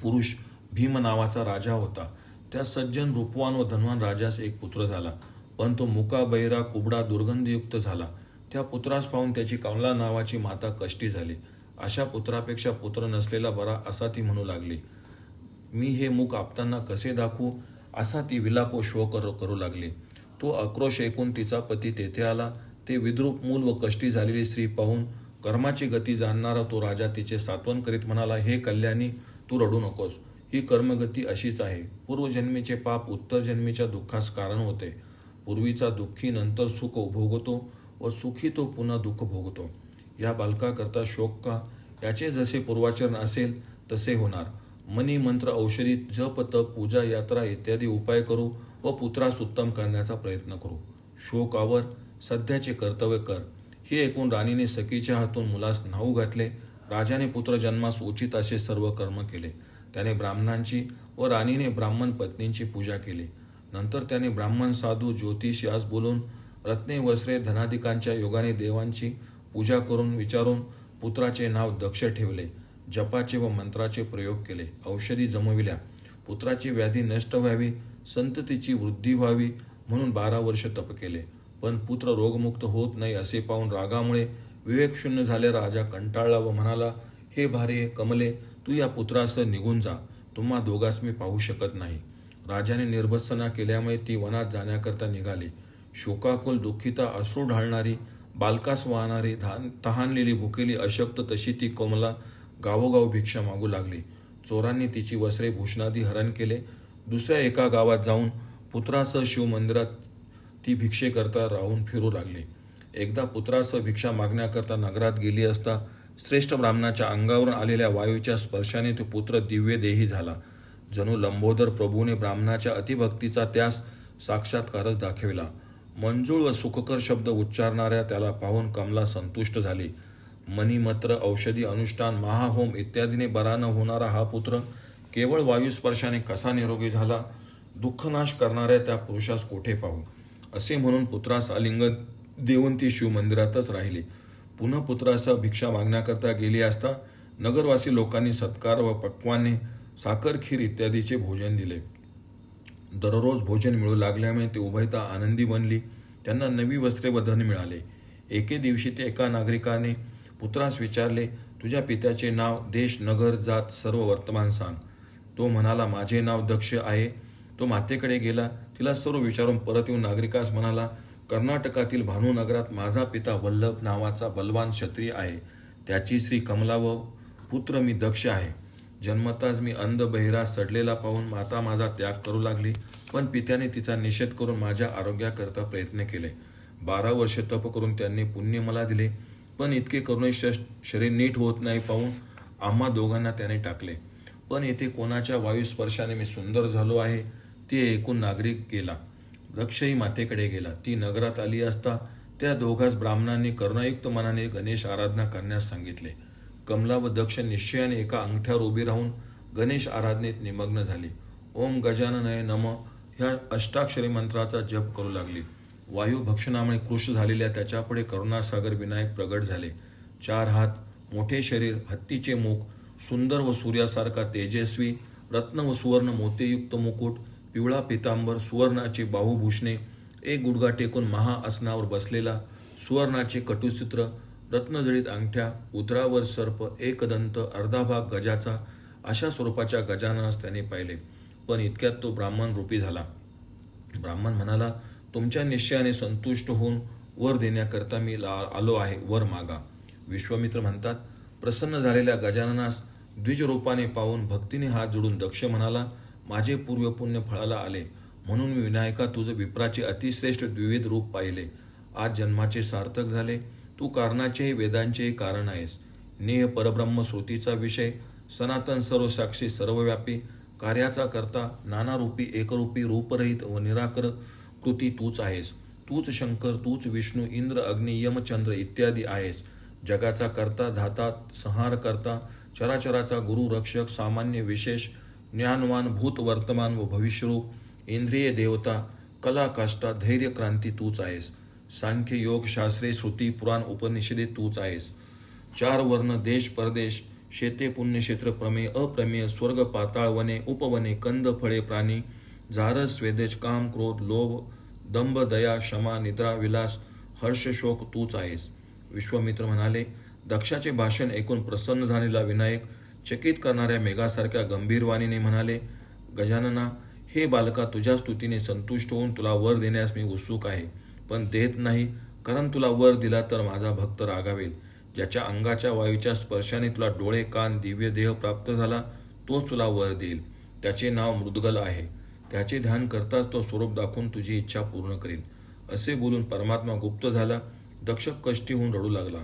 पुरुष भीम नावाचा राजा होता. त्या सज्जन, रूपवान व धनवान राजास एक पुत्र झाला, पण तो मुका, बहिरा, कुबडा, दुर्गंधयुक्त झाला. त्या पुत्रास पाहून त्याची कमला नावाची माता कष्टी झाली. अशा पुत्रापेक्षा पुत्र नसलेला बरा, असा ती म्हणू लागली. मी हे मुख आपतांना कसे दाखवू, असा ती विलाप व शोक करू लागली. तो आक्रोश ऐकून तिचा पती तेथे आला. ते विद्रूप मूल व कष्टी झालेली स्त्री पाहून कर्माची गती जाणणारा तो राजा तिचे सांत्वन करीत म्हणाला, हे कल्याणी, तू रडू नकोस. ही कर्मगती अशीच आहे. पूर्वजन्मीचे पाप उत्तर जन्मीच्या दुःखास कारण होते. पूर्वीचा दुःखी नंतर सुख भोगतो व सुखी तो पुन्हा दुःख भोगतो. या बालकाकरता शोक का? याचे जसे पूर्वाचरण असेल तसे होणार. मनी, मंत्र, औषधी, जप, तप, पूजा, यात्रा इत्यादी उपाय करू व पुत्रास उत्तम करण्याचा प्रयत्न करू. शोकावर सध्याचे कर्तव्य कर. हे ऐकून राणीने सखीच्या हातून मुलास न्हाऊ घातले. राजाने पुत्र जन्मास उचित असे सर्व कर्म केले. त्याने ब्राह्मणांची व राणीने ब्राह्मण पत्नींची पूजा केली. नंतर त्याने ब्राह्मण, साधू, ज्योतिष यास बोलून रत्ने, वस्त्रे, धनाधिकांच्या योगाने देवांची पूजा करून विचारून पुत्राचे नाव दक्ष ठेवले. जपाचे व मंत्राचे प्रयोग केले. औषधी जमविल्या. पुत्राची व्याधी नष्ट व्हावी, संततीची वृद्धी व्हावी म्हणून 12 वर्ष तप केले. पण पुत्र रोगमुक्त होत नाही असे पाहून रागामुळे विवेकशून्य झाले राजा कंटाळला व म्हणाला, हे भार्ये कमले, तू या पुत्रासह निघून जा. तुम्हा दोघांस मी पाहू शकत नाही. राजाने निर्भत्सना केल्यामुळे ती वनात जाण्याकरता निघाली. शोकाकुल, दुःखिता, अश्रू ढाळणारी, बालकास वाहणारी, तहानलेली, भुकेली, अशक्त तशी ती कमला गावोगाव भिक्षा मागू लागली. चोरांनी तिची वस्त्रे, भूषणादी हरण केले. दुसऱ्या एका गावात जाऊन पुत्रासह शिवमंदिरात ती भिक्षेकरता राहून फिरू लागली. एकदा पुत्रासह भिक्षा मागण्याकरता नगरात गेली असता श्रेष्ठ ब्राह्मणाच्या अंगावरून आलेल्या वायूच्या स्पर्शाने तो पुत्र दिव्य देही झाला. जणू लंबोदर प्रभूने ब्राह्मणाच्या अतिभक्तीचा त्यास साक्षात्कारच दाखविला. मंजूळ व सुखकर शब्द उच्चारणाऱ्या त्याला पाहून कमला संतुष्ट झाली. मणिमंत्र, औषधी, अनुष्ठान, महाहोम इत्यादीने बरा न होणारा हा पुत्र केवळ वायुस्पर्शाने कसा निरोगी झाला? दुःखनाश करणाऱ्या त्या पुरुषास कोठे पाहू, असे म्हणून पुत्रास आलिंगन देऊन ती शिवमंदिरातच राहिली. पुन्हा पुत्रासह भिक्षा मागण्याकरता गेली असता नगरवासी लोकांनी सत्कार व पक्वाने, साखर, खीर इत्यादीचे भोजन दिले. दररोज भोजन मिळू लागल्यामुळे ते उभयता आनंदी बनली. त्यांना नवी वस्त्रे व धन मिळाले. एके दिवशी ते एका नागरिकाने पुत्रास विचारले, तुझ्या पित्याचे नाव, देश, नगर, जात सर्व वर्तमान सांग. तो म्हणाला, माझे नाव दक्ष आहे. तो मातेकडे गेला. तिला सर्व विचारून परत येऊन नागरिकास म्हणाला, कर्नाटकातील भानुनगरात माझा पिता वल्लभ नावाचा बलवान क्षत्रिय आहे. त्याची स्त्री कमला व पुत्र मी दक्ष आहे. जन्मताच मी अंध, बहिरा, सडलेला पाहून माता माझा त्याग करू लागली, पण पित्याने तिचा निषेध करून माझ्या आरोग्याकरता प्रयत्न केले. 12 वर्ष तप करून त्यांनी पुण्य मला दिले, पण इतके करूनही शरीर नीट होत नाही पाहून आम्हा दोघांना त्याने टाकले. पण येथे कोणाच्या वायुस्पर्शाने मी सुंदर झालो आहे ते ऐकून नागरिक गेला. दक्षही मातेकडे गेला. ती नगरात आली असता त्या दोघांस ब्राह्मणांनी करुणायुक्त मनाने गणेश आराधना करण्यास सांगितले. कमला व दक्ष निश्चयाने एका अंगठ्यावर उभी राहून गणेश आराधनेत निमग्न झाली. ओम गजाननाय नमः ह्या अष्टाक्षरी मंत्राचा जप करू लागली. वायू भक्षणामुळे कृश झालेल्या त्याच्यापुढे करुणासागर विनायक प्रगट झाले. 4 हात, मोठे शरीर, हत्तीचे मुख, सुंदर व सूर्यासारखा तेजस्वी, रत्न व सुवर्ण मोतेयुक्त मुकुट, पिवळा पितांबर, सुवर्णाची बाहुभूषणे, एक गुडघा टेकून महाआसनावर बसलेला, सुवर्णाचे कटुचित्र, रत्नजडित अंगठ्या, उदरावर सर्प, एकदंत, अर्धा भाग गजाचा, अशा स्वरूपाच्या गजाननास त्याने पाहिले. पण इतक्यात तो ब्राह्मण रूपी झाला. ब्राह्मण म्हणाला, तुमच्या निश्चयाने संतुष्ट होऊन वर देण्याकरता मी आलो आहे, वर मागा. विश्वामित्र म्हणतात, प्रसन्न झालेल्या गजाननास द्विजरूपाने पाहून भक्तीने हात जोडून दक्ष म्हणाला, माझे पूर्व पुण्य फळाला आले, म्हणून मी विनायका तुझं विप्राचे अतिश्रेष्ठ द्विविध रूप पाहिले. आज जन्माचे सार्थक झाले. तू कारणाचेही वेदांचेही कारण आहेस. नेह परब्रह्म श्रुतीचा विषय, सनातन सर्वसाक्षी सर्वव्यापी, कार्याचा करता, नानारूपी, एकरूपी, रूपरहित व निराकर कृती तूच आहेस. तूच शंकर, तूच विष्णू, इंद्र, अग्नी, यम, चंद्र इत्यादी आहेस. जगाचा करता, धाता, संहार करता, चराचराचा गुरु, रक्षक, सामान्य, विशेष, ज्ञानवान, भूत, वर्तमान व भविष्यरूप, इंद्रिय देवता, कला, काष्टा, धैर्य, क्रांती तूच आहेस. सांख्य योग शास्त्रे श्रुती पुराण उपनिषदे तूच आहेस. 4 वर्ण देश परदेश शेते पुण्यक्षेत्र प्रमेय अप्रमेय स्वर्ग पाताळ वने उपवने कंद फळे प्राणी झारस स्वेदेश काम क्रोध लोभ दंभ दया क्षमा निद्रा विलास हर्ष शोक तूच आहेस. विश्वामित्र म्हणाले. दक्षाचे भाषण ऐकून प्रसन्न झालेला विनायक चकित करणाऱ्या मेघासारख्या गंभीर वाणीने म्हणाले. गजानना, हे बालका, तुझ्या स्तुतीने संतुष्ट होऊन तुला वर देण्यास मी उत्सुक आहे, पण देत नाही, कारण तुला वर दिला तर माझा भक्त रागावेल. ज्याच्या अंगाच्या वायूच्या स्पर्शाने तुला डोळे कान दिव्य देह प्राप्त झाला तोच तुला वर देईल. त्याचे नाव मृदगल आहे. त्याचे ध्यान करताच तो स्वरूप दाखवून तुझी इच्छा पूर्ण करील. असे बोलून परमात्मा गुप्त झाला. दक्ष कष्टी होऊन रडू लागला.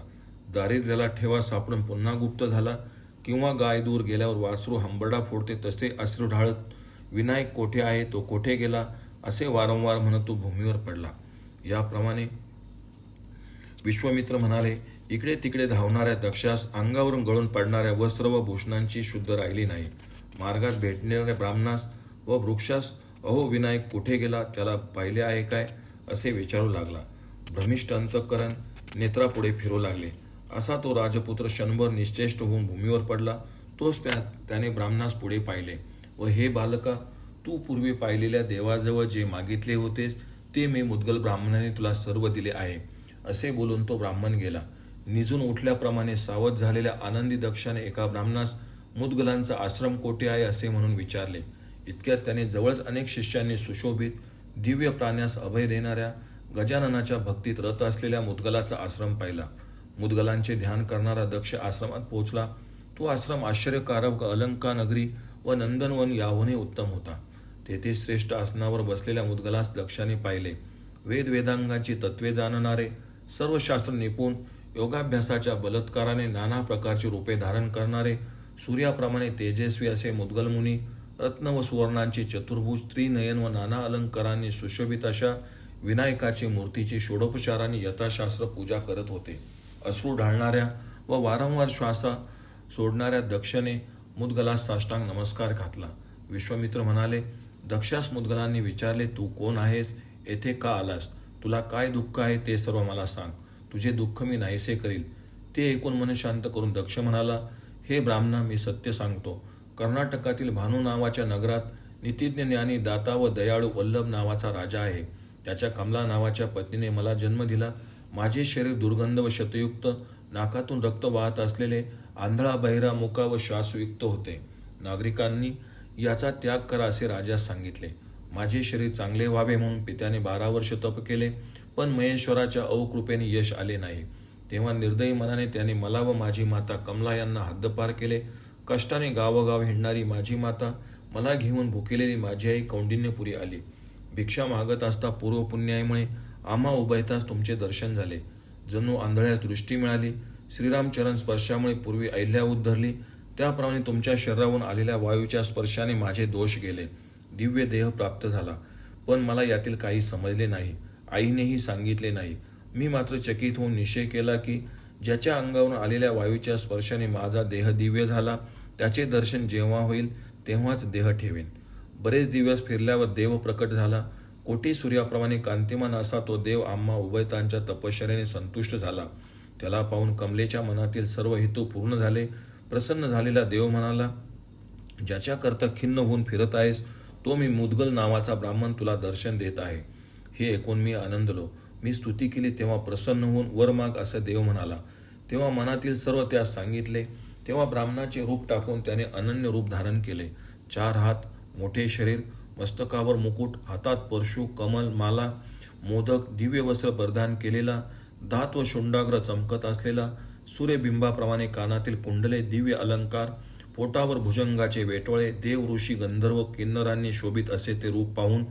दारिद्र्याला ठेवा सापडून पुन्हा गुप्त झाला, किंवा गाय दूर गेल्यावर वासरू हंबरडा फोडते तसे अश्रू ढाळत विनायक कोठे आहे, तो कोठे गेला, असे वारंवार म्हणत तो भूमीवर पडला. याप्रमाणे विश्वामित्र म्हणाले. इकडे तिकडे धावणाऱ्या दक्षास अंगावरून गळून पडणाऱ्या वस्त्र व भूषणांची शुद्ध राहिली नाही. मार्गात भेटणाऱ्या ब्राह्मणास व वृक्षास अहो विनायक कुठे गेला, त्याला पाहिले आहे काय, असे विचारू लागला. भ्रमिष्ठ अंतःकरण नेत्रापुढे फिरू लागले. असा तो राजपुत्र क्षणभर निश्चेष्ट होऊन भूमीवर पडला. तोच त्याने ब्राह्मणास पुढे पाहिले व हे बालका, तू पूर्वी पाहिलेल्या देवाजवळ जे मागितले होतेस ते मी मुद्गल ब्राह्मणाने तुला सर्व दिले आहे, असे बोलून तो ब्राह्मण गेला. निजून उठल्याप्रमाणे सावध झालेल्या आनंदी दक्षाने एका ब्राह्मणास मुद्गलांचा आश्रम कोठे आहे असे म्हणून विचारले. इतक्यात त्याने जवळच अनेक शिष्यांनी सुशोभित दिव्य प्राण्यास अभय देणाऱ्या गजाननाच्या भक्तीत रत असलेल्या मुद्गलाचा आश्रम पाहिला. मुद्गलांचे ध्यान करणारा दक्ष आश्रमात पोहोचला. तो आश्रम आश्चर्यकारक अलंका नगरी व नंदनवन याहूनही उत्तम होता. तेथे श्रेष्ठ आसनावर बसलेल्या मुद्गलास दक्षाने पाहिले. वेदांगाची तत्वे जाणणारे, सर्व शास्त्र निपुण, योगाभ्यासाच्या बलात्काराने नाना प्रकारची रूपे धारण करणारे, सूर्याप्रमाणे तेजस्वी असे मुद्गल मुनी, रत्न व सुवर्णांची चतुर्भुज, त्रिनयन व नाना अलंकारांनी सुशोभित अशा विनायकाची मूर्तीची षोडोपचारांनी यथाशास्त्र पूजा करत होते. अश्रू ढाळणाऱ्या व वारंवार श्वासा सोडणाऱ्या दक्षने मुद्गलास साष्टांग नमस्कार घातला. विश्वामित्र म्हणाले. दक्षास मुद्गलांनी विचारले. तू कोण आहेस, येथे का आलास, तुला काय दुःख आहे ते सर्व मला सांग, तुझे दुःख मी नाहीसे करील. ते ऐकून मन शांत करून दक्ष म्हणाला. हे ब्राह्मणा, मी सत्य सांगतो. कर्नाटकातील भानू नावाच्या नगरात नितिज्ञ ज्ञानी दाता व दयाळू वल्लभ नावाचा राजा आहे. त्याच्या कमला नावाच्या पत्नीने मला जन्म दिला. माझे शरीर दुर्गंध व शतयुक्त, नाकातून रक्त वाहत असलेले, आंधळा बहिरा मुका व श्वासयुक्त होते. नागरिकांनी याचा त्याग करा असे राजास सांगितले. माझे शरीर चांगले व्हावे म्हणून पित्याने 12 वर्ष तप केले, पण महेश्वराच्या अवकृपेने यश आले नाही. तेव्हा निर्दयी मनाने त्याने मला व माझी माता कमला यांना हद्दपार केले. कष्टाने गावोगाव हिंडणारी माझी माता, मला घेऊन भुकेलेली माझी आई कौंडिन्यपुरी आली. भिक्षा मागत असता पूर्वपुण्यामुळे आम्हा उभयतास तुमचे दर्शन झाले. जणू आंधळ्यास दृष्टी मिळाली. श्रीरामचरण स्पर्शामुळे पूर्वी अहिल्या उद्धरली, त्याप्रमाणे तुमच्या शरीरावरून आलेल्या वायूच्या स्पर्शाने माझे दोष गेले. दिव्य देह प्राप्त झाला, पण मला यातील काही समजले नाही. आईनेही सांगितले नाही. मी मात्र चकित होऊन निश्चय केला की ज्याच्या अंगावरून आलेल्या वायूच्या स्पर्शाने माझा देह दिव्य झाला, त्याचे दर्शन जेव्हा होईल तेव्हाच देह ठेवेन. बरेच दिवस फिरल्यावर देव प्रकट झाला. कोटी सूर्याप्रमाणे कांतिमान असा तो देव आम्हा उभयतांच्या तपश्चर्याने संतुष्ट झाला. त्याला पाहून कमलेच्या मनातील सर्व हेतू पूर्ण झाले. प्रसन्न झालेला देव म्हणाला. ज्याच्याकरता खिन्न होऊन फिरत आहेस, तो मी मुद्गल नावाचा ब्राह्मण तुला दर्शन देत आहे. हे ऐकून मी आनंदलो. मी स्तुती केली तेव्हा प्रसन्न होऊन वर माग असे देव म्हणाला. तेव्हा मनातील सर्व त्यास सांगितले. तेव्हा ब्राह्मणाचे रूप टाकून त्याने अनन्य रूप धारण केले. 4 हात, मोठे शरीर, मस्तकावर मुकुट, हातात परशु, कमल, माला, मोदक, दिव्य वस्त्र परिधान केलेला, दात व शुंडाग्र चमकत असलेला, सूर्यबिंबाप्रमाणे कानातील कुंडले, दिव्य अलंकार, पोटावर भुजंगाचे वेटोळे, देव ऋषी गंधर्व किन्नरांनी शोभित असे ते रूप पाहून,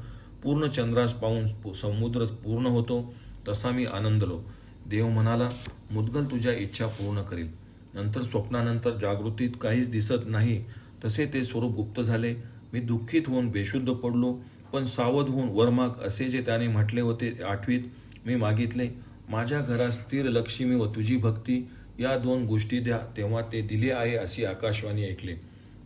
पूर्ण चंद्रास पाहून समुद्र पूर्ण होतो तसा मी आनंदलो. देव म्हणाला. मुद्गल तुझ्या इच्छा पूर्ण करील. नंतर स्वप्नानंतर जागृतीत काहीच दिसत नाही तसे ते स्वरूप गुप्त झाले. मी दुःखित होऊन बेशुद्ध पडलो, पण सावध होऊन वरमाग असे जे त्याने म्हटले होते आठवीत मी मागितले. माझ्या घरात स्थिर लक्ष्मी व तुझी भक्ती या 2 गोष्टी द्या. तेव्हा ते दिले आहे अशी आकाशवाणी ऐकले.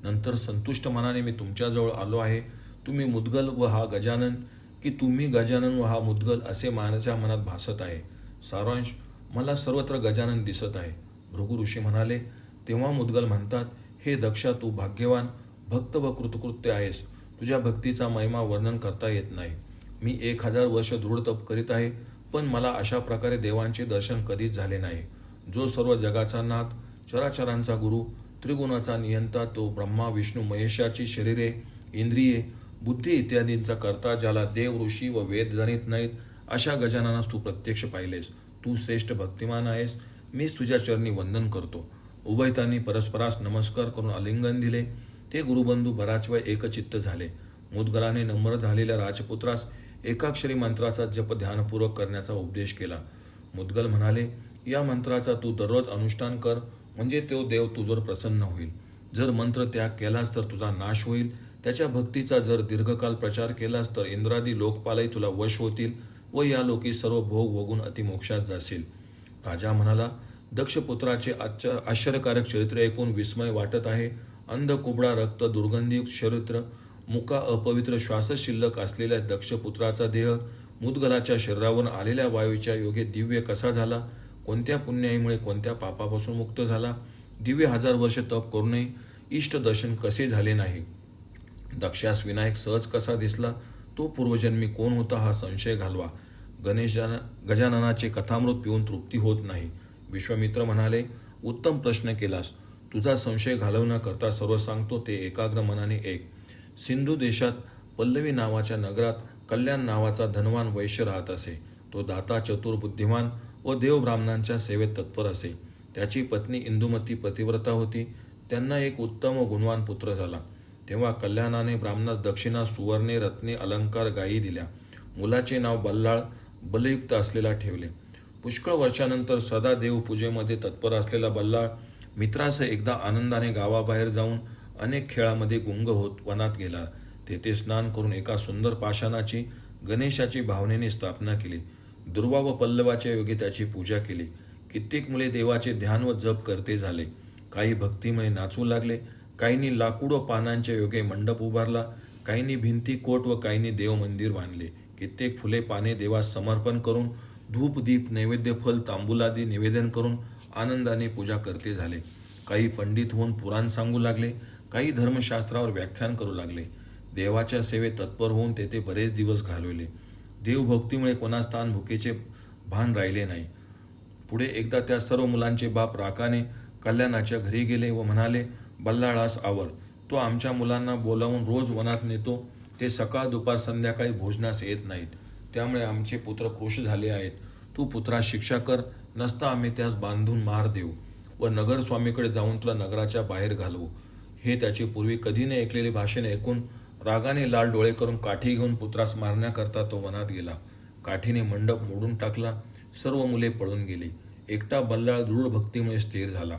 नंतर संतुष्ट मनाने मी तुमच्याजवळ आलो आहे. तुम्ही मुद्गल व हा गजानन की तुम्ही गजानन व हा मुद्गल असे माझ्या मनात भासत आहे. सारांश, मला सर्वत्र गजानन दिसत आहे. भृगु ऋषी म्हणाले. तेव्हा मुद्गल म्हणतात, हे दक्षा, तू भाग्यवान भक्त व कृतकृत्य आहेस. तुझ्या भक्तीचा महिमा वर्णन करता येत नाही. मी 1000 वर्ष दृढ तप करीत आहे, पण मला अशा प्रकारे देवांचे दर्शन कधीच झाले नाही. जो सर्व जगाचा नाथ, चराचरांचा गुरु, त्रिगुणाचा नियंता, तो ब्रह्मा विष्णू महेशाची शरीरे, इंद्रिये, बुद्धी इत्यादींचा करता, ज्याला देव, ऋषी व वेद जाणीत नाहीत, अशा गजाननास तू प्रत्यक्ष पाहिलेस. तू श्रेष्ठ भक्तिमान आहेस. मीच तुझ्या चरणी वंदन करतो. उभयतांनी परस्परास नमस्कार करून आलिंगन दिले. ते गुरुबंधू बराच वेळ एकचित्त झाले. मुद्गलाने नम्र झालेल्या राजपुत्रास एकाक्षरी मंत्राचा जप ध्यानपूर्वक करण्याचा उपदेश केला. मुद्गल म्हणाले, या मंत्राचा तू दररोज अनुष्ठान कर, म्हणजे तो देव तुझवर प्रसन्न होईल. जर मंत्र त्याग केलास तर तुझा नाश होईल. त्याच्या भक्तीचा जर दीर्घकाल प्रचार केलास तर इंद्रादी लोकपालही तुला वश होतील व या लोकी सर्व भोग भोगून अतिमोक्षात जाशील. राजा म्हणाला, दक्षपुत्राचे आश्चर्यकारक चरित्र ऐकून विस्मय वाटत आहे. अंध, कुबडा, रक्त दुर्गंधीयुक्त चरित्र, मुका अपवित्र श्वास शिल्लक असलेल्या दक्षपुत्राचा देह मुद्गलाच्या शरीरावरून आलेल्या वायूच्या योगे दिव्य कसा झाला? कोणत्या पुण्याईमुळे कोणत्या पापापासून मुक्त झाला? दिव्य 1000 वर्ष तप करूनही इष्ट दर्शन कसे झाले नाही? दक्षास विनायक सहज कसा दिसला? तो पूर्वजन्मी कोण होता हा संशय घालवा. गजाननाचे कथामृत पिऊन तृप्ती होत नाही. विश्वामित्र म्हणाले, उत्तम प्रश्न केलास. तुझा संशय घालवण्याकरता सर्व सांगतो ते एकाग्र मनाने ऐक. सिंधू देशात पल्लवी नावाच्या नगरात कल्याण नावाचा धनवान वैश्य राहत असे. तो दाता, चतुर, बुद्धिमान व देवब्राह्मणांच्या सेवेत तत्पर असे. त्याची पत्नी इंदुमती पतिव्रता होती. त्यांना एक उत्तम व गुणवान पुत्र झाला. तेव्हा कल्याणाने ब्राह्मणास दक्षिणा, सुवर्णे, रत्ने, अलंकार, गायी दिल्या. मुलाचे नाव बल्लाळ, बलयुक्त असलेला ठेवले. पुष्कळ वर्षानंतर सदा देवपूजेमध्ये तत्पर असलेला बल्लाळ मित्रासह एकदा आनंदाने गावाबाहेर जाऊन अनेक खेळामध्ये गुंग होत वनात गेला. तेथे स्नान करून एका सुंदर पाषाणाची गणेशाची भावनेने स्थापना केली. दुर्वा व पल्लवाच्या योगे त्याची पूजा केली. कित्येक मुले देवाचे ध्यान व जप करते झाले. काही भक्तिमय नाचू लागले. काहींनी लाकूड व पानांच्या योगे मंडप उभारला. काहींनी भिंती, कोट व काहींनी देव मंदिर बांधले. कित्येक फुले पाने देवास समर्पण करून धूप, दीप, नैवेद्य, फल, तांबूलादी निवेदन करून आनंदाने पूजा करते झाले. काही पंडित होऊन पुराण सांगू लागले. काही धर्मशास्त्रावर व्याख्यान करू लागले. देवाच्या सेवेत तत्पर होऊन तेथे बरेच दिवस घालवले. देवभक्तीमुळे कोणास तान भुकेचे भान राहिले नाही. पुढे एकदा त्या सर्व मुलांचे बाप रागाने कल्याणाच्या घरी गेले व म्हणाले, बल्लाळास आवर. तो आमच्या मुलांना बोलावून रोज वनात नेतो. ते सकाळ, दुपार, संध्याकाळी भोजनास येत नाहीत. त्यामुळे आमचे पुत्र कृश झाले आहेत. तू पुत्रास शिक्षा कर, नसता आम्ही त्यास बांधून मार देऊ व नगरस्वामीकडे जाऊन तुला नगराच्या बाहेर घालवू. हे त्याचे पूर्वी कधी न ऐकलेले भाषण ऐकून रागाने लाल डोळे करून काठी घेऊन पुत्रास मारण्याकरता तो वनात गेला. काठीने मंडप मोडून टाकला. सर्व मुले पळून गेली. एकटा बल्लाळ दृढ भक्तीमुळे स्थिर झाला.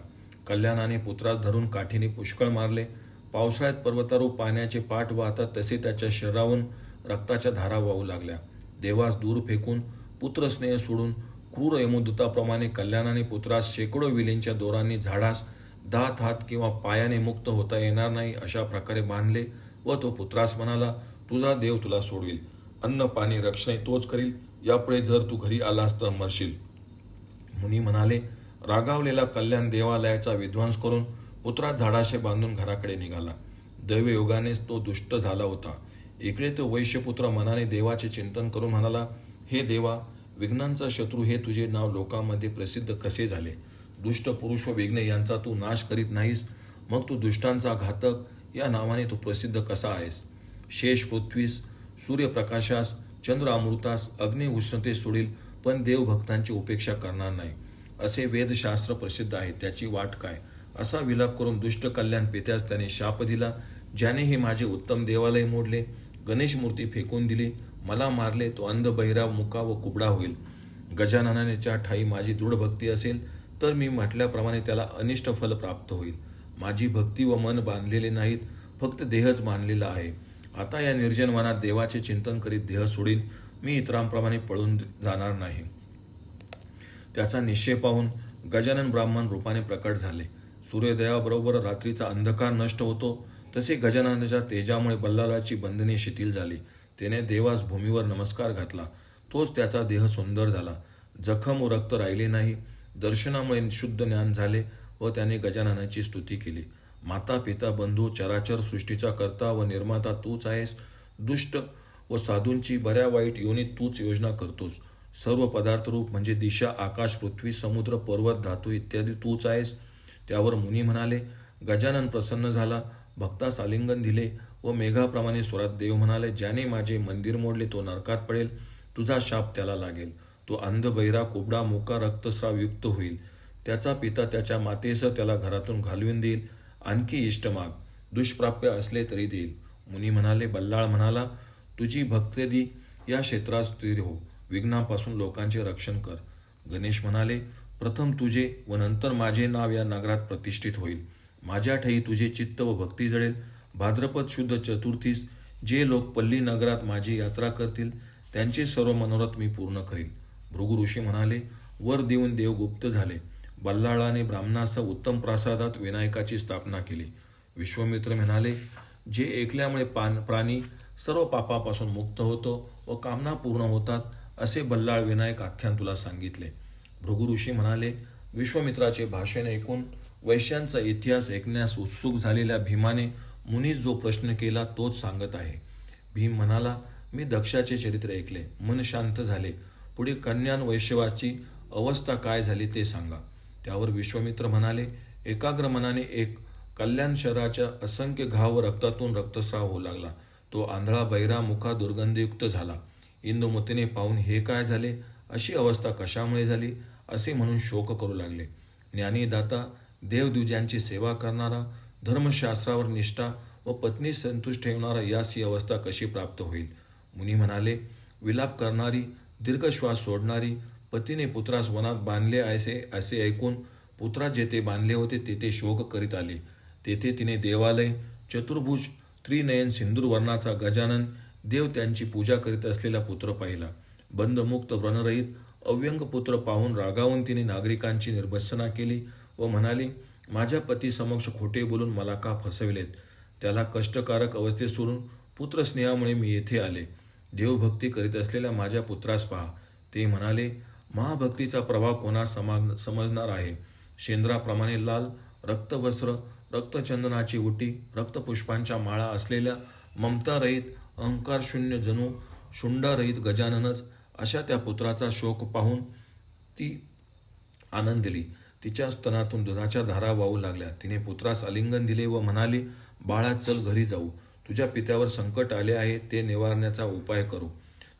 कल्याणाने पुत्रास धरून काठीने पुष्कळ मारले. पावसाळ्यात पर्वतारूप पाण्याचे पाठ वाहतात तसे त्याच्या शरीरावरून रक्ताच्या धारा वाहू लागल्या. देवास दूर फेकून, पुत्रस्नेह सोडून क्रूर यमदूताप्रमाणे कल्याणाने पुत्रास शेकडो विलींच्या दोरांनी झाडास दात, हात किंवा पायाने मुक्त होता येणार नाही अशा प्रकारे बांधले व तो पुत्रास म्हणाला, तुझा देव तुला सोडविल. अन्न, पाणी, रक्षण तोच करील. यापुढे जर तू घरी आलास तर मरशील. मुनी म्हणाले. रागावलेला कल्याण देवालयाचा विध्वंस करून पुत्रास झाडाशे बांधून घराकडे निघाला. दैवयोगानेच तो दुष्ट झाला होता. इकडे तो वैश्यपुत्र मनाने देवाचे चिंतन करून म्हणाला, हे देवा, विघ्नांचा शत्रू हे तुझे नाव लोकांमध्ये प्रसिद्ध कसे झाले? दुष्ट पुरुष व विघ्न यांचा तू नाश करीत नाहीस, मग तू दुष्टांचा घातक या नावाने तू प्रसिद्ध कसा आहेस? शेष पृथ्वीस, सूर्यप्रकाशास, चंद्र अमृतास, अग्नी उष्णतेस सोडील, पण देवभक्तांची उपेक्षा करणार नाही, असे वेदशास्त्र प्रसिद्ध आहे. त्याची वाट काय? असा विलाप करून दुष्ट कल्याण पित्यास त्याने शाप दिला. ज्याने हे माझे उत्तम देवालय मोडले, गणेश मूर्ती फेकून दिली, मला मारले, तो अंध, बहिरा, मुका व कुबडा होईल. गजाननाच्या ठाई माझी दृढ भक्ती असेल तर मी म्हटल्याप्रमाणे त्याला अनिष्ट फल प्राप्त होईल. माझी भक्ती व मन बांधलेले नाहीत, फक्त देहच बांधलेला आहे. आता या निर्जन वनात देवाचे चिंतन करीत देह सोडीन. मी इतरांप्रमाणे पळून जाणार नाही. त्याचा निश्चय पाहून गजानन ब्राह्मण रूपाने प्रकट झाले. सूर्योदयाबरोबर रात्रीचा अंधकार नष्ट होतो, तसे गजाननाच्या तेजामुळे बल्लाळाची बंधने शिथिल झाली. त्याने देवास भूमीवर नमस्कार घातला. तोच त्याचा देह सुंदर झाला. जखम व रक्त राहिले नाही. दर्शनामुळे शुद्ध ज्ञान झाले व त्याने गजाननाची स्तुती केली. माता पिता बंधू चराचर सृष्टीचा कर्ता व निर्माता तूच आहेस. दुष्ट व साधूंची बऱ्या वाईट योनीत तूच योजना करतोस. सर्व पदार्थ रूप म्हणजे दिशा, आकाश, पृथ्वी, समुद्र, पर्वत, धातू इत्यादी तूच आहेस. त्यावर मुनी म्हणाले. गजानन प्रसन्न झाला, भक्तास आलिंगन दिले व मेघाप्रमाणे स्वरात देव म्हणाले, ज्याने माझे मंदिर मोडले तो नरकात पडेल. तुझा शाप त्याला लागेल. तो अंध, बहिरा, कुबडा, मुका, रक्तस्राव युक्त होईल. त्याचा पिता त्याच्या मातेसह त्याला घरातून घालवून देईल. आणखी इष्ट माग, दुष्प्राप्य असले तरी देईल. मुनी म्हणाले. बल्लाळ म्हणाला, तुझी भक्तदी या क्षेत्रात स्थिर हो. विघ्नापासून लोकांचे रक्षण कर. गणेश म्हणाले, प्रथम तुझे व नंतर माझे नाव या नगरात प्रतिष्ठित होईल. माझ्या ठायी तुझे चित्त व भक्ती जळेल. भाद्रपद शुद्ध चतुर्थीस जे लोक पल्ली नगरात माझी यात्रा करतील त्यांचे सर्व मनोरथ मी पूर्ण करील. भृगु ऋषी म्हणाले. वर देऊन देव गुप्त झाले. बल्लाळाने ब्राह्मणासह उत्तम प्रासादात विनायकाची स्थापना केली. विश्वामित्र म्हणाले, जे ऐकल्यामुळे प्राणी सर्व पापापासून मुक्त होतो व कामना पूर्ण होतात असे बल्लाळ विनायक आख्यान तुला सांगितले. भृगु ऋषी म्हणाले. विश्वामित्राचे भाषण ऐकून वैश्यांचा इतिहास ऐकण्यास उत्सुक झालेल्या भीमाने मुनीस जो प्रश्न केला तोच सांगत आहे. भीम म्हणाला, मी दक्षाचे चरित्र ऐकले, मन शांत झाले. पुढे कन्यान वैश्यवाची अवस्था काय झाली ते सांगा. त्यावर विश्वामित्र म्हणाले, एकाग्र मनाने एक कल्याण शरीराच्या असंख्य घाव व रक्तातून रक्तस्राव होऊ लागला. तो आंधळा, बहिरा, मुखा, दुर्गंधयुक्त झाला. इंदुमतीने पाहून हे काय झाले, अशी अवस्था कशामुळे झाली असे म्हणून शोक करू लागले. ज्ञानी दाता, देवद्विजांची सेवा करणारा, धर्मशास्त्रावर निष्ठा व पत्नी संतुष्ट ठेवणारा यास ही अवस्था कशी प्राप्त होईल. मुनी म्हणाले, विलाप करणारी, दीर्घश्वास सोडणारी, पतीने पुत्रास वनात बांधले असे ऐकून पुत्रास जेथे बांधले होते तेथे शोक करीत आले. तेथे तिने देवालय, चतुर्भुज, त्रिनयन, सिंदूर वर्णाचा गजानन देव त्यांची पूजा करीत असलेला पुत्र पाहिला. बंधमुक्त, व्रणरहित, अव्यंग पुत्र पाहून रागावून तिने नागरिकांची निर्भत्सना केली व म्हणाली, माझ्या पती समक्ष खोटे बोलून मला का फसविलेत. त्याला कष्टकारक अवस्थेत सोडून पुत्रस्नेहामुळे मी येथे आले. देवभक्ती करीत असलेल्या माझ्या पुत्रास पहा. ते म्हणाले, महाभक्तीचा प्रभाव कोणास समजणार आहे. शेंद्राप्रमाणे लाल रक्तवस्त्र, रक्तचंदनाची उटी, रक्तपुष्पांच्या माळा असलेल्या ममतारहित, अहंकारशून्य, जणू शुंडारहित गजाननच अशा त्या पुत्राचा शोक पाहून ती आनंद दिली. तिच्या स्तनातून दुधाच्या धारा वाहू लागल्या. तिने पुत्रास आलिंगन दिले व म्हणाली, बाळा चल घरी जाऊ. तुझ्या पित्यावर संकट आले आहे ते निवारण्याचा उपाय करू.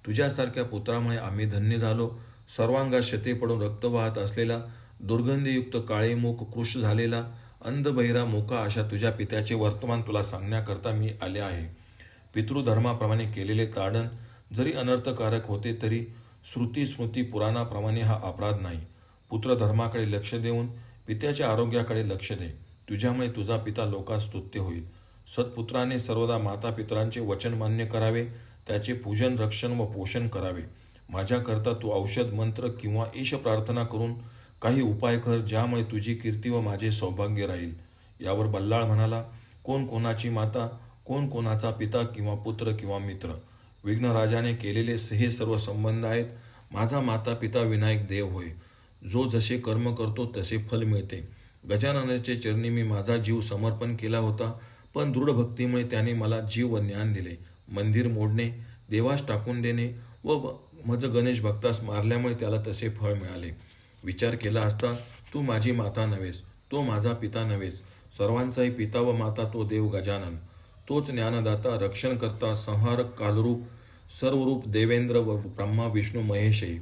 तुझ्यासारख्या पुत्रामुळे आम्ही धन्य झालो. सर्वांगात शते पडून रक्त वाहत असलेला, दुर्गंधीयुक्त, काळेमुख, कृश झालेला, अंध, बहिरा, मुका अशा तुझ्या पित्याचे वर्तमान तुला सांगण्याकरता मी आले आहे. पितृधर्माप्रमाणे केलेले ताडण जरी अनर्थकारक होते तरी श्रुती, स्मृती, पुराणाप्रमाणे हा अपराध नाही. पुत्रधर्माकडे लक्ष देऊन पित्याच्या आरोग्याकडे लक्ष दे. तुझ्यामुळे तुझा पिता लोकात स्तुत्य होईल. सत्पुत्राने सर्वदा मातापितरांचे वचन मान्य करावे. त्याचे पूजन, रक्षण व पोषण करावे. माझ्याकरता तू औषध, मंत्र किंवा ईश प्रार्थना करून काही उपाय कर, ज्यामुळे तुझी कीर्ती व माझे सौभाग्य राहील. यावर बल्लाळ म्हणाला, कोण कोणाची माता, कोण कोणाचा पिता किंवा पुत्र किंवा मित्र. विघ्नराजाने केलेले हे सर्व संबंध आहेत. माझा माता पिता विनायक देव होय. जो जसे कर्म करतो तसे फल मिळते. गजाननाचे चरणी मी माझा जीव समर्पण केला होता, पण दृढ भक्तीमुळे त्याने मला जीव व ज्ञान दिले. मंदिर मोडणे, देवास टाकून देणे व मज गणेश भक्तास मारल्यामुळे त्याला तसे फळ मिळाले. विचार केला असता तू माझी माता नव्हेस, तो माझा पिता नव्हेस. सर्वांचाही पिता व माता तो देव गजानन. तोच ज्ञानदाता, रक्षणकर्ता, संहारक, कालरूप, सर्वरूप, देवेंद्र व ब्रह्मा, विष्णू, महेशही.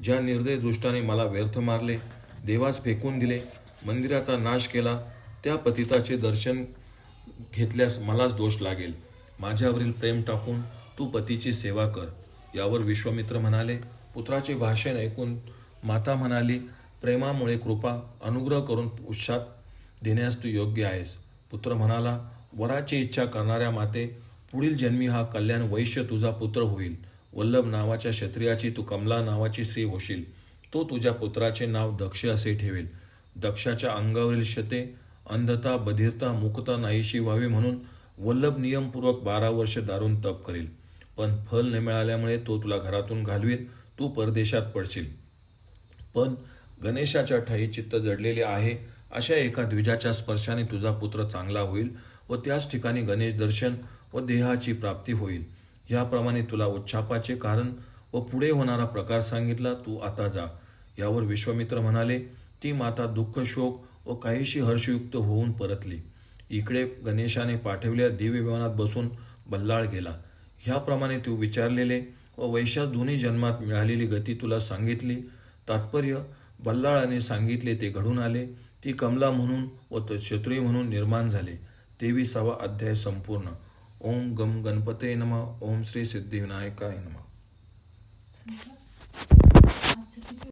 ज्या निर्दय दृष्टाने मला व्यर्थ मारले, देवास फेकून दिले, मंदिराचा नाश केला, त्या पतिताचे दर्शन घेतल्यास मलाच दोष लागेल. माझ्यावरील प्रेम टाकून तू पतीची सेवा कर. यावर विश्वामित्र म्हणाले, पुत्राचे भाषण ऐकून माता म्हणाली, प्रेमामुळे कृपा, अनुग्रह करून उत्साह देण्यास तू योग्य आहेस. पुत्र म्हणाला, वराची इच्छा करणाऱ्या माते, पुढील जन्मी हा कल्याण वैश्य तुझा पुत्र होईल. वल्लभ नावाच्या क्षत्रियाची तू कमला नावाची स्त्री होशील. तो तुझ्या पुत्राचे नाव दक्ष असे ठेवेल. दक्षाच्या अंगावरील शते, अंधता, बधिरता, मुकता नाहीशी व्हावी म्हणून वल्लभ नियमपूर्वक 12 वर्ष दारून तप करेल. पण फल न मिळाल्यामुळे तो तुला घरातून घालवीत, तू परदेशात पडशील. पण गणेशाच्या ठायी चित्त जडलेले आहे, अशा एका द्विजाच्या स्पर्शाने तुझा पुत्र चांगला होईल व त्याच ठिकाणी गणेश दर्शन व देहाची प्राप्ती होईल. ह्याप्रमाणे तुला उच्छापाचे कारण व पुढे होणारा प्रकार सांगितला. तू आता जा. यावर विश्वामित्र म्हणाले. ती माता दुःख शोक व काहीशी हर्षयुक्त होऊन परतली. इकडे गणेशाने पाठवलेल्या दिव्य विमानात बसून बल्लाळ गेला. ह्याप्रमाणे तू विचारलेले व वैशाख दोन्ही जन्मात मिळालेली गती तुला सांगितली. तात्पर्य, बल्लाळाने सांगितले ते घडून आले. ती कमला म्हणून व तो शत्रुई म्हणून निर्माण झाले. 23वा अध्याय संपूर्ण. ओम गम गणपते नमः. ओम श्री सिद्धिविनायकाय नमः.